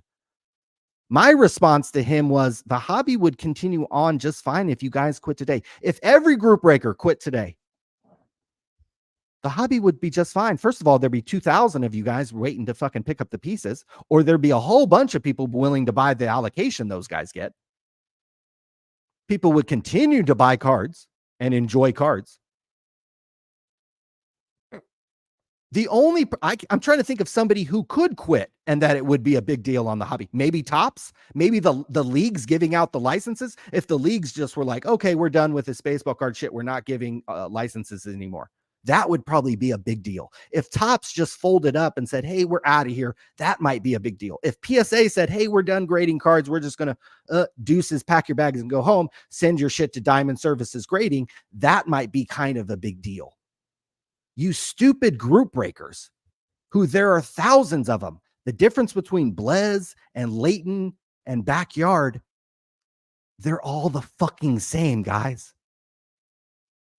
My response to him was the hobby would continue on just fine if you guys quit today. If every group breaker quit today, the hobby would be just fine. First of all, there'd be 2,000 of you guys waiting to fucking pick up the pieces, or there'd be a whole bunch of people willing to buy the allocation those guys get. People would continue to buy cards and enjoy cards. I'm trying to think of somebody who could quit and that it would be a big deal on the hobby. Maybe Topps, maybe the leagues giving out the licenses. If the leagues just were like, okay, we're done with this baseball card shit, we're not giving licenses anymore. That would probably be a big deal. If Topps just folded up and said, hey, we're out of here, that might be a big deal. If PSA said, hey, we're done grading cards, we're just going to deuces, pack your bags and go home, send your shit to Diamond Services Grading, that might be kind of a big deal. You stupid group breakers who there are thousands of them. The difference between Blez and Leighton and Backyard, they're all the fucking same, guys.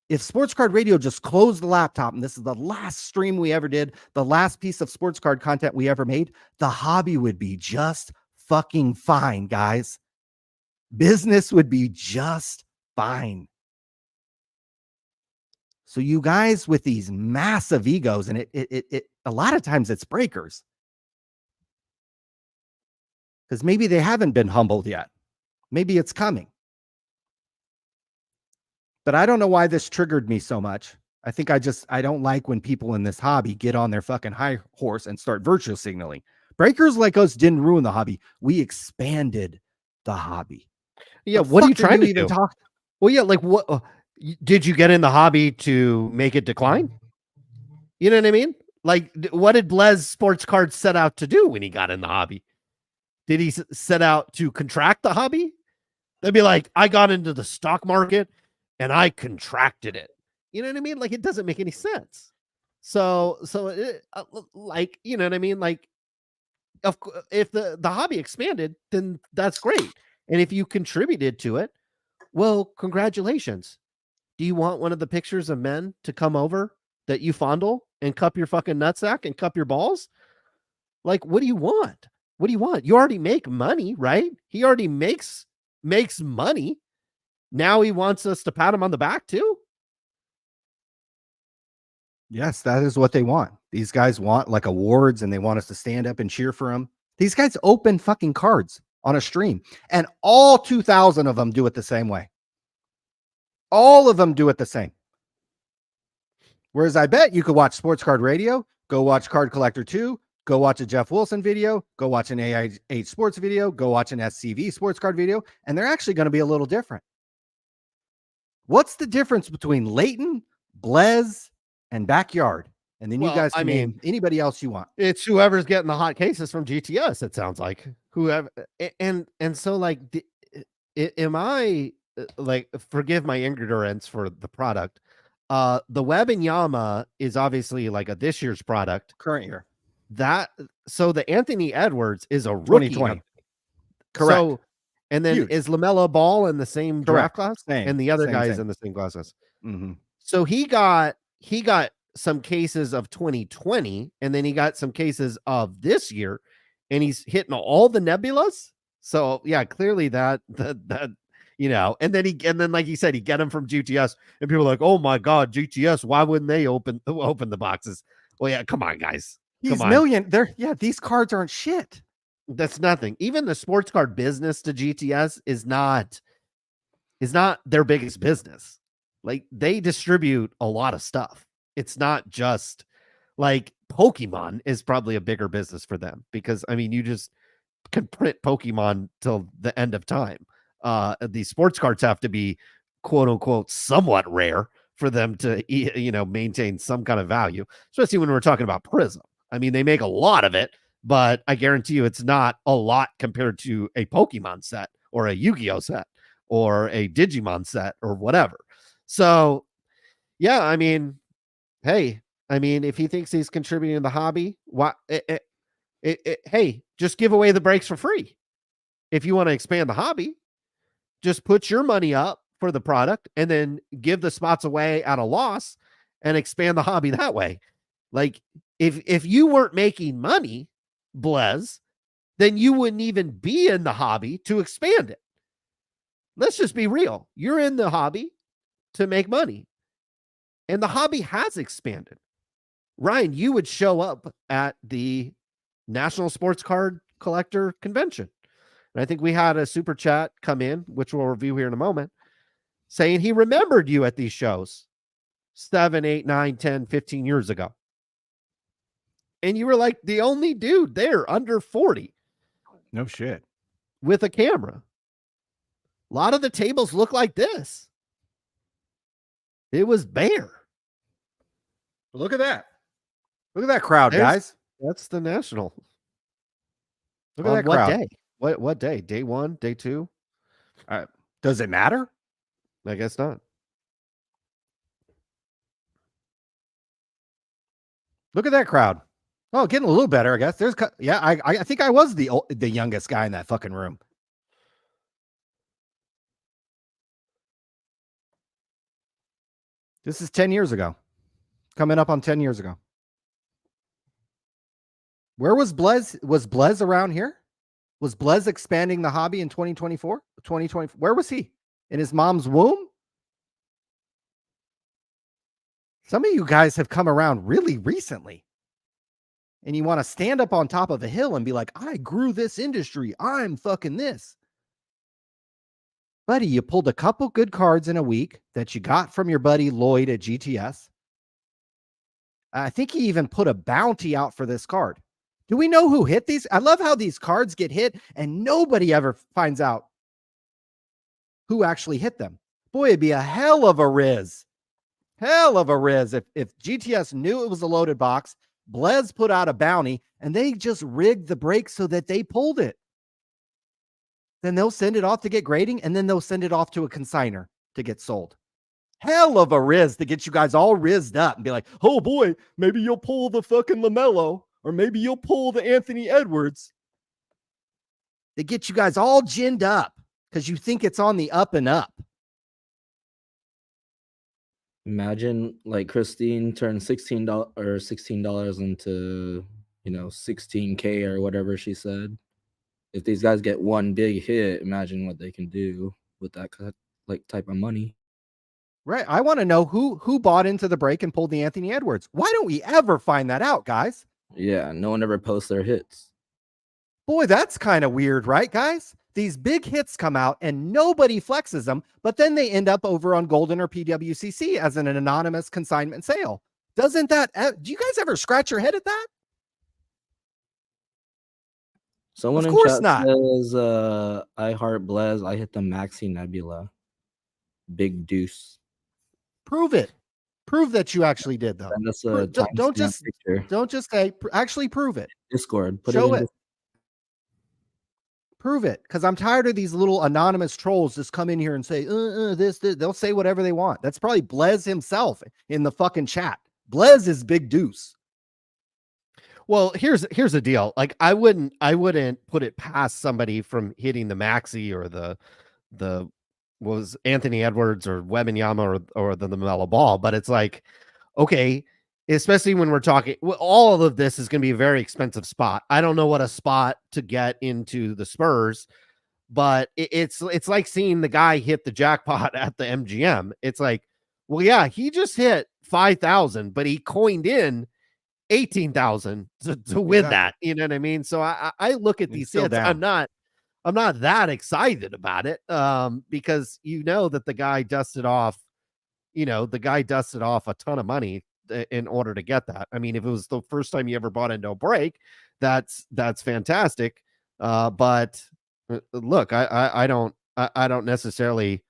If Sports Card Radio just closed the laptop, and this is the last stream we ever did, the last piece of sports card content we ever made, the hobby would be just fucking fine, guys. Business would be just fine. So you guys with these massive egos, and it a lot of times it's breakers, because maybe they haven't been humbled yet. Maybe it's coming. But I don't know why this triggered me so much. I think I don't like when people in this hobby get on their fucking high horse and start virtue signaling. Breakers like us didn't ruin the hobby. We expanded the hobby. Yeah, what are you trying to do? Well, yeah, like what did you get in the hobby to make it decline? You know what I mean? Like, what did Blez Sports Cards set out to do when he got in the hobby? Did he set out to contract the hobby? They'd be like, I got into the stock market and I contracted it. You know what I mean? Like, it doesn't make any sense. So like, you know what I mean? Like, if the hobby expanded, then that's great. And if you contributed to it, well, congratulations. Do you want one of the pictures of men to come over that you fondle and cup your fucking nutsack and cup your balls? Like, what do you want? What do you want? You already make money, right? He already makes money. Now he wants us to pat him on the back too. Yes, that is what they want. These guys want like awards, and they want us to stand up and cheer for them. These guys open fucking cards on a stream, and all 2,000 of them do it the same way. All of them do it the same. Whereas I bet you could watch Sports Card Radio, go watch Card Collector 2, go watch a Jeff Wilson video, go watch an AIH Sports video, go watch an SCV Sports Card video, and they're actually going to be a little different. What's the difference between Leighton, Blez, and Backyard? And then you guys can name anybody else you want. It's whoever's getting the hot cases from GTS, it sounds like. Whoever, and so like, am I like, forgive my ignorance for the product. The Web and Yama is obviously like this year's product. Current year. So the Anthony Edwards is a rookie. 2020. Correct. So, and then is LaMelo Ball in the same draft class? Same. And the other Same, guys same. in the same classes. Mm-hmm. So he got some cases of 2020, and then he got some cases of this year, and he's hitting all the nebulas. So yeah, clearly that you know, and then like you said, he get them from GTS, and people are like, oh my god, GTS, why wouldn't they open the boxes? Well, yeah, come on, guys. These these cards aren't shit. That's nothing. Even the sports card business to GTS is not their biggest business. Like, they distribute a lot of stuff. It's not just like Pokemon is probably a bigger business for them, because I mean, you just can print Pokemon till the end of time. These sports cards have to be quote unquote somewhat rare for them to, you know, maintain some kind of value, especially when we're talking about Prism. I mean, they make a lot of it, but I guarantee you it's not a lot compared to a Pokemon set or a Yu-Gi-Oh set or a Digimon set or whatever. So yeah, I mean, hey, I mean, if he thinks he's contributing to the hobby, hey, just give away the breaks for free. If you want to expand the hobby, just put your money up for the product and then give the spots away at a loss and expand the hobby that way. Like, if you weren't making money, Blez, then you wouldn't even be in the hobby to expand it. Let's just be real. You're in the hobby to make money, and the hobby has expanded. Ryan, you would show up at the National Sports Card Collector Convention. And I think we had a super chat come in, which we'll review here in a moment, saying he remembered you at these shows 7, 8, 9, 10, 15 years ago. And you were like the only dude there under 40. No shit. With a camera. A lot of the tables look like this. It was bare. Look at that. Look at that crowd, guys. That's the National. Look at that crowd. What day? What day? Day 1? Day 2? Does it matter? I guess not. Look at that crowd. Oh, getting a little better, I guess. I think I was the youngest guy in that fucking room. This is 10 years ago. Coming up on 10 years ago. Where was Blez? Was Blez around here? Was Blez expanding the hobby in 2024? 2020? Where was he? In his mom's womb? Some of you guys have come around really recently. And you want to stand up on top of a hill and be like, I grew this industry. I'm fucking this. Buddy, you pulled a couple good cards in a week that you got from your buddy Lloyd at GTS. I think he even put a bounty out for this card. Do we know who hit these? I love how these cards get hit and nobody ever finds out who actually hit them. Boy, it'd be a hell of a riz. Hell of a riz if GTS knew it was a loaded box, Blez put out a bounty, and they just rigged the break so that they pulled it. Then they'll send it off to get grading, and then they'll send it off to a consigner to get sold. Hell of a riz to get you guys all rizzed up and be like, oh boy, maybe you'll pull the fucking LaMelo, or maybe you'll pull the Anthony Edwards. They get you guys all ginned up because you think it's on the up and up. Imagine like Christine turned $16 into, $16K or whatever she said. If these guys get one big hit, imagine what they can do with that type of money. Right. I want to know who bought into the break and pulled the Anthony Edwards. Why don't we ever find that out, guys? Yeah, no one ever posts their hits. Boy, that's kind of weird, right, guys? These big hits come out and nobody flexes them, but then they end up over on Golden or PWCC as an anonymous consignment sale. Doesn't that, do you guys ever scratch your head at that? Someone of in course chat not. says, I heart Blez. I hit the Maxi Nebula. Big deuce. Prove it. Prove that you actually did, though. Don't just say, actually prove it. Discord. Show it. Prove it, because I'm tired of these little anonymous trolls just come in here and say, this. They'll say whatever they want. That's probably Blez himself in the fucking chat. Blez is big deuce. Well, here's the deal. Like, I wouldn't put it past somebody from hitting the Maxi or the was Anthony Edwards or Wembanyama or the LaMelo Ball, but it's like, okay, especially when we're talking, all of this is going to be a very expensive spot. I don't know what a spot to get into the Spurs, but it's like seeing the guy hit the jackpot at the MGM. It's like, well, yeah, he just hit 5,000, but he coined in 18,000 to win that. You know what I mean? So I look at these hits. I'm not that excited about it, because that the guy dusted off, a ton of money in order to get that. I mean, if it was the first time you ever bought into a break, that's fantastic. But look, I don't necessarily,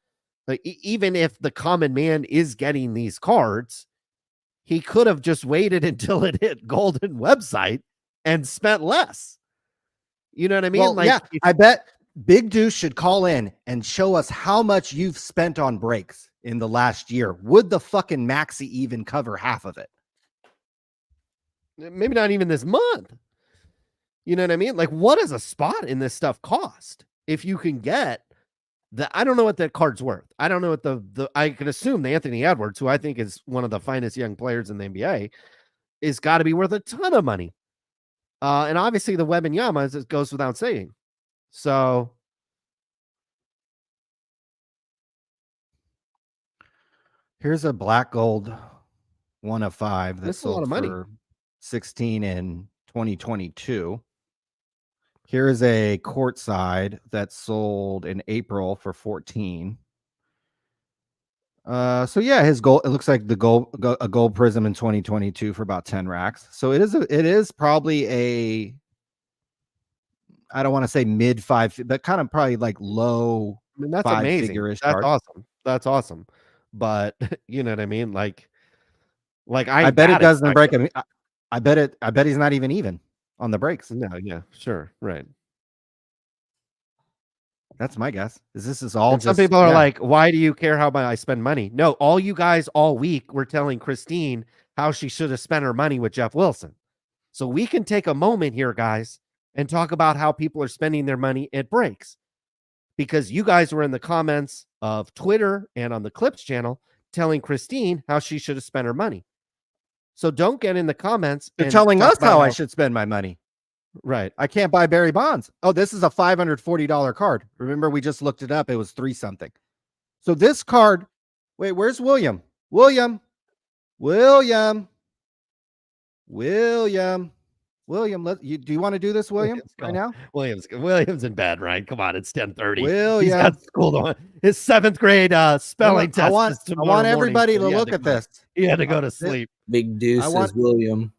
like, even if the common man is getting these cards, he could have just waited until it hit Golden website and spent less. You know what I mean? Well, yeah, I bet Big Deuce should call in and show us how much you've spent on breaks in the last year. Would the fucking Maxi even cover half of it? Maybe not even this month. You know what I mean? Like, what does a spot in this stuff cost? If you can get I don't know what that card's worth. I don't know what I can assume the Anthony Edwards, who I think is one of the finest young players in the NBA, is got to be worth a ton of money. And obviously the Wembanyama, it goes without saying. So here's a black gold 1 of 5 that sold for for 16 in 2022. Here is a courtside that sold in April for 14. So yeah, his gold, it looks like a gold prism in 2022 for about 10 racks. So it is probably I don't want to say mid 5, but kind of probably like low. I mean, that's amazing. That's awesome. That's awesome. But you know what I mean? Like I bet it doesn't break. I bet he's not even on the breaks. No, yeah, sure. Right. That's my guess. This is all. Some people are like, why do you care how much I spend money? No, all you guys all week were telling Christine how she should have spent her money with Jeff Wilson. So we can take a moment here, guys, and talk about how people are spending their money at breaks. Because you guys were in the comments of Twitter and on the Clips channel telling Christine how she should have spent her money. So don't get in the comments. They're and telling talk us about how I should spend my money. Right. I can't buy Barry Bonds. Oh, this is a $540 card. Remember, we just looked it up. It was 3 something. So this card, wait, where's William? William, do you want to do this, William, right now? William's in bed, right? Come on, it's 10:30. William. He's got school to his 7th grade spelling test. I want everybody to look at this. He had to go to sleep. Big deuce is William.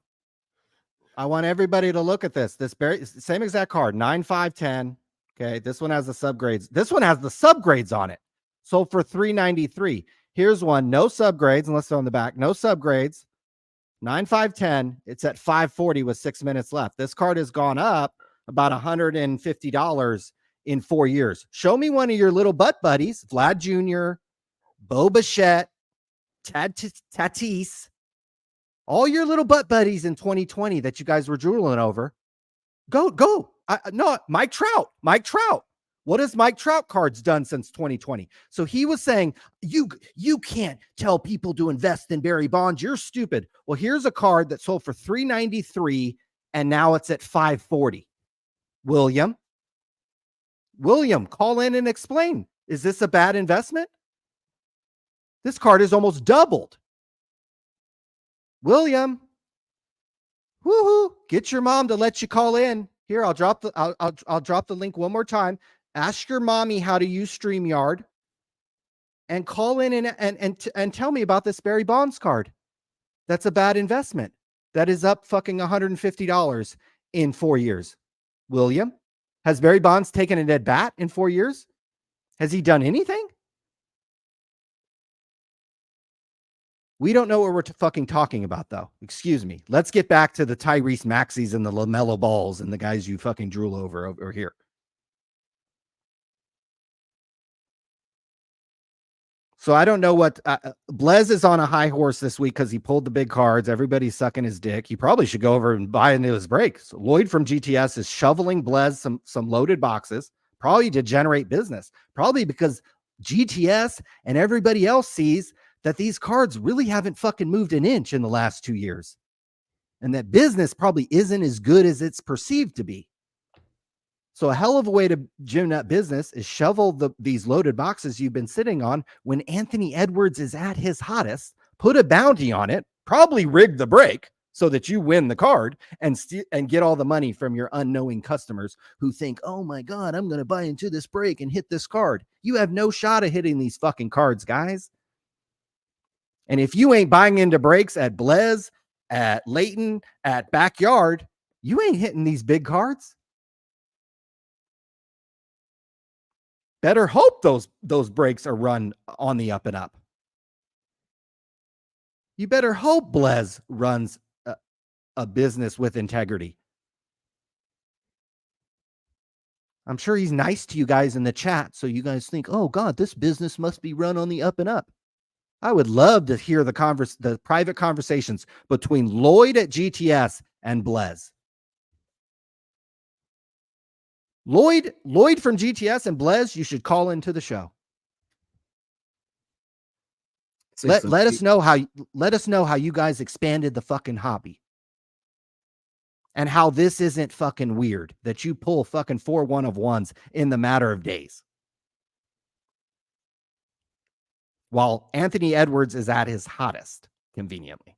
I want everybody to look at this. This same exact card, 9, 5, 10. Okay, this one has the subgrades. This one has the subgrades on it. Sold for $393. Here's one, no subgrades, and let's go on the back. No subgrades. 9, 5, 10. It's at $540 with 6 minutes left. This card has gone up about $150 in 4 years. Show me one of your little butt buddies, Vlad Jr., Bo Bichette, Tatis, all your little butt buddies in 2020 that you guys were drooling over. Go. No, Mike Trout. What has Mike Trout cards done since 2020? So he was saying, you can't tell people to invest in Barry Bonds. You're stupid. Well, here's a card that sold for $393 and now it's at $540. William, call in and explain. Is this a bad investment? This card is almost doubled. William, woohoo! Get your mom to let you call in. Here, I'll drop the link one more time. Ask your mommy how to use StreamYard and call in and tell me about this Barry Bonds card. That's a bad investment. That is up fucking $150 in 4 years. William, has Barry Bonds taken a dead bat in 4 years? Has he done anything? We don't know what we're fucking talking about, though. Excuse me. Let's get back to the Tyrese Maxeys and the LaMelo Balls and the guys you fucking drool over here. So I don't know what Blez is on a high horse this week because he pulled the big cards. Everybody's sucking his dick. He probably should go over and buy into his breaks. So Lloyd from GTS is shoveling Blez some loaded boxes, probably to generate business. Probably because GTS and everybody else sees that these cards really haven't fucking moved an inch in the last 2 years. And that business probably isn't as good as it's perceived to be. So a hell of a way to gin up business is shovel these loaded boxes you've been sitting on when Anthony Edwards is at his hottest, put a bounty on it, probably rig the break so that you win the card and get all the money from your unknowing customers who think, oh my God, I'm going to buy into this break and hit this card. You have no shot of hitting these fucking cards, guys. And if you ain't buying into breaks at Blez, at Leighton, at Backyard, you ain't hitting these big cards. Better hope those breaks are run on the up and up. You better hope Blez runs a business with integrity. I'm sure he's nice to you guys in the chat, so you guys think, oh God, this business must be run on the up and up. I would love to hear the private conversations between Lloyd at GTS and Blez. Lloyd from GTS and Blez, you should call into the show. Let us know how you guys expanded the fucking hobby. And how this isn't fucking weird that you pull fucking 4 1-of-1s in the matter of days. While Anthony Edwards is at his hottest, conveniently.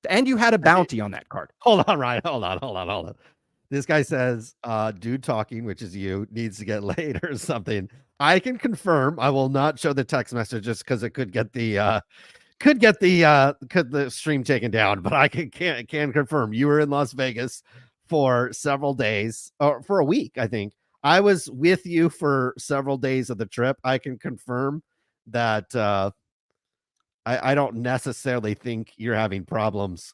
And you had a bounty on that card. Hold on, Ryan. Hold on. This guy says, dude talking, which is you, needs to get laid or something. I can confirm. I will not show the text message just because it could get the stream taken down, but I can confirm you were in Las Vegas for several days, or for a week, I think. I was with you for several days of the trip. I can confirm that I don't necessarily think you're having problems.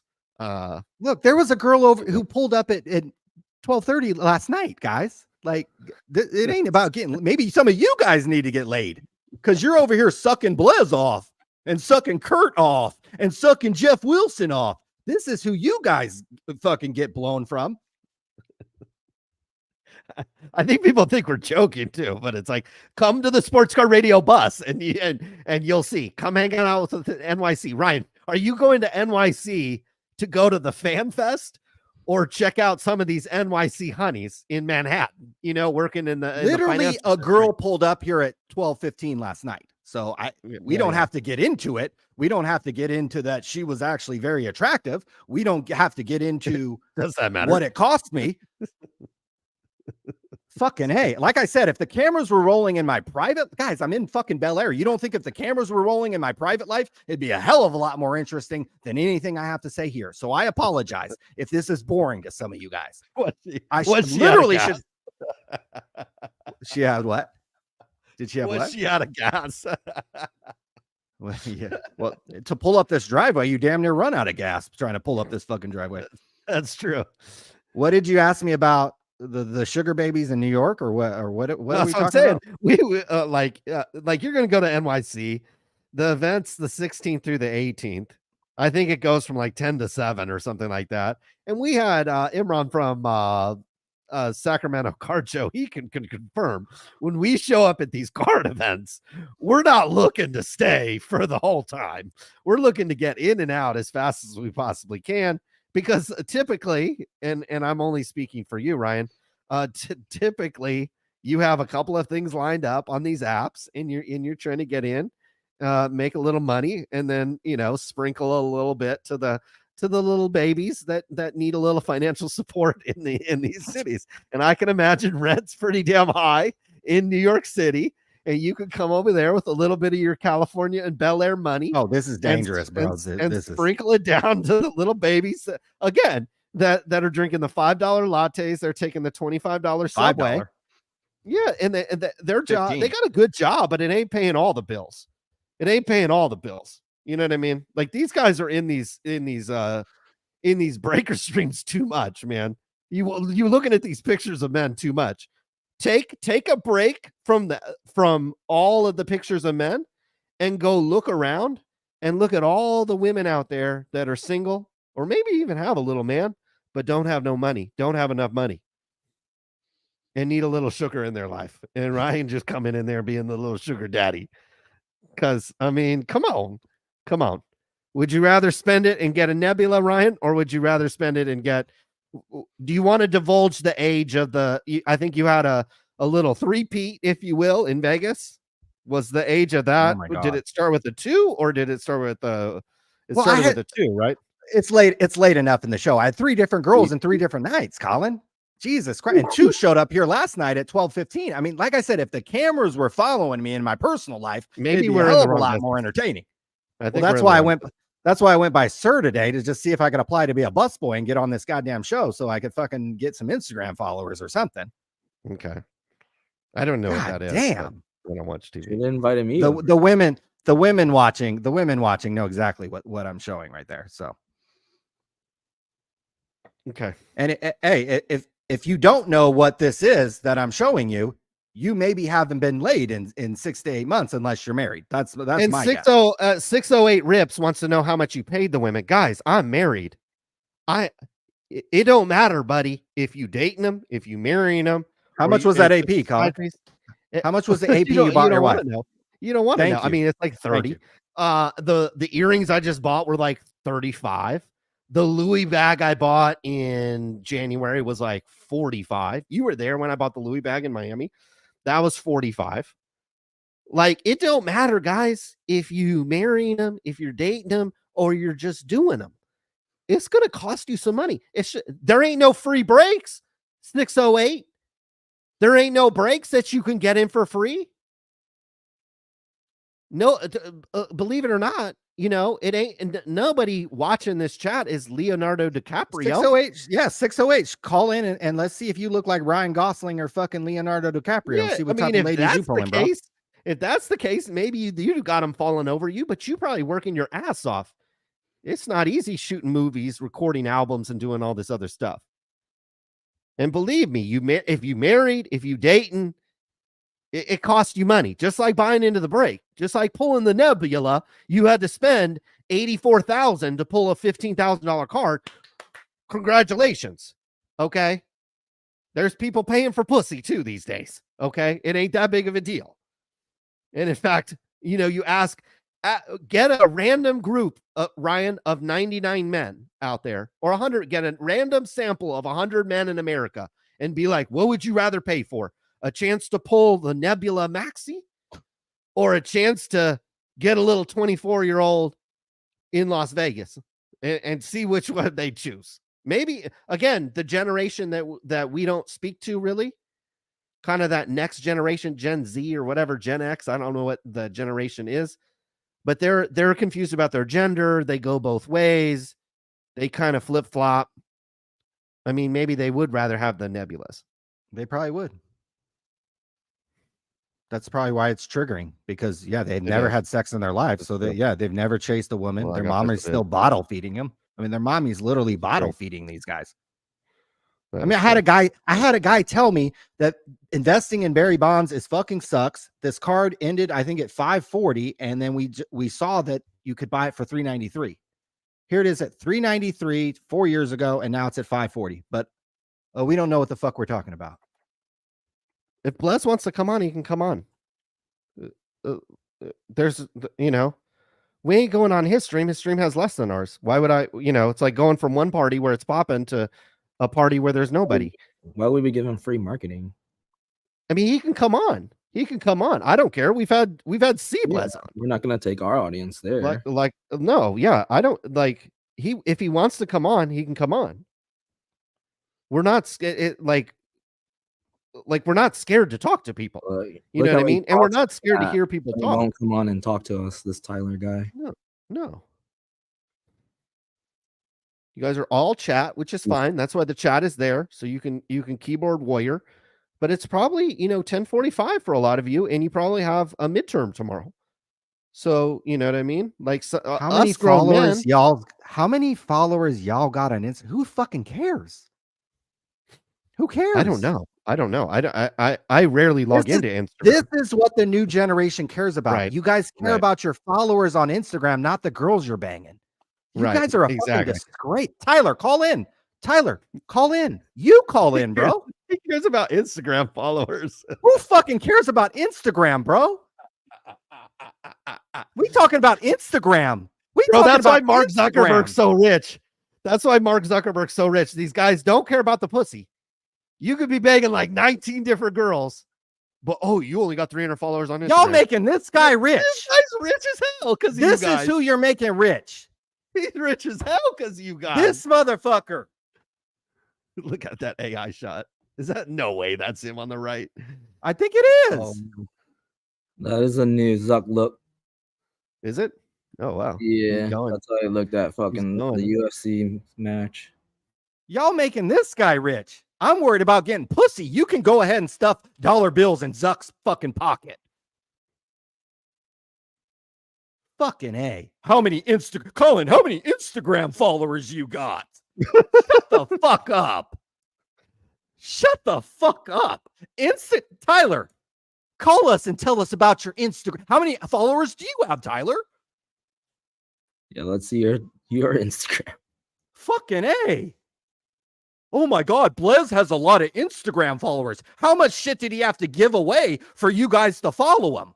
Look, there was a girl over who pulled up at 12:30 last night, guys. Like, it ain't about getting. Maybe some of you guys need to get laid because you're over here sucking Blez off and sucking Kurt off and sucking Jeff Wilson off. This is who you guys fucking get blown from. I think people think we're joking too, but it's like, come to the Sports Car Radio bus and you'll see. Come hang out with the NYC. Ryan, are you going to NYC to go to the Fan Fest or check out some of these NYC honeys in Manhattan? You know, working in the literally a girl pulled up here at 12:15 last night. So we don't have to get into it. We don't have to get into that she was actually very attractive. We don't have to get into does that matter what it cost me. Fucking hey, like I said, if the cameras were rolling in my private, guys, I'm in fucking Bel Air. You don't think if the cameras were rolling in my private life, it'd be a hell of a lot more interesting than anything I have to say here. So I apologize if this is boring to some of you guys. She had what? Did she have what? She out of gas? Well, yeah. Well, to pull up this driveway, you damn near run out of gas trying to pull up this fucking driveway. That's true. What did you ask me about? The sugar babies in New York or what are we talking about? We like you're going to go to NYC. The event's the 16th through the 18th. I think it goes from like 10 to 7 or something like that. And we had Imran from Sacramento Card Show. He can confirm when we show up at these card events, we're not looking to stay for the whole time. We're looking to get in and out as fast as we possibly can. Because typically, and I'm only speaking for you, Ryan, typically you have a couple of things lined up on these apps and you're trying to get in, make a little money, and then, sprinkle a little bit to the little babies that need a little financial support in these cities. And I can imagine rent's pretty damn high in New York City. And you could come over there with a little bit of your California and Bel Air money. Oh, this is dangerous, bro. And sprinkle it down to the little babies again that are drinking the $5 lattes. They're taking the $25 Subway. $5. Yeah, and their job, they got a good job, but it ain't paying all the bills. It ain't paying all the bills. You know what I mean? Like these guys are in these breaker streams too much, man. You looking at these pictures of men too much. Take a break from all of the pictures of men and go look around and look at all the women out there that are single or maybe even have a little man, but don't have no money, don't have enough money and need a little sugar in their life. And Ryan just coming in there being the little sugar daddy. Cause I mean, come on. Would you rather spend it and get a Nebula, Ryan? Or would you rather spend it and do you want to divulge the age of I think you had a little three-peat, if you will, in Vegas. Was the age of that? Oh did it start with a 2 or did it start with with a 2, right? It's late enough in the show. I had 3 different girls in 3 different nights, Colin. Jesus Christ. And 2 showed up here last night at 12:15. I mean, like I said, if the cameras were following me in my personal life, maybe we're a lot more entertaining. That's why I went by Sir today to just see if I could apply to be a busboy and get on this goddamn show so I could fucking get some Instagram followers or something. Okay. I don't know what that is. Damn. I don't watch TV. They invited me. The women watching know exactly what I'm showing right there. So. Okay. And hey, if you don't know what this is that I'm showing you, you maybe haven't been laid in 6 to 8 months unless you're married. That's and my 608 Rips wants to know how much you paid the women. Guys, I'm married. It don't matter, buddy. If you dating them, if you marrying them. How much was that AP, Colin? How much was the AP you bought your wife? You don't want to know. I mean, it's like 30. The earrings I just bought were like 35. The Louis bag I bought in January was like 45. You were there when I bought the Louis bag in Miami. That was 45. Like, it don't matter, guys, if you marrying them, if you're dating them, or you're just doing them. It's going to cost you some money. There ain't no free breaks, 608. There ain't no breaks that you can get in for free. No, believe it or not, it ain't. Nobody watching this chat is Leonardo DiCaprio. 608, yeah, 608. Call in and let's see if you look like Ryan Gosling or fucking Leonardo DiCaprio. Yeah, see what type of ladies you pulling, bro. If that's the case, maybe you got them falling over you, but you probably working your ass off. It's not easy shooting movies, recording albums, and doing all this other stuff. And believe me, if you married, if you dating, it costs you money. Just like buying into the break, just like pulling the Nebula, you had to spend $84,000 to pull a $15,000 card, congratulations. Okay. There's people paying for pussy too these days. Okay. It ain't that big of a deal. And in fact, you ask, get a random group, Ryan, of 99 men out there, or 100, get a random sample of 100 men in America and be like, what would you rather pay for? A chance to pull the Nebula Maxi or a chance to get a little 24-year-old in Las Vegas and see which one they choose? Maybe, again, the generation that we don't speak to really, kind of that next generation, Gen Z or whatever, Gen X. I don't know what the generation is, but they're confused about their gender. They go both ways. They kind of flip flop. I mean, maybe they would rather have the Nebulas. They probably would. That's probably why it's triggering, because they've never had sex in their life. So they've never chased a woman. Well, their mom is still bottle feeding them. I mean, their mommy's literally bottle feeding these guys. I mean, I had a guy tell me that investing in Barry bonds is fucking sucks. This card ended, I think, at 540, and then we saw that you could buy it for 393. Here it is at 393 4 years ago, and now it's at 540. But we don't know what the fuck we're talking about. If Bless wants to come on, he can come on. There's, we ain't going on his stream. His stream has less than ours. Why would I? It's like going from one party where it's popping to a party where there's nobody. Why would we give him free marketing? I mean, he can come on. I don't care. We've had C-Bless on. We're not gonna take our audience there. No, yeah. I don't like if he wants to come on, he can come on. We're not we're not scared to talk to people. You know what I mean? And we're not scared to hear people talk. Won't come on and talk to us, this Tyler guy. No. You guys are all chat, which is fine. That's why the chat is there. So you can keyboard warrior, but it's probably, 10:45 for a lot of you. And you probably have a midterm tomorrow. So, you know what I mean? Like, how many followers y'all got on Instagram? Who fucking cares? Who cares? I don't know. I rarely log into Instagram. This is what the new generation cares about. Right. You guys care about your followers on Instagram, not the girls you're banging. You guys are fucking disgrace. Tyler, call in. You call in, bro. He cares about Instagram followers. Who fucking cares about Instagram, bro? We talking about Instagram. That's why Mark Zuckerberg's so rich. That's why Mark Zuckerberg's so rich. These guys don't care about the pussy. You could be banging like 19 different girls, but you only got 300 followers on Instagram. Y'all making this guy rich. This guy's rich as hell because this is who you're making rich. He's rich as hell because you guys. This motherfucker. Look at that AI shot. Is that no way? That's him on the right. I think it is. That is a new Zuck look. Is it? Oh wow. Yeah, that's how I looked at fucking the UFC match. Y'all making this guy rich. I'm worried about getting pussy. You can go ahead and stuff dollar bills in Zuck's fucking pocket. Fucking A. How many Instagram followers you got? Shut the fuck up. Shut the fuck up. Tyler, call us and tell us about your Instagram. How many followers do you have, Tyler? Yeah, let's see your Instagram. Fucking A. Oh my God, Blez has a lot of Instagram followers. How much shit did he have to give away for you guys to follow him?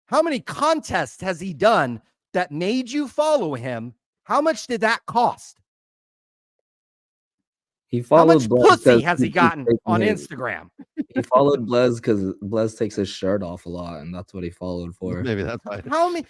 How many contests has he done that made you follow him? How much did that cost? He followed How much pussy has he gotten on Instagram? He followed Blez because Blez takes his shirt off a lot, and that's what he followed for. Maybe that's why. How many?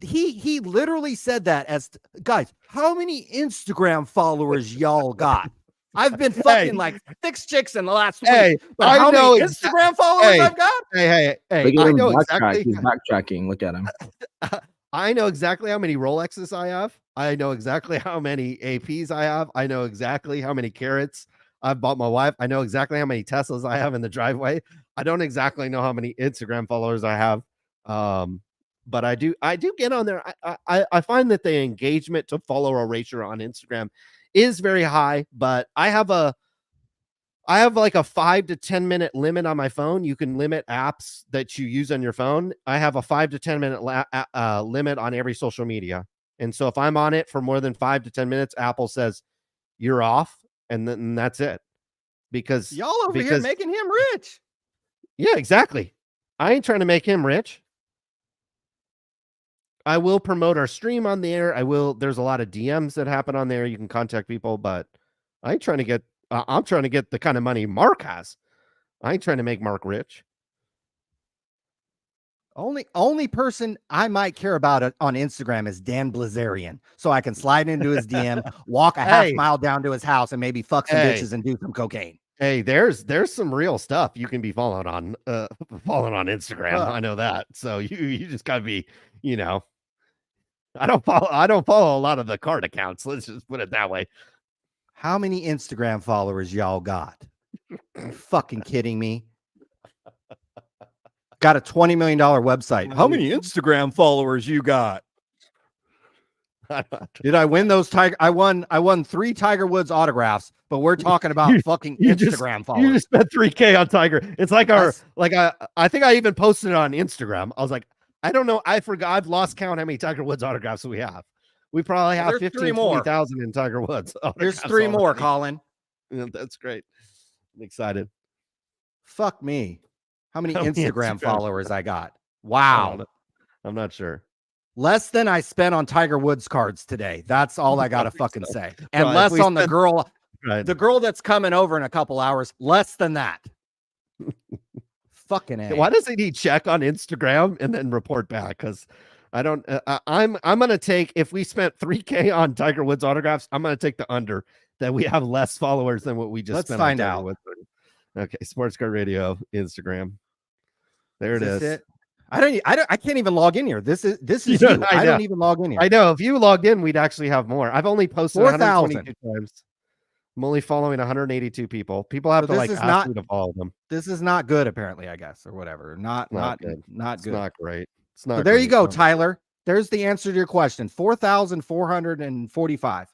He literally said that as guys. How many Instagram followers y'all got? I've been fucking like 6 chicks in the last week. But how many Instagram followers I've got? Hey! Look at I him know exactly. exactly. He's backtracking. Look at him. I know exactly how many Rolexes I have. I know exactly how many APs I have. I know exactly how many carrots I've bought my wife. I know exactly how many Teslas I have in the driveway. I don't exactly know how many Instagram followers I have. But I do get on there. I find that the engagement to follower ratio on Instagram is very high, but I have I have like a 5 to 10 minute limit on my phone. You can limit apps that you use on your phone. I have a 5 to 10 minute limit on every social media. And so if I'm on it for more than 5 to 10 minutes, Apple says you're off, and then that's it. Because y'all over here making him rich. Yeah, exactly. I ain't trying to make him rich. I will promote our stream on there. There's a lot of DMs that happen on there. You can contact people, but I ain't trying to get, I'm trying to get the kind of money Mark has. I ain't trying to make Mark rich. Only person I might care about it on Instagram is Dan Blazarian. So I can slide into his DM, walk a half mile down to his house, and maybe fuck some bitches and do some cocaine. Hey, there's some real stuff you can be following on Instagram. I know that. So you just gotta be, I don't follow a lot of the card accounts. Let's just put it that way. How many Instagram followers y'all got? Are you fucking kidding me? Got a $20 million website. How many Instagram followers you got? Did I win those Tiger? I won 3 Tiger Woods autographs, but we're talking about fucking Instagram followers. You just spent $3,000 on Tiger. It's like I think I even posted it on Instagram. I was like, I don't know. I forgot. I've lost count how many Tiger Woods autographs we have. We probably have 20,000 in Tiger Woods. There's 3 more, Colin. Yeah, that's great. I'm excited. Fuck me. How many Instagram followers I got? Wow. I'm not sure. Less than I spent on Tiger Woods cards today. That's all I got to fucking say. And less on the girl, the girl that's coming over in a couple hours. Less than that. Fucking A. Why doesn't he check on Instagram and then report back? Because I don't. I'm gonna take, if we spent $3,000 on Tiger Woods autographs, I'm gonna take the under that we have less followers than what we just spent. Let's find out. Okay, Sports Car Radio Instagram. There it is. It? I can't even log in here. This is you. I don't even log in here. I know. If you logged in, we'd actually have more. I've only posted 122 times. I'm only following 182 people. People have to ask me to follow them. This is not good, apparently, I guess, or whatever. Not good. It's not great. It's not. So there you go, Tyler. There's the answer to your question. 4,445.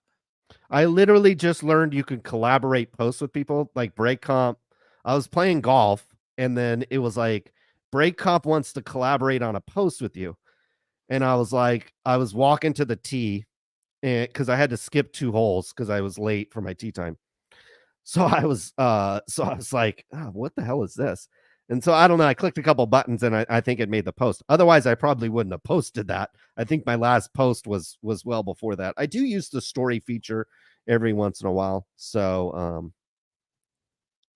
I literally just learned you can collaborate posts with people like Break Comp. I was playing golf, and then it was like Break Comp wants to collaborate on a post with you. And I was walking to the tee, and because I had to skip 2 holes because I was late for my tee time. So I was like, oh, what the hell is this? And so I don't know. I clicked a couple buttons and I think it made the post. Otherwise, I probably wouldn't have posted that. I think my last post was well before that. I do use the story feature every once in a while. So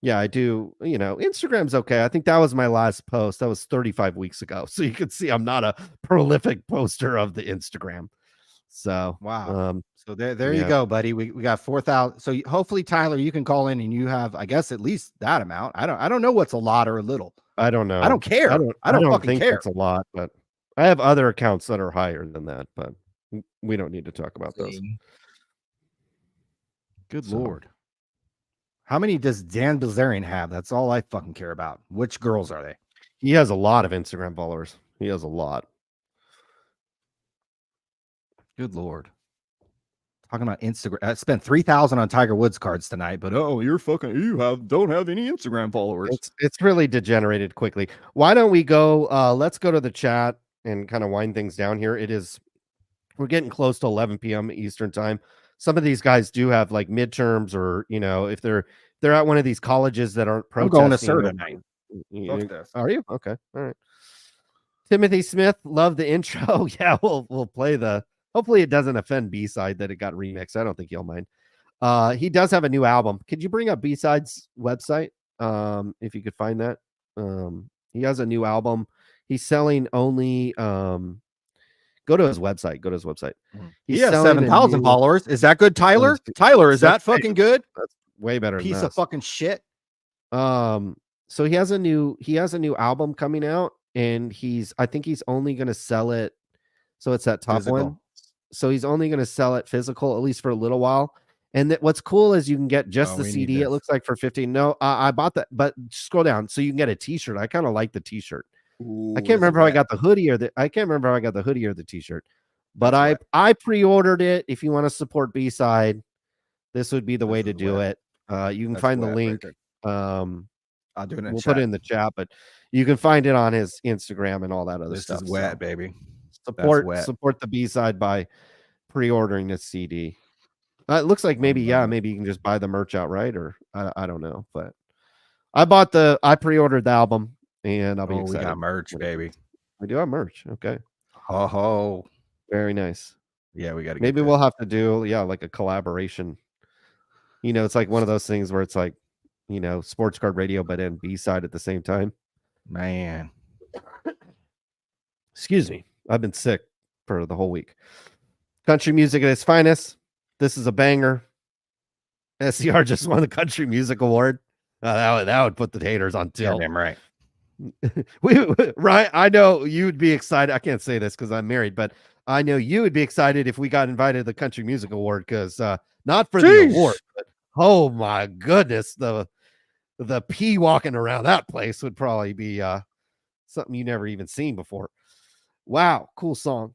yeah, I do. Instagram's okay. I think that was my last post. That was 35 weeks ago. So you can see I'm not a prolific poster of the Instagram. So wow. So there you go, buddy. We got 4,000. So hopefully, Tyler, you can call in and you have, I guess, at least that amount. I don't know what's a lot or a little. I don't know. I don't care. I don't fucking think care. It's a lot, but I have other accounts that are higher than that, but we don't need to talk about those. Good Lord. How many does Dan Bilzerian have? That's all I fucking care about. Which girls are they? He has a lot of Instagram followers. He has a lot. Good Lord. Talking about Instagram. I spent 3,000 on Tiger Woods cards tonight, but don't have any Instagram followers. It's really degenerated quickly. Why don't we go? Let's go to the chat and kind of wind things down here. We're getting close to 11 p.m. Eastern time. Some of these guys do have like midterms, or if they're at one of these colleges that aren't protesting. I'm going to SIR tonight. Are you? Okay. All right. Timothy Smith, love the intro. Yeah, we'll play the. Hopefully it doesn't offend B-Side that it got remixed. I don't think he'll mind. He does have a new album. Could you bring up B-Side's website? If you could find that. He has a new album. He's selling only go to his website. He has 7,000 followers. Is that good, Tyler? Tyler, is that fucking good? That's way better than piece of fucking shit. So he has a new album coming out, and I think he's only gonna sell it. So it's that top physical one. So he's only going to sell it physical, at least for a little while. And what's cool is you can get just the CD. It looks like for 15. No, I bought that, but scroll down so you can get a t-shirt. I kind of like the t-shirt. I can't remember how I got the hoodie or the t-shirt, but I pre-ordered it. If you want to support B-Side, this would be the way to do it. You can find the link I'll do it in We'll chat. put it in the chat, but you can find it on his Instagram and all that other This stuff. is wet, so baby. support wet. support the B-side by pre-ordering this CD. It looks like maybe you can just buy the merch outright, or I don't know, but I pre-ordered the album, and I'll be excited. We got merch, baby. We do have merch. Okay. Oh, very nice. Yeah, we got to. Maybe we'll have to do like a collaboration. It's like one of those things where it's like, sports card radio, but in B-side at the same time. Man, excuse me. I've been sick for the whole week. Country music at its finest. This is a banger. SCR just won the Country Music Award. That would put the haters on tilt. Damn right. Right. I know you'd be excited. I can't say this because I'm married, but I know you would be excited if we got invited to the Country Music Award, because not for the award, but oh my goodness, the pee walking around that place would probably be something you never even seen before. Wow, cool song.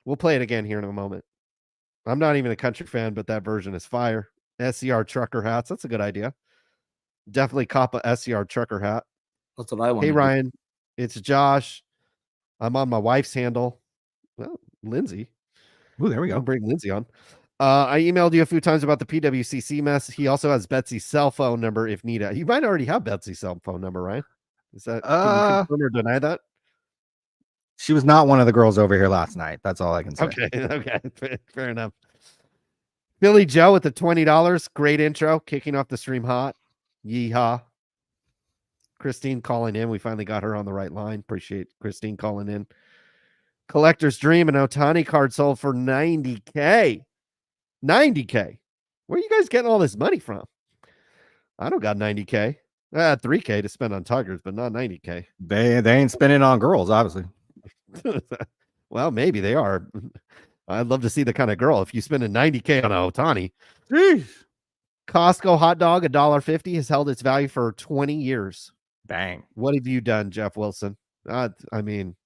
We'll play it again here in a moment. I'm not even a country fan, but that version is fire. SCR trucker hats. That's a good idea. Definitely cop a SCR trucker hat. That's what I want. Hey, Ryan, it's Josh. I'm on my wife's handle. Well, Lindsay. Oh, there we go. I'll bring Lindsay on. I emailed you a few times about the PWCC mess. He also has Betsy's cell phone number if needed. You might already have Betsy's cell phone number, right? Is that can you confirm or deny that? She was not one of the girls over here last night. That's all I can say. Okay, fair enough. Billy Joe with the $20. Great intro, kicking off the stream hot. Yeehaw. Christine calling in. We finally got her on the right line. Appreciate Christine calling in. Collector's Dream, an Otani card sold for $90K. $90K. Where are you guys getting all this money from? I don't got $90K. $3K to spend on Tigers, but not $90K. They ain't spending on girls, obviously. Well, maybe they are. I'd love to see the kind of girl if you spend a $90K on an Otani. Jeez. Costco hot dog, $1.50, has held its value for 20 years. Bang. What have you done, Jeff Wilson? I mean,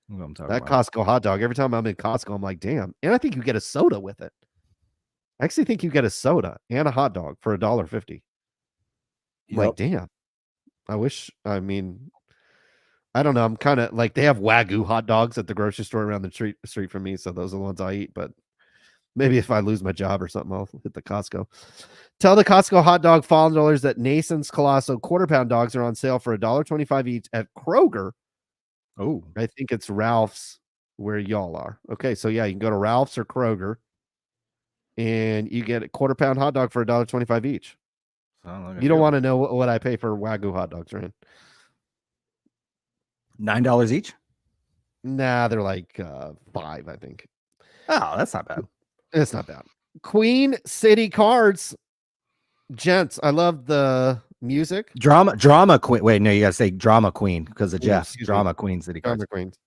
that about. Costco hot dog, every time I'm in Costco, I'm like, damn. And I think you get a soda with it. I actually think you get a soda and a hot dog for $1.50. Yep. Like, damn. I don't know. I'm kind of like, they have Wagyu hot dogs at the grocery store around the street from me. So those are the ones I eat. But maybe if I lose my job or something, I'll hit the Costco. Tell the Costco hot dog followers that Nason's Colosso quarter-pound dogs are on sale for $1.25 each at Kroger. Oh, I think it's Ralph's where y'all are. Okay, so yeah, you can go to Ralph's or Kroger, and you get a quarter-pound hot dog for $1.25 each. You don't want to know what I pay for Wagyu hot dogs, right? $9 each? Nah, they're like $5, I think. Oh, that's not bad. It's not bad. Queen City Cards. Gents, I love the music. Drama Queen. Wait, no, you gotta say Drama Queen because of Jeff. Drama Queen City Cards. Drama Queens.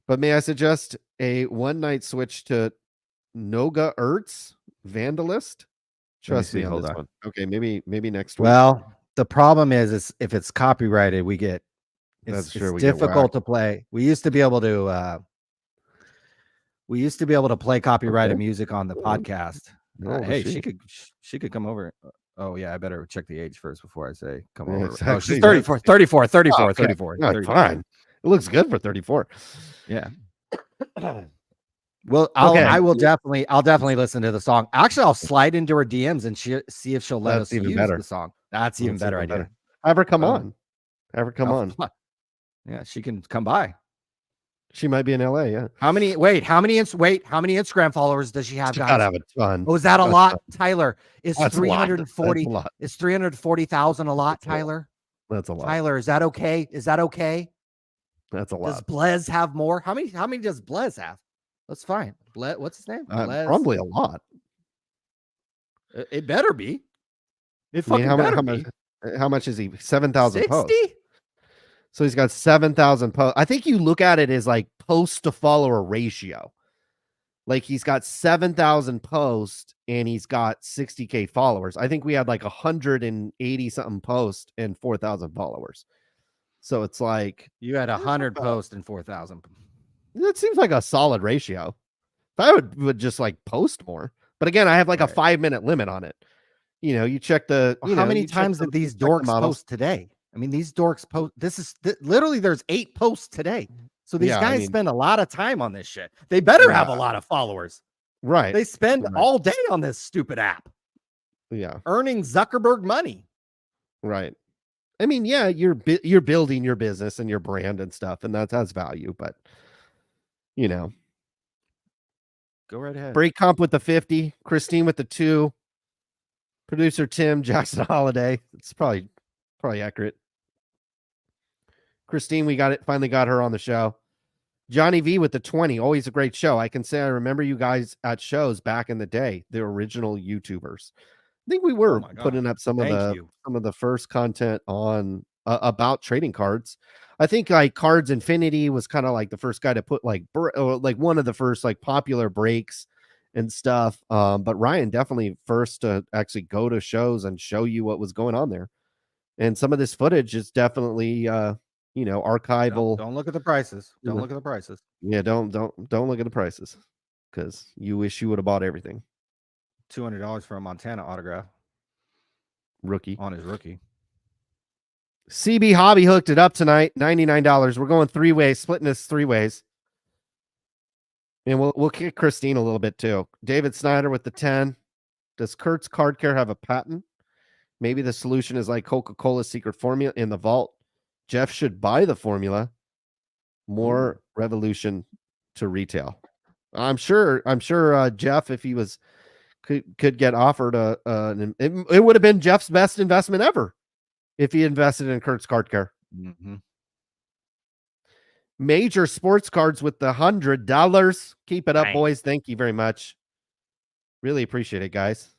But may I suggest a one-night switch to Noga Ertz Vandalist? Trust me on this one. Okay, maybe next week. Well, the problem is if it's copyrighted, we get it's difficult to play. We used to be able to play copyrighted music on the podcast. Hey, she could come over. Oh yeah, I better check the age first before I say come over. Exactly. Oh, she's 34. Okay. 34. No, 34. Fine. It looks good for 34. Yeah. Well, I'll definitely listen to the song. Actually, I'll slide into her DMs and see if she'll let us use the song. That's even better idea. Have her come on. Yeah, she can come by. She might be in LA. Yeah. How many Instagram followers does she have? She gotta have a ton. Oh, is that a lot, Tyler? Is 340? Is 340,000 a lot, Tyler? That's a lot. Tyler, is that okay? That's a lot. Does Blez have more? How many does Blez have? That's fine. What's his name? Probably a lot. It better be. How much is he? 7,000 posts. So he's got 7,000 posts. I think you look at it as like post to follower ratio. Like he's got 7,000 posts and he's got 60K followers. I think we had like 180 something posts and 4,000 followers. So it's like you had 100 posts and 4,000. That seems like a solid ratio. If I would just like post more, but again, I have like a 5-minute limit on it. you check the. How many you check times the- did these check the dorks models. post today? I mean, these dorks post. Literally, there's 8 posts today. So these Yeah, I guys mean- spend a lot of time on this shit. They better have a Yeah. lot of followers. Right. They spend Right. all day on this stupid app, Yeah. earning Zuckerberg money. Right. I mean, yeah, you're building your business and your brand and stuff, and that has value. But Go right ahead. break comp with the 50, Christine with the 2, producer Tim, Jackson Holiday. It's probably accurate. Christine, we finally got her on the show. Johnny V with the 20, always a great show. I can say I remember you guys at shows back in the day, the original YouTubers. I think we were putting up some of the first content on about trading cards. I think like Cards Infinity was kind of like the first guy to put like one of the first like popular breaks and stuff. But Ryan definitely first to actually go to shows and show you what was going on there. And some of this footage is definitely archival. Don't look at the prices. Don't look at the prices. Yeah, don't look at the prices because you wish you would have bought everything. $200 for a Montana autograph. Rookie. On his rookie. CB Hobby hooked it up tonight. $99. We're going 3 ways, splitting this 3 ways. And we'll kick Christine a little bit too. David Snyder with the 10. Does Kurt's Card Care have a patent? Maybe the solution is like Coca-Cola's secret formula in the vault. Jeff should buy the formula. More revolution to retail. I'm sure Jeff, if he was could get offered it would have been Jeff's best investment ever if he invested in Kurt's Card Care. Mm-hmm. Major sports cards with the $100. Keep it up, boys. Thank you very much. Really appreciate it, guys.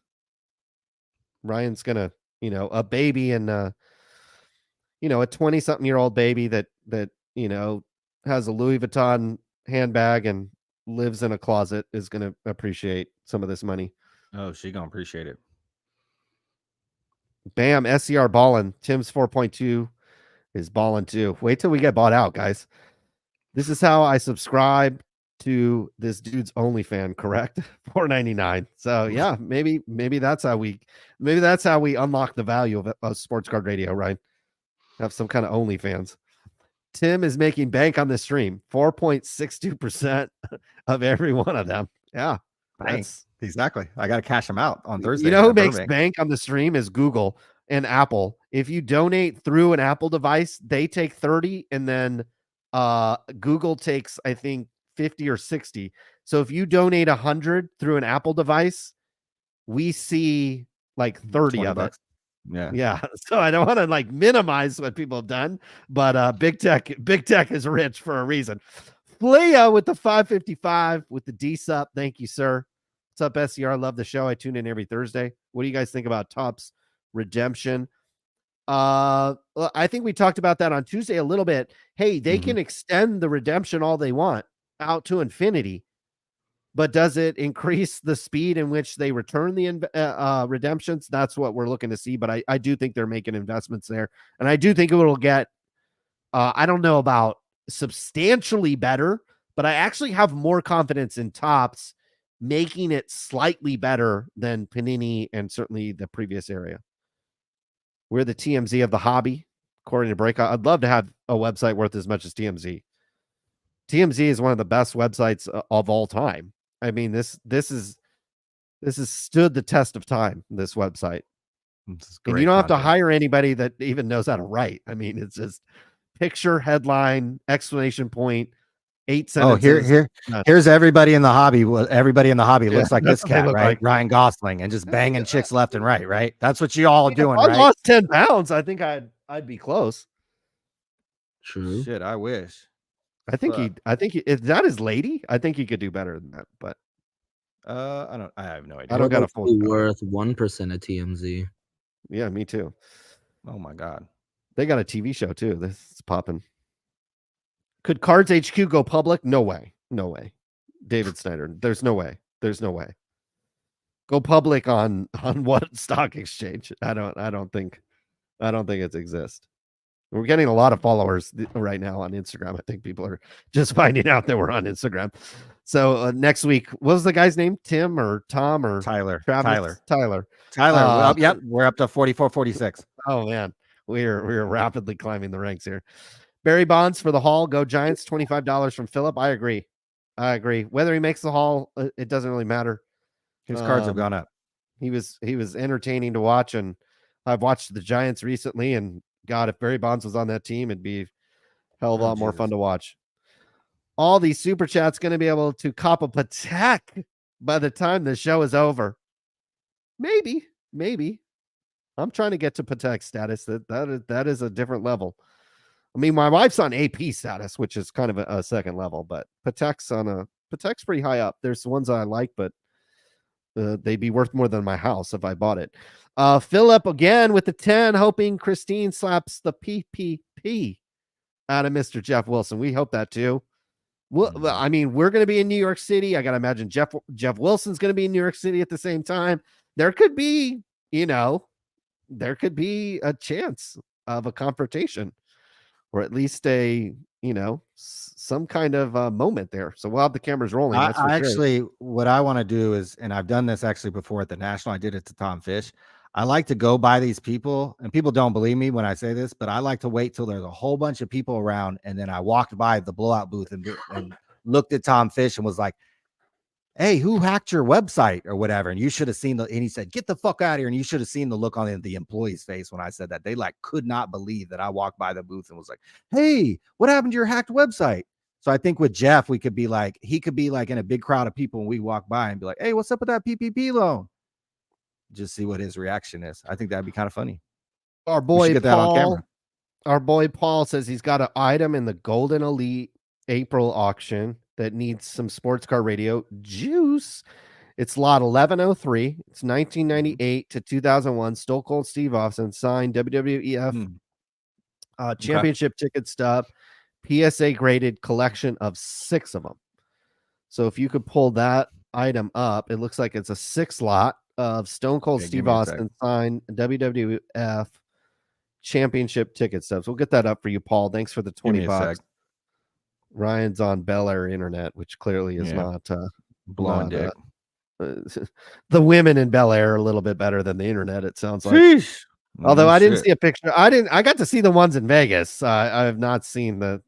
Ryan's gonna, a baby and a 20-something-year-old baby that has a Louis Vuitton handbag and lives in a closet is gonna appreciate some of this money. Oh, she gonna appreciate it. Bam, SCR ballin'. Tim's 4.2 is ballin' too. Wait till we get bought out, guys. This is how I subscribe to this dude's OnlyFans, correct? $4.99. So yeah, maybe that's how we unlock the value of Sports Card Radio, right? Have some kind of OnlyFans. Tim is making bank on the stream. 4.62% of every one of them. Yeah. That's exactly. I got to cash them out on Thursday. You know who makes bank on the stream is Google and Apple. If you donate through an Apple device, they take 30 and then Google takes, I think, 50 or 60. So if you donate 100 through an Apple device, we see like 30 of it. Yeah. So I don't want to like minimize what people have done, but big tech is rich for a reason. Flea with the 555 with the D-Sup. Thank you, sir. What's up, SCR? Love the show. I tune in every Thursday. What do you guys think about Topps redemption? I think we talked about that on Tuesday a little bit. Hey, they can extend the redemption all they want out to infinity, but does it increase the speed in which they return the redemptions? That's what we're looking to see. But I do think they're making investments there, and I do think it will get. I don't know about substantially better, but I actually have more confidence in Topps making it slightly better than Panini and certainly the previous area. We're the TMZ of the hobby, according to Breakout. I'd love to have a website worth as much as TMZ. TMZ is one of the best websites of all time. I mean, this has stood the test of time, this website. And you don't have to hire anybody that even knows how to write. I mean, it's just picture, headline, explanation point, 8 sentences. Here's everybody in the hobby. Everybody in the hobby looks like this cat, right? Like. Ryan Gosling, and just banging chicks left and right, right? That's what you all are doing, right? I lost 10 pounds. I think I'd be close. True. Shit, I wish. I think if that is lady, I think he could do better than that. But I have no idea. I don't got a full worth 1% of TMZ. Yeah, me too. Oh my god. They got a TV show too. This is popping. Could Cards HQ go public? No way. No way. David Snyder. There's no way. There's no way. Go public on what stock exchange? I don't think it exists. We're getting a lot of followers right now on Instagram. I think people are just finding out that we're on Instagram. So next week, what was the guy's name? Tim or Tom or Tyler. Travis? Tyler. Yep, we're up to 44, 46. Oh man, we're rapidly climbing the ranks here. Barry Bonds for the Hall. Go Giants. $25 from Philip. I agree. Whether he makes the Hall, it doesn't really matter. His cards have gone up. He was entertaining to watch, and I've watched the Giants recently, and God, if Barry Bonds was on that team, it'd be a hell of a lot more fun to watch. All these super chats going to be able to cop a Patek by the time the show is over. Maybe. I'm trying to get to Patek status. That is a different level. I mean, my wife's on AP status, which is kind of a second level, but Patek's pretty high up. There's ones I like, but they'd be worth more than my house if I bought it. Philip again with the 10, hoping Christine slaps the PPP out of Mr. Jeff Wilson. We hope that too. Well, I mean, we're going to be in New York City. I got to imagine Jeff Wilson's going to be in New York City at the same time. There could be, a chance of a confrontation, or at least some kind of moment there. So we'll have the cameras rolling. That's for sure. What I want to do is, and I've done this actually before at the National, I did it to Tom Fish. I like to go by these people, and people don't believe me when I say this, but I like to wait till there's a whole bunch of people around. And then I walked by the blowout booth and looked at Tom Fish and was like, hey, who hacked your website or whatever? And you should have seen and he said, get the fuck out of here. And you should have seen the look on the employee's face when I said that. They could not believe that I walked by the booth and was like, hey, what happened to your hacked website? So I think with Jeff, he could be like in a big crowd of people when we walk by and be like, hey, what's up with that PPP loan? Just see what his reaction is. I think that'd be kind of funny. Our boy Paul, that on camera. Our boy Paul says he's got an item in the Golden Elite April auction that needs some sports car radio juice. It's lot 1103. It's 1998 to 2001. Stone Cold Steve Austin signed WWEF championship ticket stub, PSA graded collection of 6 of them. So if you could pull that item up, it looks like it's a 6 lot of Stone Cold Steve Austin signed WWF championship ticket stubs. We'll get that up for you, Paul. Thanks for the $20. Ryan's on Bel Air internet, which clearly is not blonde dick. The women in Bel Air are a little bit better than the internet, it sounds like. Although I didn't see a picture. I got to see the ones in Vegas. I have not seen the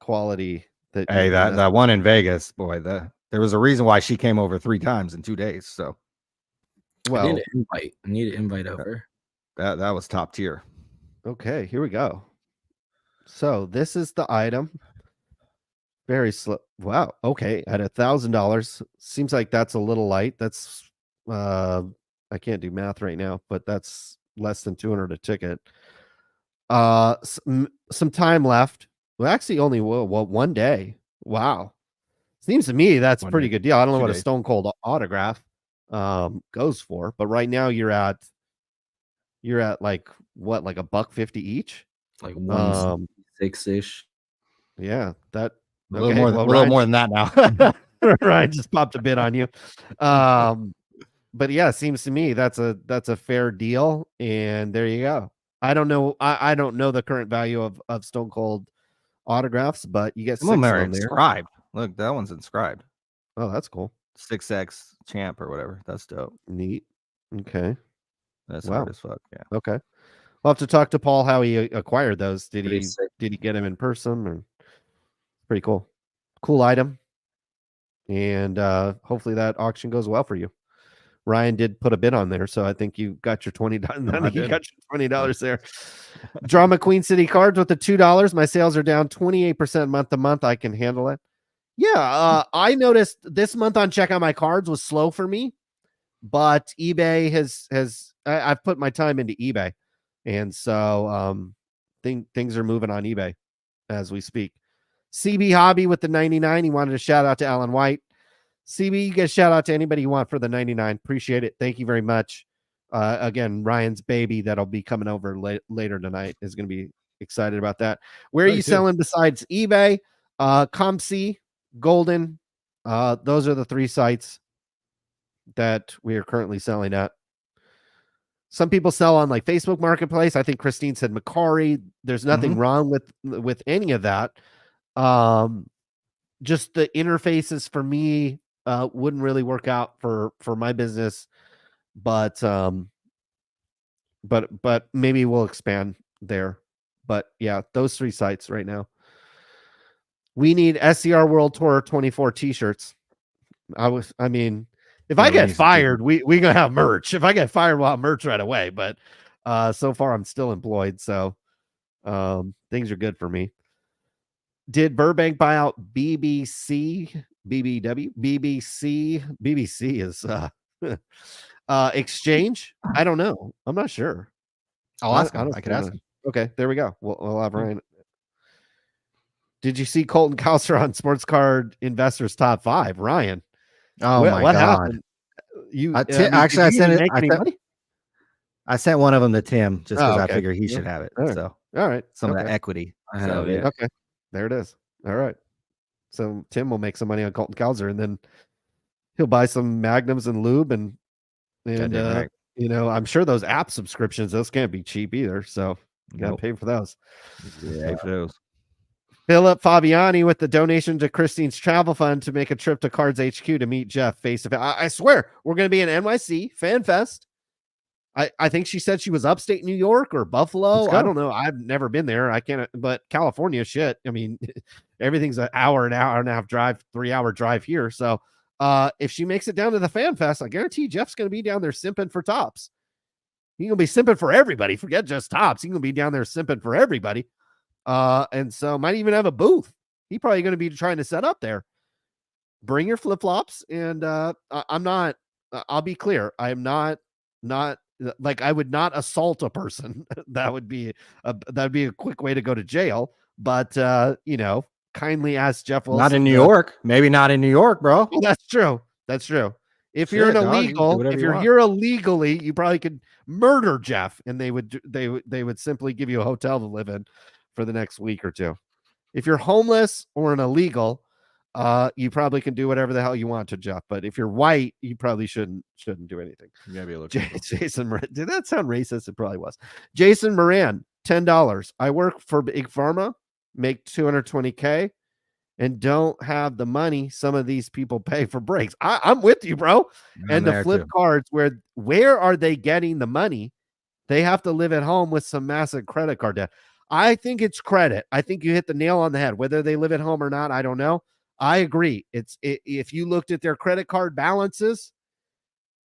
quality that that one in Vegas, boy, there was a reason why she came over 3 times in 2 days. So I need an invite over. That was top tier. Okay, here we go. So this is the item. Very slow. Wow. Okay, at $1,000. Seems like that's a little light. That's I can't do math right now, but that's less than $200 a ticket. Some time left. Well, actually, only 1 day. Wow. Seems to me that's a pretty good deal. I don't know what a Stone Cold autograph goes for, but right now you're at like what, like $150 each, like 106-ish. Yeah, that a little more than that now. Ryan just popped a bid on you. But yeah, seems to me that's a fair deal, and there you go. I don't know. I don't know the current value of Stone Cold autographs, but you get 6 of them there. Inscribed. Look, that one's inscribed. Oh, that's cool. 6X champ or whatever. That's dope. Neat. Okay. That's hard as fuck. Yeah. Okay. We'll have to talk to Paul how he acquired those. Did he get them in person? Or... Pretty cool. Cool item. And hopefully that auction goes well for you. Ryan did put a bid on there, so I think you got your $20. You got your $20 there. Drama Queen City cards with the $2. My sales are down 28% month to month. I can handle it. Yeah, I noticed this month on Check Out My Cards was slow for me, but eBay has I've put my time into eBay, and so things are moving on eBay as we speak. CB Hobby with the 99. He wanted to shout out to Alan White. CB, you get a shout out to anybody you want for the 99. Appreciate it. Thank you very much. Again, Ryan's baby that'll be coming over later tonight is going to be excited about that. Where are you selling besides eBay? ComC, Golden. Those are the 3 sites that we are currently selling at. Some people sell on like Facebook Marketplace. I think Christine said Macari. There's nothing wrong with any of that. Just the interfaces for me wouldn't really work out for my business, but maybe we'll expand there. But yeah, those 3 sites right now. We need SCR World Tour 24 t-shirts. I mean, if I get fired, we gonna have merch. If I get fired, we'll have merch right away. But so far I'm still employed, so things are good for me. Did Burbank buy out BBC? BBW? BBC is Exchange? I don't know. I'm not sure. I'll ask him. I could ask him. Okay, there we go. We'll have Ryan. Did you see Colton Cowser on Sports Card Investors Top 5? Ryan. Oh my God. Happened? Actually, I sent it. I sent one of them to Tim just because I figured he should have it. All right. So all right, some of that equity. I have it. Okay, there it is. All right. So Tim will make some money on Colton Cowser, and then he'll buy some Magnums and lube, and right. you know, I'm sure those app subscriptions, those can't be cheap either. So you gotta pay for those. Yeah, pay for those. Philip Fabiani with the donation to Christine's travel fund to make a trip to Cards HQ to meet Jeff face to face. I swear we're going to be in NYC Fan Fest. I think she said she was upstate New York or Buffalo. I don't know. I've never been there. I can't, but California shit. I mean, everything's an hour and a half drive, 3-hour drive here. So if she makes it down to the Fan Fest, I guarantee Jeff's going to be down there simping for tops. He's going to be simping for everybody. Forget just tops. He's going to be down there simping for everybody. And so might even have a booth. He's probably going to be trying to set up there. Bring your flip-flops. And I'm not, I'll be clear. I am not like, I would not assault a person. That would be a quick way to go to jail. But you know, kindly ask Jeff Wilson. Not in New York. Maybe not in New York, bro. Oh, that's true. That's true. If you're an illegal, if you're here illegally, you probably could murder Jeff, and they would simply give you a hotel to live in for the next week or two. If you're homeless or an illegal, you probably can do whatever the hell you want to Jeff. But if you're white, you probably shouldn't do anything. You gotta be able Jason Moran. Did that sound racist? It probably was. Jason Moran, $10. I work for Big Pharma, make $220K, and don't have the money some of these people pay for breaks. I'm with you, bro. And to flip cards, where are they getting the money? They have to live at home with some massive credit card debt. I think it's credit. I think you hit the nail on the head. Whether they live at home or not, I don't know. I agree. If you looked at their credit card balances,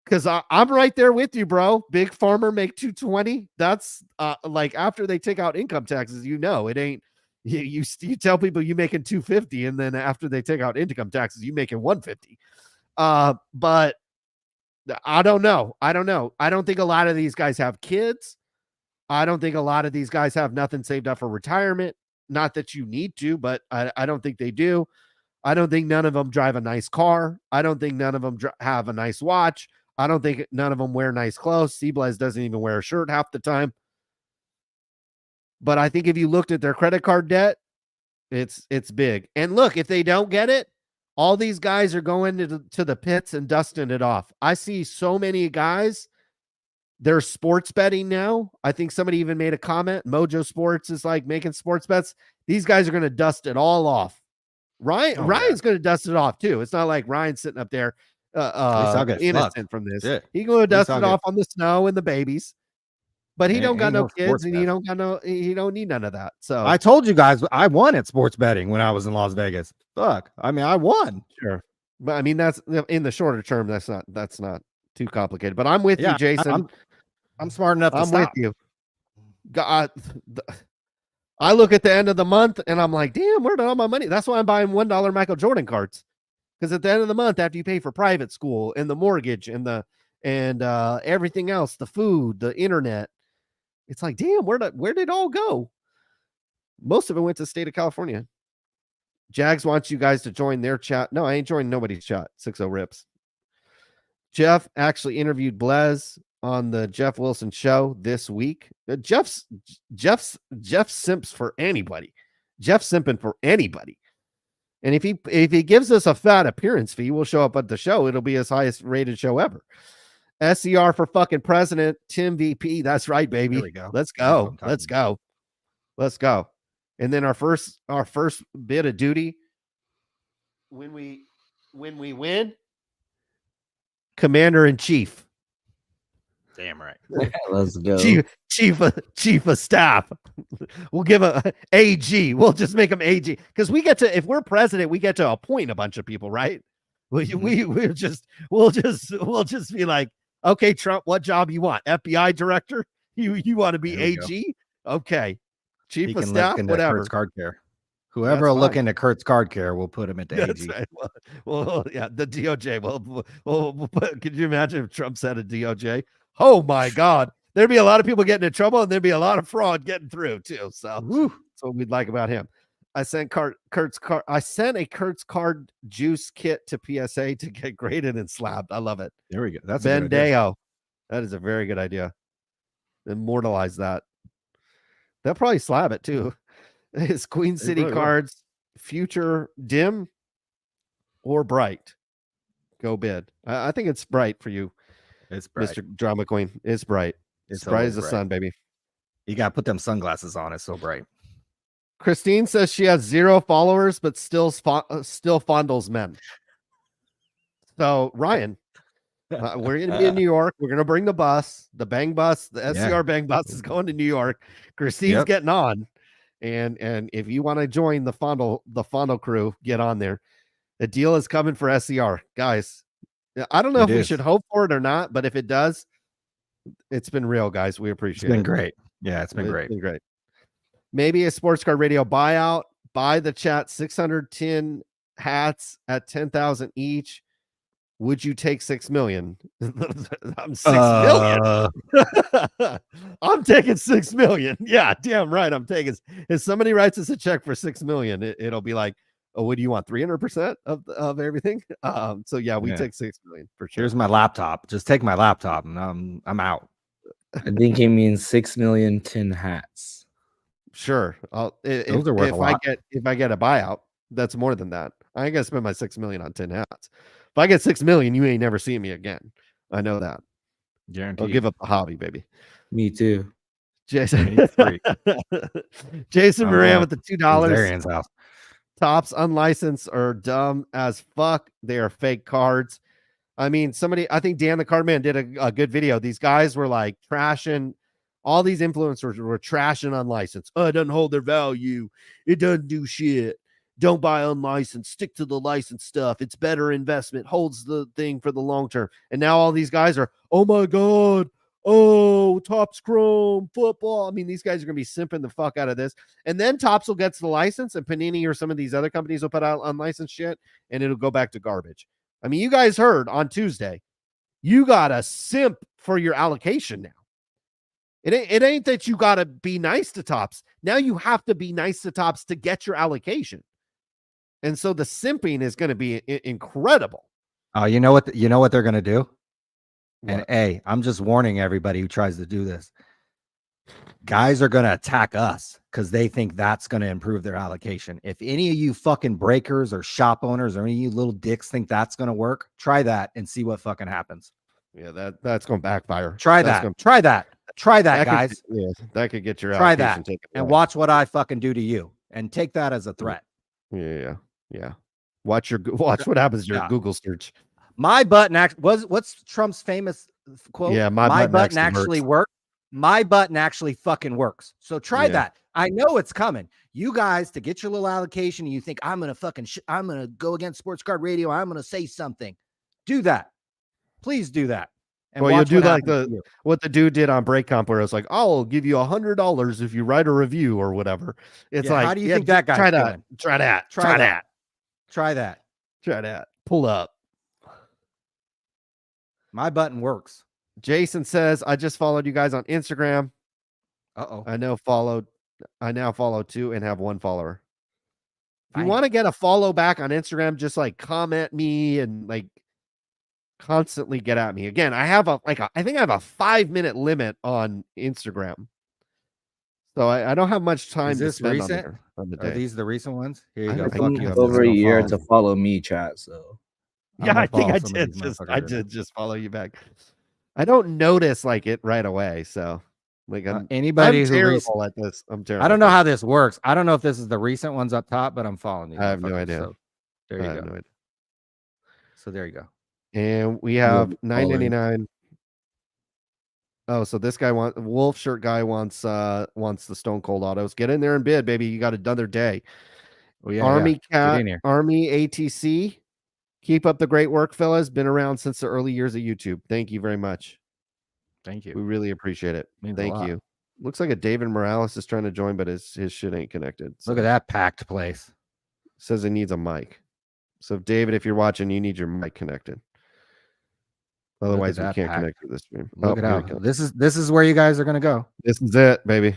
because I'm right there with you, bro. Big Farmer make 220. That's like after they take out income taxes, you know, it ain't. You tell people you making 250, and then after they take out income taxes, you making 150. But I don't know. I don't think a lot of these guys have kids. I don't think a lot of these guys have nothing saved up for retirement. Not that you need to, but I don't think they do. I don't think none of them drive a nice car. I don't think none of them have a nice watch. I don't think none of them wear nice clothes. Seablaz doesn't even wear a shirt half the time. But I think if you looked at their credit card debt, it's big. And look, if they don't get it, all these guys are going to the pits and dusting it off. I see so many guys, they're sports betting now. I think somebody even made a comment. Mojo Sports is like making sports bets. These guys are going to dust it all off. Ryan's going to dust it off too. It's not like Ryan's sitting up there innocent from this. Yeah. He's going to dust it off on the snow and the babies. But he don't got no kids, and he don't need none of that. So I told you guys I won at sports betting when I was in Las Vegas. Fuck. I mean, I won. Sure. But I mean, that's in the shorter term, that's not too complicated. But I'm with you, Jason. I'm smart enough to stop. With you. God, I look at the end of the month and I'm like, damn, where did all my money? That's why I'm buying $1 Michael Jordan cards. Because at the end of the month, after you pay for private school and the mortgage and everything else, the food, the internet, it's like, damn, where did it all go? Most of it went to the state of California. Jags wants you guys to join their chat. No, I ain't joining nobody's chat. 60 rips. Jeff actually interviewed Blez on the Jeff Wilson show this week. Jeff simps for anybody. Jeff simping for anybody. And if he gives us a fat appearance fee, we'll show up at the show. It'll be his highest rated show ever. SCR for fucking president, Tim VP. That's right, baby. There we go. Let's That's what go. I'm talking Let's about. go. Let's go. And then our first bit of duty when we win, commander in chief. Damn right. Let's go. Chief of staff. We'll give a AG. We'll just make him AG because we get to, if we're president, we get to appoint a bunch of people, right? We'll just be like, okay, Trump, what job you want? FBI director? You want to be AG? Okay, chief He of can staff, look into whatever. Kurt's card care. Whoever will look into Kurt's card care, we'll put him into That's AG. right. Well, yeah, the DOJ. We'll put, could you imagine if Trump said a DOJ? Oh my God, there'd be a lot of people getting in trouble, and there'd be a lot of fraud getting through too. So that's what we'd like about him. I sent Kurt's card. I sent a Kurt's card juice kit to PSA to get graded and slabbed. I love it. There we go. That's Ben a good idea. Deo. That is a very good idea. Immortalize that. They'll probably slab it too. His Queen City cards, future dim or bright. Go bid. I think it's bright for you. It's bright. Mr. Drama Queen. It's bright. It's bright as the sun, baby. You got to put them sunglasses on. It's so bright. Christine says she has 0 followers, but still fondles men. So, Ryan, we're going to be in New York. We're going to bring the bus, the Bang bus. The SCR Bang bus is going to New York. Christine's getting on. And if you want to join the fondle crew, get on there. The deal is coming for SCR. Guys, I don't know if we should hope for it or not, but if it does, it's been real, guys. We appreciate it. It's been great. Yeah, it's been great. Been great. Maybe a Sports Card Radio buyout. Buy the chat 610 hats at 10,000 each. Would you take 6 million? I'm 6 million. I'm taking 6 million. Yeah, damn right. I'm taking. If somebody writes us a check for 6 million, it'll be like, oh, what do you want? 300% of everything? So yeah, we take 6 million for sure. Here's my laptop. Just take my laptop and I'm out. I think he means 6 million tin hats. Sure. Those are worth a lot. If I get a buyout, that's more than that. I ain't gonna spend my 6 million on 10 hats. If I get 6 million, you ain't never seeing me again. I know that. Guaranteed. I'll give up the hobby, baby. Me too. Jason Moran with the $2. House. Tops unlicensed or dumb as fuck. They are fake cards. I mean, I think Dan the Cardman did a good video. These guys were like trashing. All these influencers were trashing unlicensed. Oh, it doesn't hold their value. It doesn't do shit. Don't buy unlicensed. Stick to the licensed stuff. It's better investment. Holds the thing for the long term. And now all these guys are, oh my God. Oh, Topps Chrome football. I mean, these guys are going to be simping the fuck out of this. And then Topps will get to the license and Panini or some of these other companies will put out unlicensed shit and it'll go back to garbage. I mean, you guys heard on Tuesday, you got to simp for your allocation now. It ain't that you got to be nice to Topps. Now you have to be nice to Topps to get your allocation. And so the simping is going to be incredible. Oh, you know what they're going to do? What? And I'm just warning everybody who tries to do this. Guys are going to attack us because they think that's going to improve their allocation. If any of you fucking breakers or shop owners or any of you little dicks think that's going to work, try that and see what fucking happens. Yeah, that's going to backfire. Try that, guys. That could get your try allocation that taken and away. watch what I fucking do to you and take that as a threat. Yeah. Watch what happens to your Google search. My button what's Trump's famous quote? Yeah, my button actually works. My button actually fucking works. So try that. I know it's coming. You guys, to get your little allocation, you think I'm gonna I'm gonna go against Sports Card Radio. I'm gonna say something. Do that. Please do that. And well, you'll do like what the dude did on Breakcomp, where it's like, I'll give you $100 if you write a review or whatever. It's like, how do you think that guy? Try that. Pull up. My button works. Jason says, I just followed you guys on Instagram. I now follow 2 and have 1 follower. If you want to get a follow back on Instagram, just like comment me and like constantly get at me. Again, I think I have a 5-minute limit on Instagram. So I don't have much time to spend recent? on the day. Are these the recent ones? Here you go. Fuck you. Over a year to follow me, chat. So yeah, I think I did. I did just follow you back. I don't notice like it right away. So like Anybody I'm who terrible at this. I'm terrible. I don't at know this. how this works. I don't know if this is the recent ones up top, but I'm following these. I have no motherfuckers, idea. So there I you have go. no idea. So there you go. And we I have love following. $9.99. Oh, so this guy Wolf Shirt guy wants the Stone Cold Autos. Get in there and bid, baby. You got another day. Well, yeah, Army Get Cat, in here. Army ATC. Keep up the great work, fellas. Been around since the early years of YouTube. Thank you very much. Thank you. We really appreciate it. Means a Thank lot. you. Looks like a David Morales is trying to join, but his shit ain't connected. Look at that packed place. Says he needs a mic. So David, if you're watching, you need your mic connected. Otherwise, we can't connect to this stream. Look at how this is where you guys are gonna go. This is it, baby.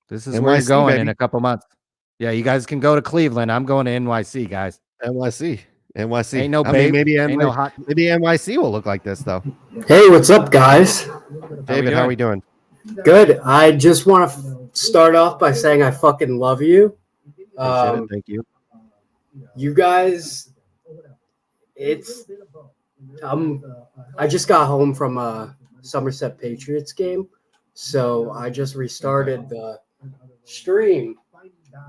This is where you're going in a couple months. Yeah, you guys can go to Cleveland. I'm going to NYC, guys. NYC. Ain't no maybe maybe NYC will look like this though. Hey, what's up, guys? David, how are we doing? Good. I just want to start off by saying I fucking love you. Thank you. You guys, I just got home from a Somerset Patriots game, so I just restarted the stream.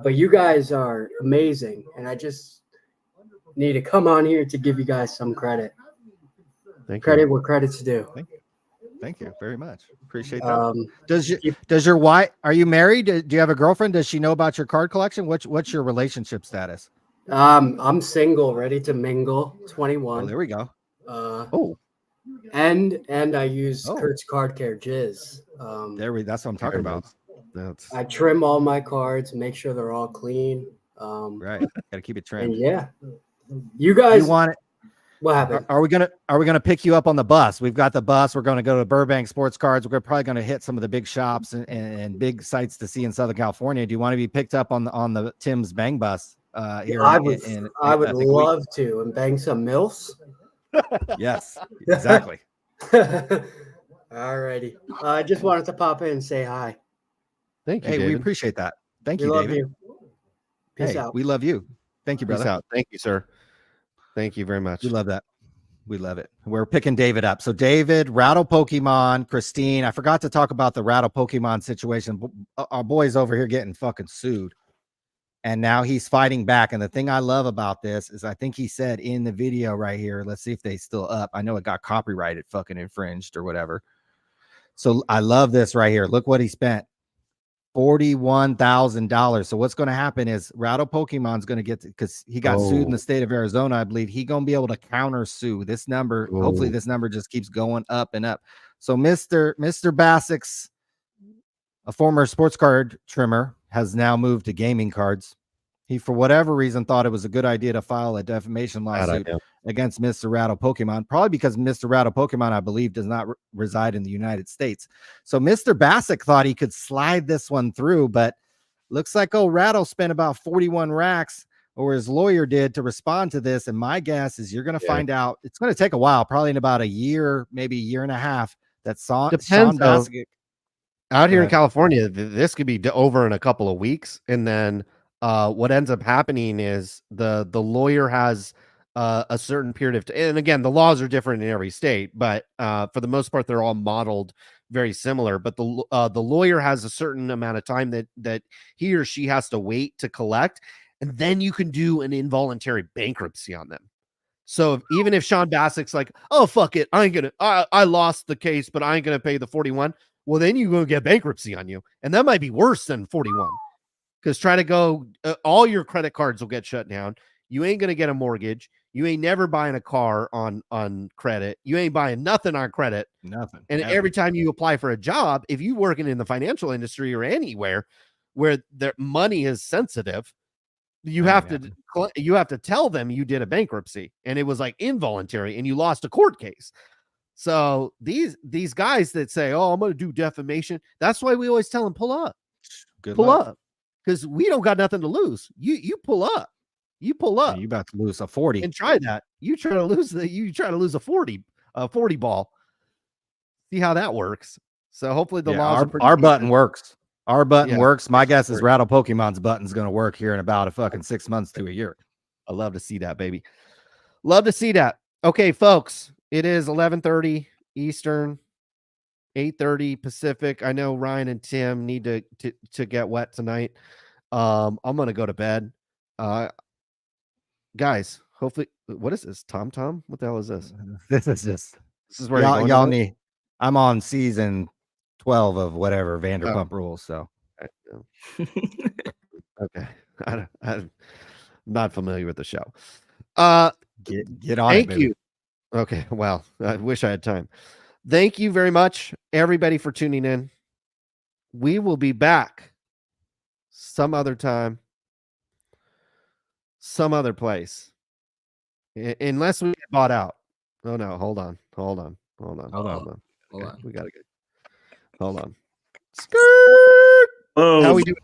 But you guys are amazing, and I just need to come on here to give you guys some credit. Credit where credit's due. Thank you very much. Appreciate that. Does your wife, are you married? Do you have a girlfriend? Does she know about your card collection? What's your relationship status? I'm single, ready to mingle, 21. Oh, there we go. And I use Kurt's Card Care Jizz. That's what I'm talking about. I trim all my cards, make sure they're all clean. Right. Got to keep it trimmed. And yeah. You guys want it? What happened? Are we gonna pick you up on the bus? We've got the bus. We're gonna go to Burbank Sports Cards. We're probably gonna hit some of the big shops and big sites to see in Southern California. Do you want to be picked up on the Tim's Bang bus? Here I would love to and bang some milfs. Yes, exactly. All righty. I just wanted to pop in and say hi. Thank you. Hey, David. we appreciate that. Thank We you, love David. you. Peace out. We love you. Thank you, brother. Peace out. Thank you, sir. Thank you very much. We love that. We love it. We're picking David up. So David, Rattle Pokemon, Christine. I forgot to talk about the Rattle Pokemon situation. Our boy's over here getting fucking sued. And now he's fighting back. And the thing I love about this is I think he said in the video right here, let's see if they still up. I know it got copyrighted, fucking infringed or whatever. So I love this right here. Look what he spent. $41,000. So what's going to happen is Rattle Pokemon's going to get, because he got sued in the state of Arizona, I believe. He's going to be able to counter sue this number. Hopefully this number just keeps going up and up. So Mr. Bassick's, a former sports card trimmer, has now moved to gaming cards. He, for whatever reason, thought it was a good idea to file a defamation lawsuit against Mr. Rattle Pokemon, probably because Mr. Rattle Pokemon, I believe, does not reside in the United States. So Mr. Bassick thought he could slide this one through, but looks like Rattle spent about 41 racks, or his lawyer did, to respond to this. And my guess is you're going to find out. It's going to take a while, probably in about a year, maybe a year and a half. That Sean Bassick out here in California, this could be over in a couple of weeks, and then what ends up happening is the lawyer has a certain period of and again, the laws are different in every state, but for the most part, they're all modeled very similar. But the lawyer has a certain amount of time that he or she has to wait to collect, and then you can do an involuntary bankruptcy on them. So even if Sean Bassick's like, oh fuck it, I lost the case, but I ain't gonna pay the 41. Well, then you're gonna get bankruptcy on you, and that might be worse than 41. Because try to go, all your credit cards will get shut down. You ain't gonna get a mortgage. You ain't never buying a car on credit. You ain't buying nothing on credit. Nothing. And every time you apply for a job, if you working in the financial industry or anywhere where their money is sensitive, you have to tell them you did a bankruptcy and it was like involuntary and you lost a court case. So these guys that say, "Oh, I'm going to do defamation," that's why we always tell them pull up, pull up. Because we don't got nothing to lose. You pull up. You pull up. You about to lose a 40. And try that. You try to lose a 40 ball. See how that works. So hopefully the laws our button works. Our button works. My guess is Rattle Pokemon's button's going to work here in about a fucking 6 months to a year. I love to see that, baby. Love to see that. Okay, folks, it is 11:30. Eastern, 8:30 Pacific. I know Ryan and Tim need to get wet tonight. I'm gonna go to bed. Guys, hopefully, what is this? Tom? What the hell is this? This is just This is where you're going y'all tonight? need. I'm on season 12 of whatever Vanderpump Rules. So okay, I'm not familiar with the show. Get on it, Thank baby. you. Okay, well, I wish I had time. Thank you very much, everybody, for tuning in. We will be back some other time, some other place, unless we get bought out. Oh no, hold on. Okay, we gotta get. Hold on. Skirt. Oh, How we doing?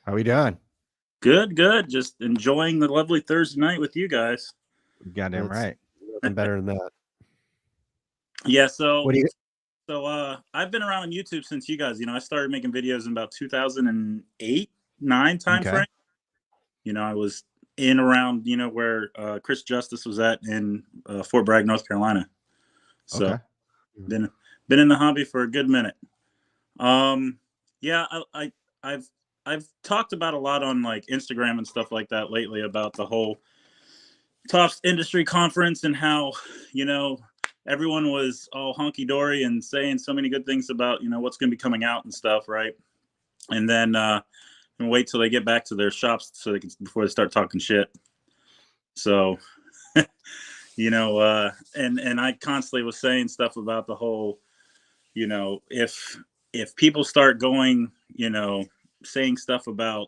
How we doing? Good. Just enjoying the lovely Thursday night with you guys. Goddamn right. Nothing better than that. Yeah. So, What do you? I've been around on YouTube since you guys. I started making videos in about 2008, 9 time frame. I was in around where Chris Justice was at in Fort Bragg, North Carolina. So, been in the hobby for a good minute. Yeah, I've talked about a lot on like Instagram and stuff like that lately about the whole Topps industry conference and how, everyone was all hunky dory and saying so many good things about, what's going to be coming out and stuff. Right. And then, and wait till they get back to their shops so they can, before they start talking shit. So, and I constantly was saying stuff about the whole, if people start going, saying stuff about,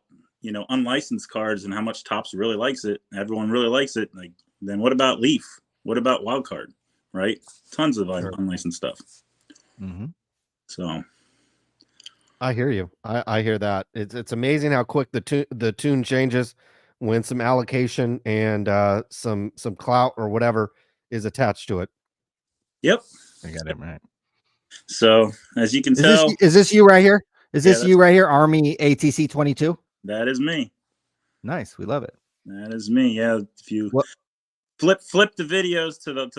unlicensed cards and how much Topps really likes it, everyone really likes it. Like, then what about Leaf? What about Wild Card? Right? Tons of unlicensed stuff. Mm-hmm. So I hear you. I hear that. It's amazing how quick the tune changes when some allocation and some clout or whatever is attached to it. Yep. I got it right. So as you can tell, is this you right here? Is this you right here? Army ATC 22. That is me. Nice. We love it. That is me. Yeah. If you flip the videos to the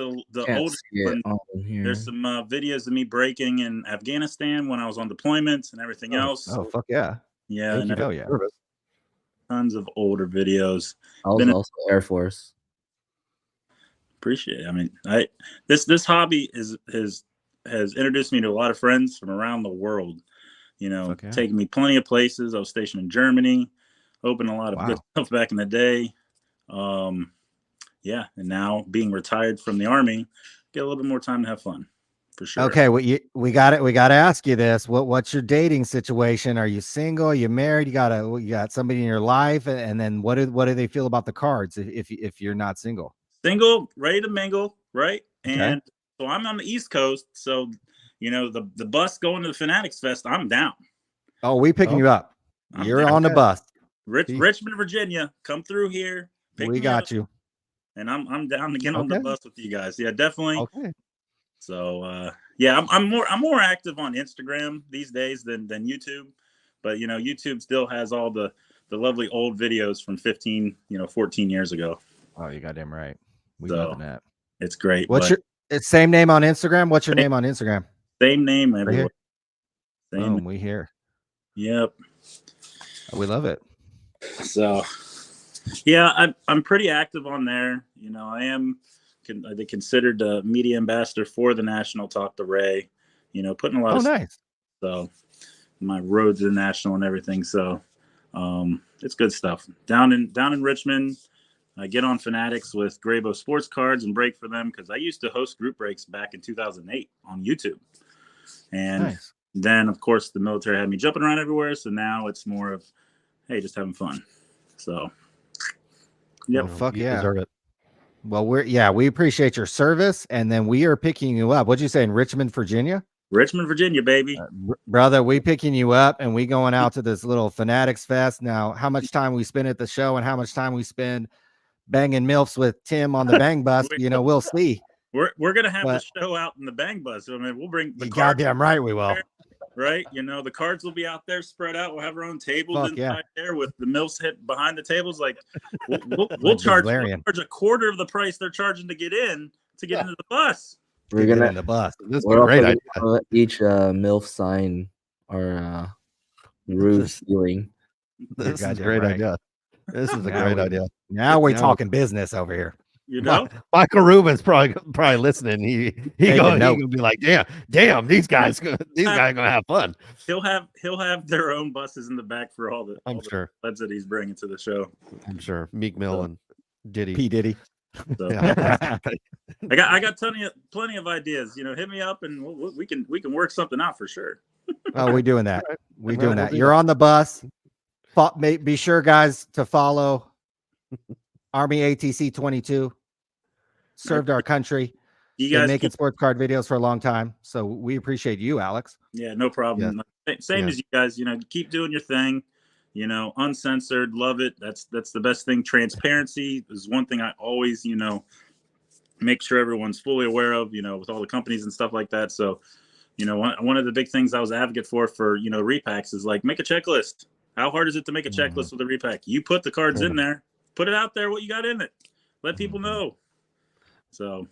older one, there's some videos of me breaking in Afghanistan when I was on deployments and everything else. Oh, fuck yeah. Yeah. Hell yeah. Tons of older videos. I was also Air Force. Appreciate it. I mean, this hobby has introduced me to a lot of friends from around the world. Taking me plenty of places. I was stationed in Germany, opened a lot of good stuff back in the day. Yeah, and now being retired from the Army, get a little bit more time to have fun, for sure. Okay, we got it. We got to ask you this. What's your dating situation? Are you single? Are you married? You got somebody in your life, and then what do they feel about the cards if you're not single? Single, ready to mingle, right? Okay. And so I'm on the East Coast, so the bus going to the Fanatics Fest, I'm down. Oh, we picking you up. You're on the bus. Richmond, Virginia, come through here. We got you. And I'm down to get on the bus with you guys. Yeah, definitely. Okay. So I'm more active on Instagram these days than YouTube, but YouTube still has all the lovely old videos from 14 years ago. Oh, you goddamn right. We loving that. It's great. What's your same name on Instagram? What's your name on Instagram? Same name everywhere. Boom, we here. Yep. We love it. So yeah, I'm pretty active on there. I am considered the media ambassador for the National Talk to Ray. Putting a lot of nice. So my road to the national and everything. So it's good stuff. Down in Richmond, I get on Fanatics with Graybo Sports Cards and break for them because I used to host group breaks back in 2008 on YouTube. And then, of course, the military had me jumping around everywhere. So now it's more of, hey, just having fun. So, yep. Well, fuck yeah. Deserve it. Well, we appreciate your service. And then we are picking you up. What'd you say, in Richmond, Virginia? Richmond, Virginia, baby. Brother, we picking you up and we going out to this little Fanatics Fest. Now, how much time we spend at the show and how much time we spend banging MILFs with Tim on the bang bus, we'll see. We're gonna have the show out in the bang bus. I mean, we'll bring the goddamn right we will. Right, the cards will be out there spread out. We'll have our own tables inside there with the MILFs hit behind the tables. Like we'll charge a quarter of the price they're charging to get into the bus. We're Get gonna in the bus. This is we're a great also idea. gonna each MILF sign our roof ceiling. This is a goddamn great right. idea. This is a Now great we- idea. Now we're Now- talking business over here. You know, Michael Rubin's probably listening. He Taking gonna note. be like, damn, these guys gonna have fun. he'll have their own buses in the back for all the sure. sleds that he's bringing to the show. I'm sure Meek Mill and Diddy. P Diddy. So, Yeah. I got plenty of ideas. You know, hit me up and we can work something out for sure. Oh, we're doing that. We're Right, doing we'll that. do You're on the bus. Be sure, guys, to follow Army ATC 22. Served our country. You Been guys making sports card videos for a long time, so we appreciate you, Alex. Yeah, no problem. Same as you guys. You know, keep doing your thing. You know, uncensored, love it. That's the best thing. Transparency is one thing I always, make sure everyone's fully aware of. You know, with all the companies and stuff like that. So, one of the big things I was an advocate for repacks is like make a checklist. How hard is it to make a checklist with a repack? You put the cards in there, put it out there, what you got in it. Let people know. So,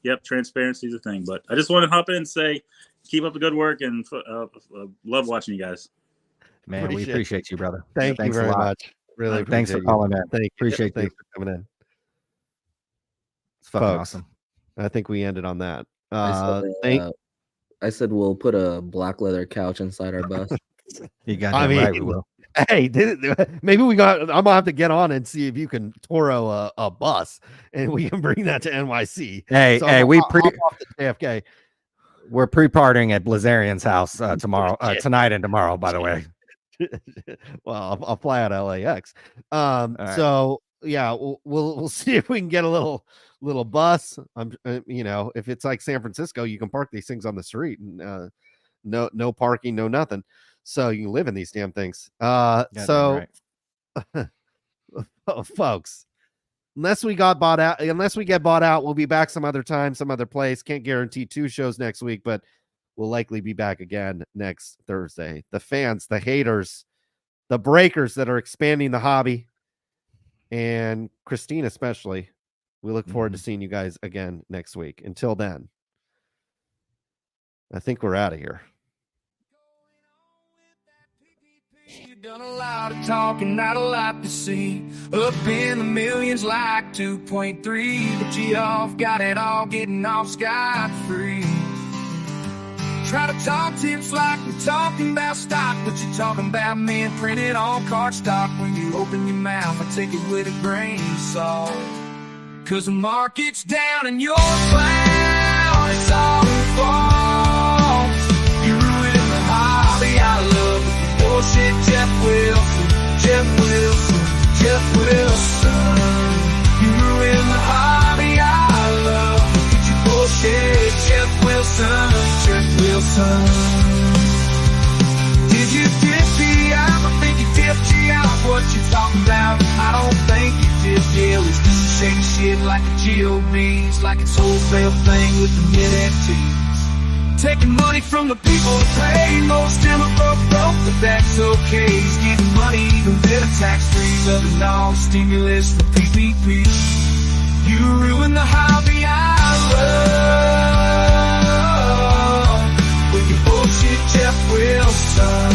yep, transparency is a thing. But I just want to hop in and say, keep up the good work and love watching you guys. Man, we appreciate you, brother. Thanks you very much. Really thanks for appreciate calling in. Thank you. Appreciate you. Thanks for coming in. It's fucking Folks, awesome. I think we ended on that. I said we'll put a black leather couch inside our bus. You got right, we will. Hey, maybe I'm gonna have to get on and see if you can Toro a bus and we can bring that to NYC. Hey, So hey, I'm we off to JFK. We're pre-partying at Blazarian's house tomorrow, tonight and tomorrow, by the way. Well, I'll fly out of LAX. So yeah, we'll see if we can get a little bus. If it's like San Francisco, you can park these things on the street and no parking, no nothing. So you can live in these damn things. Folks, unless we get bought out, we'll be back some other time, some other place. Can't guarantee 2 shows next week, but we'll likely be back again next Thursday. The fans, the haters, the breakers that are expanding the hobby, and Christine especially, we look forward to seeing you guys again next week. Until then, I think we're out of here. You've done a lot of talking, not a lot to see. Up in the millions like 2.3. But you off, got it all, getting off scot-free. Try to talk tips like we're talking about stock, but you're talking about men printed on card stock. When you open your mouth, I take it with a grain of salt. Cause the market's down and you're down, it's all your fault. You ruined the hobby I love with the bullshit. Jeff Wilson. You ruined the hobby I love with your bullshit. Jeff Wilson. Did you dip me out? I think you dipped you out. What you talking about? I don't think you did. Yeah, it was just shaking shit like a G.O.B.'s, like it's wholesale thing with the mid-FTs. Taking money from the people to pay most broke, but that's okay. He's getting money, even better tax-free. Other non-stimulus, the PPP. You ruined the hobby I love with your bullshit, Jeff Wilson.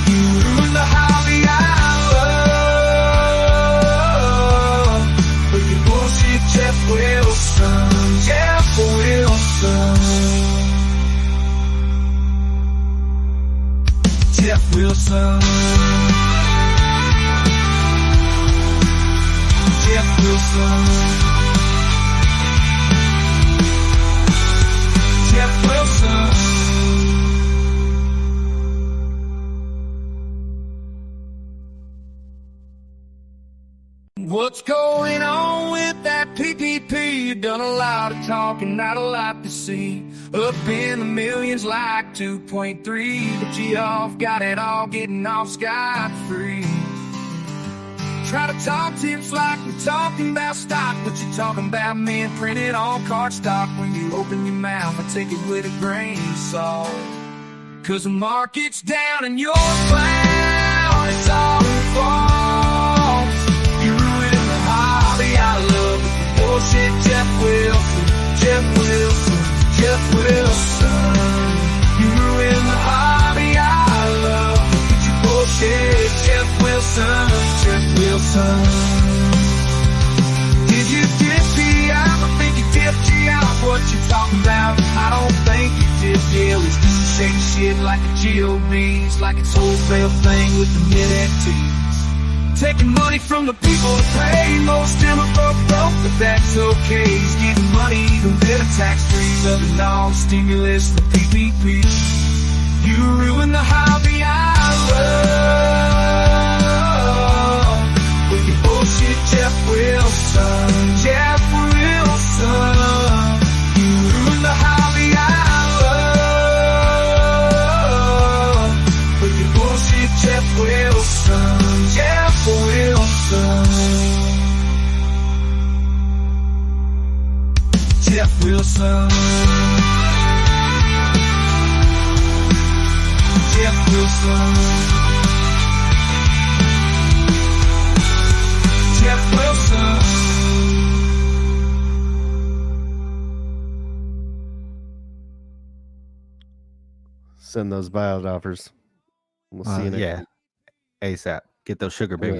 You ruined the hobby I love with your bullshit, Jeff Wilson. Jeff Wilson. Jeff Wilson. Jeff Wilson. What's going on with that PPP? You've done a lot of talking, not a lot to see. Up in the millions like 2.3. But you off, got it all, getting off scot-free. Try to talk tips like we're talking about stock, but you're talking about men printed on card stock. When you open your mouth, I take it with a grain of salt. Cause the market's down and you're down, it's all your fault. You ruined the hobby I love with the bullshit. it like a GOB's, like it's wholesale thing with the mid-teens. Taking money from the people to pay, most them are broke, but that's okay. He's getting money, even better tax-free, loving all the stimulus, the PPP. You ruin the hobby I love with your bullshit, Jeff Wilson. Jeff Wilson. You ruin the hobby I love with your bullshit, Jeff Wilson. Jeff Wilson. Jeff Wilson. Jeff Wilson. Jeff Wilson. Send those buyout offers. We'll see you next week. ASAP. Get those sugar babies.